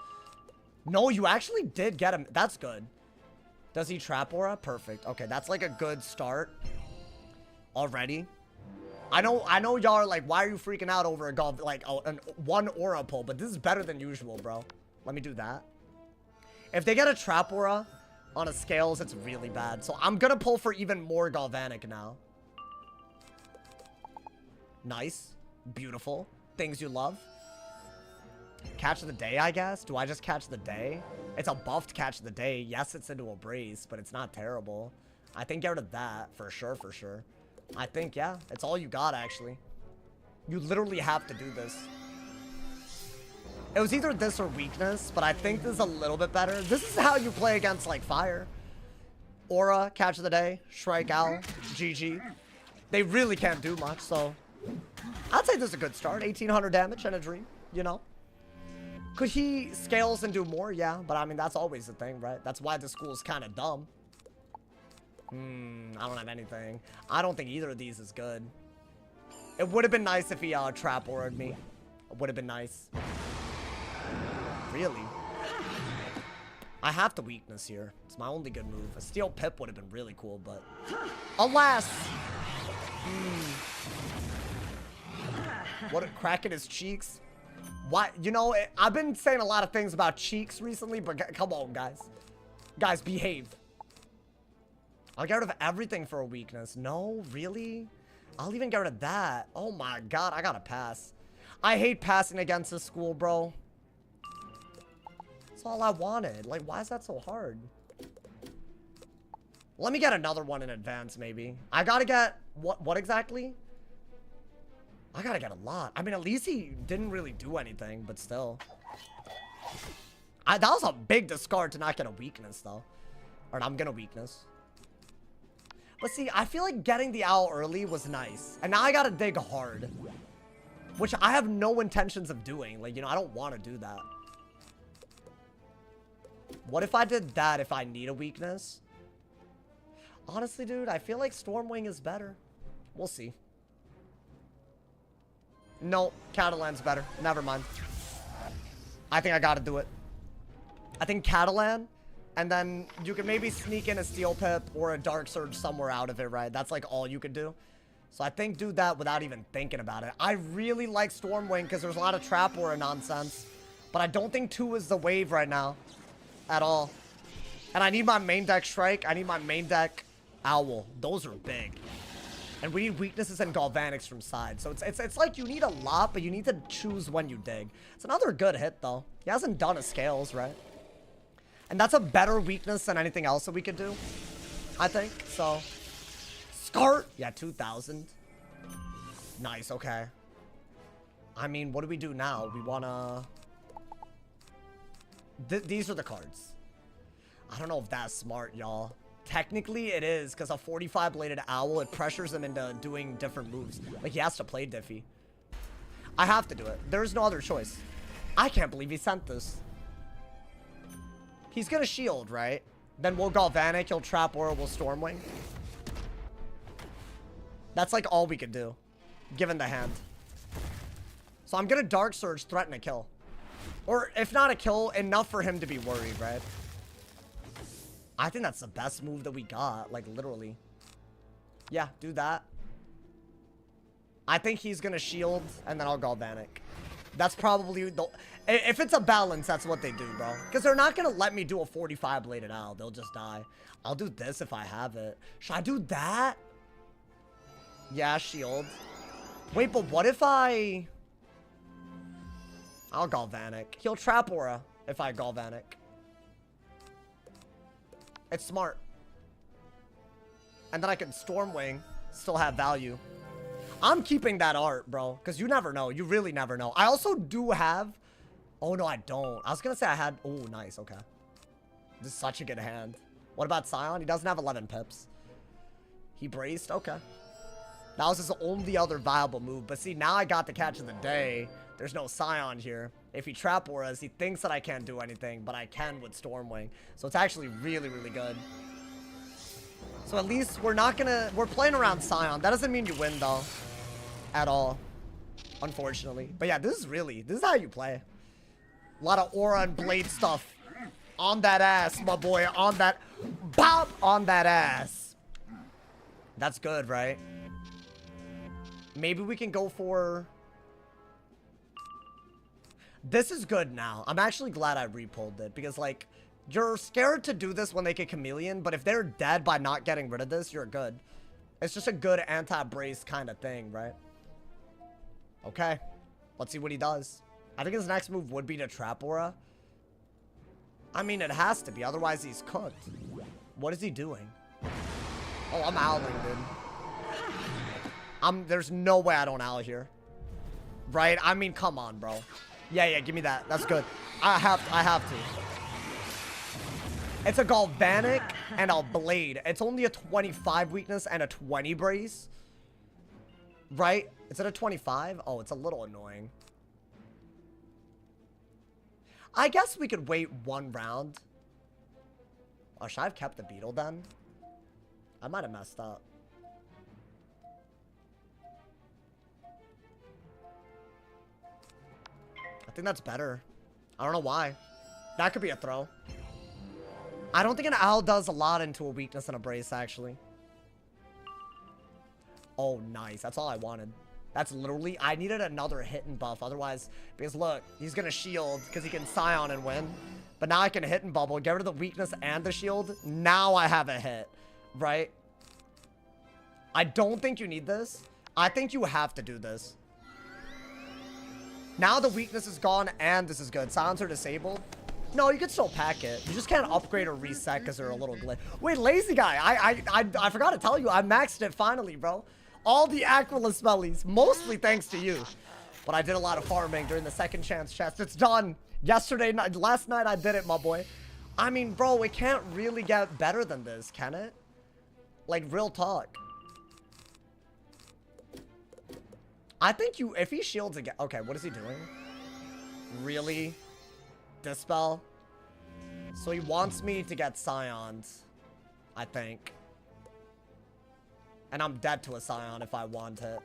No, you actually did get him. That's good. Does he Trap Aura? Perfect. Okay, that's like a good start already. I know y'all are like, why are you freaking out over a one Aura pull? But this is better than usual, bro. Let me do that. If they get a Trap Aura on a Scales, it's really bad. So I'm gonna pull for even more Galvanic now. Nice. Beautiful. Things you love. Catch of the day, I guess. Do I just catch the day? It's a buffed catch of the day. Yes, it's into a brace, but it's not terrible. I think get rid of that for sure, for sure. I think, yeah, it's all you got, actually. You literally have to do this. It was either this or weakness, but I think this is a little bit better. This is how you play against, like, fire. Aura, catch of the day, Shrike Owl, GG. They really can't do much, so I'd say this is a good start. 1800 damage and a dream, you know? Could he Scales and do more? Yeah, but I mean, that's always the thing, right? That's why the school's kind of dumb. I don't have anything. I don't think either of these is good. It would have been nice if he Trap Aura'd me. It would have been nice. Really? I have to weakness here. It's my only good move. A Steel Pip would have been really cool, but alas. What a crack in his cheeks. Why? You know, I've been saying a lot of things about cheeks recently, but come on, guys. Guys, behave. I'll get rid of everything for a weakness. No, really? I'll even get rid of that. Oh my god, I gotta pass. I hate passing against this school, bro. That's all I wanted. Like, why is that so hard? Let me get another one in advance, maybe. I gotta get... What exactly? I gotta get a lot. I mean, at least he didn't really do anything, but still. That was a big discard to not get a weakness, though. Or I'm gonna weakness. But see, I feel like getting the owl early was nice. And now I gotta dig hard. Which I have no intentions of doing. Like, you know, I don't want to do that. What if I did that if I need a weakness? Honestly, dude, I feel like Stormwing is better. We'll see. No, Catalan's better. Never mind. I think I gotta do it. I think Catalan, and then you can maybe sneak in a Steel Pip or a Dark Surge somewhere out of it, right? That's like all you could do. So I think do that without even thinking about it. I really like Stormwing because there's a lot of Trap Aura nonsense. But I don't think 2 is the wave right now. At all. And I need my main deck Shrike. I need my main deck Owl. Those are big. And we need weaknesses and Galvanics from side. So it's like you need a lot, but you need to choose when you dig. It's another good hit, though. He hasn't done a Scales, right? And that's a better weakness than anything else that we could do, I think. So, Scart! Yeah, 2,000. Nice, okay. I mean, what do we do now? We wanna... These are the cards. I don't know if that's smart, y'all. Technically, it is, because a 45-bladed owl, it pressures him into doing different moves. Like, he has to play Diffy. I have to do it. There's no other choice. I can't believe he sent this. He's gonna shield, right? Then we'll Galvanic, he'll Trap Aura, we'll Stormwing. That's like all we could do, given the hand. So I'm gonna Dark Surge, threaten a kill. Or if not a kill, enough for him to be worried, right? I think that's the best move that we got, like literally. Yeah, do that. I think he's gonna shield, and then I'll Galvanic. That's probably the... If it's a balance, that's what they do, bro. Because they're not gonna let me do a 45-bladed owl. They'll just die. I'll do this if I have it. Should I do that? Yeah, shield. Wait, but what if I... I'll Galvanic. He'll Trap Aura if I Galvanic. It's smart. And then I can Stormwing, still have value. I'm keeping that art, bro, because you never know. You really never know. I also do have... Oh, no, I don't. I was going to say I had... Oh, nice. Okay. This is such a good hand. What about Scion? He doesn't have 11 pips. He braced? Okay. That was his only other viable move. But see, now I got the catch of the day. There's no Scion here. If he Trap Auras, he thinks that I can't do anything, but I can with Stormwing. So it's actually really, really good. So at least we're not gonna... We're playing around Scion. That doesn't mean you win, though. At all. Unfortunately. But yeah, this is how you play. A lot of aura and blade stuff. On that ass, my boy. On that... Bop! On that ass. That's good, right? Maybe we can go for... This is good now. I'm actually glad I re-pulled it. Because, like... You're scared to do this when they get Chameleon, but if they're dead by not getting rid of this, you're good. It's just a good anti-brace kind of thing, right? Okay. Let's see what he does. I think his next move would be to Trap Aura. I mean, it has to be. Otherwise, he's cooked. What is he doing? Oh, I'm owling, dude. There's no way I don't owl here. Right? I mean, come on, bro. Yeah, give me that. That's good. I have to. It's a Galvanic and a Blade. It's only a 25 weakness and a 20 brace. Right? Is it a 25? Oh, it's a little annoying. I guess we could wait one round. Oh, should I have kept the Beetle then? I might have messed up. I think that's better. I don't know why. That could be a throw. I don't think an owl does a lot into a weakness and a brace, actually. Oh, nice. That's all I wanted. That's literally... I needed another hit and buff. Otherwise... Because, look, he's going to shield because he can Scion and win. But now I can hit and bubble. Get rid of the weakness and the shield. Now I have a hit. Right? I don't think you need this. I think you have to do this. Now the weakness is gone and this is good. Silencer disabled. No, you can still pack it. You just can't upgrade or reset because they're a little glitch. Wait, Lazy Guy. I forgot to tell you. I maxed it finally, bro. All the Aquila Smellies. Mostly thanks to you. But I did a lot of farming during the second chance chest. It's done. Last night I did it, my boy. I mean, bro, it can't really get better than this, can it? Like, real talk. I think if he shields again. Okay, what is he doing? Really? Dispel? So he wants me to get Scions, I think. And I'm dead to a Scion if I want it.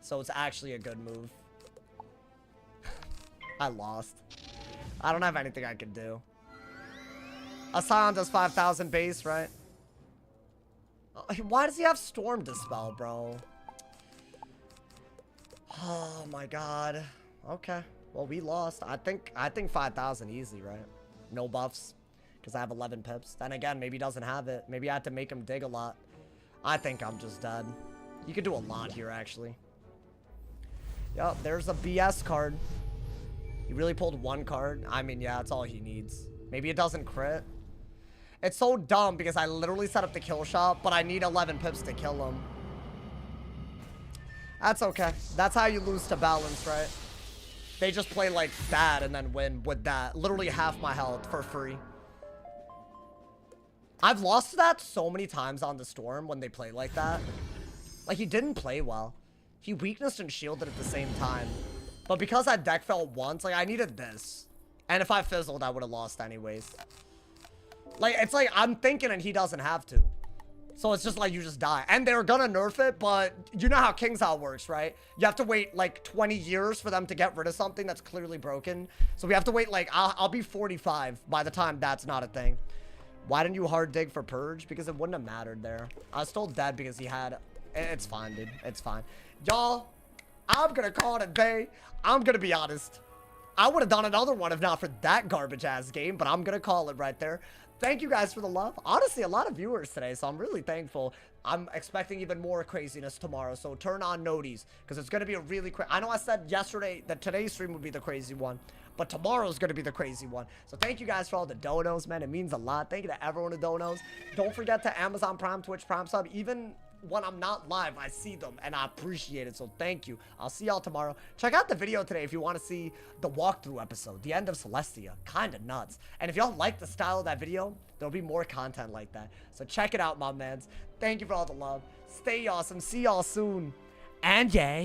So it's actually a good move. I lost. I don't have anything I can do. A Scion does 5,000 base, right? Why does he have Storm Dispel, bro? Oh my god. Okay. Well, we lost. I think 5,000 easy, right? No buffs. Because I have 11 pips. Then again, maybe he doesn't have it. Maybe I have to make him dig a lot. I think I'm just dead. You could do a lot here, actually. Yup, there's a BS card. He really pulled one card. I mean, yeah, that's all he needs. Maybe it doesn't crit. It's so dumb because I literally set up the kill shot, but I need 11 pips to kill him. That's okay. That's how you lose to balance, right? They just play like that and then win with that. Literally half my health for free. I've lost to that so many times on the Storm when they play like that. Like, he didn't play well. He weaknessed and shielded at the same time. But because that deck fell once, like, I needed this. And if I fizzled, I would have lost anyways. Like, it's like I'm thinking and he doesn't have to. So it's just like you just die. And they're gonna nerf it, but you know how King's Out works, right? You have to wait like 20 years for them to get rid of something that's clearly broken. So we have to wait like, I'll be 45 by the time that's not a thing. Why didn't you hard dig for Purge? Because it wouldn't have mattered there. I was still dead because he had... It's fine, dude. It's fine. Y'all, I'm gonna call it a day. I'm gonna be honest. I would have done another one if not for that garbage-ass game, but I'm gonna call it right there. Thank you guys for the love. Honestly, a lot of viewers today, so I'm really thankful. I'm expecting even more craziness tomorrow, so turn on noties, because it's going to be a really crazy... I know I said yesterday that today's stream would be the crazy one, but tomorrow's going to be the crazy one. So thank you guys for all the donos, man. It means a lot. Thank you to everyone who donos. Don't forget to Amazon Prime, Twitch Prime sub. Even when I'm not live, I see them, and I appreciate it, so thank you. I'll see y'all tomorrow. Check out the video today if you want to see the walkthrough episode, the end of Celestia. Kind of nuts. And if y'all like the style of that video, there'll be more content like that. So check it out, my mans. Thank you for all the love. Stay awesome. See y'all soon. And yeah.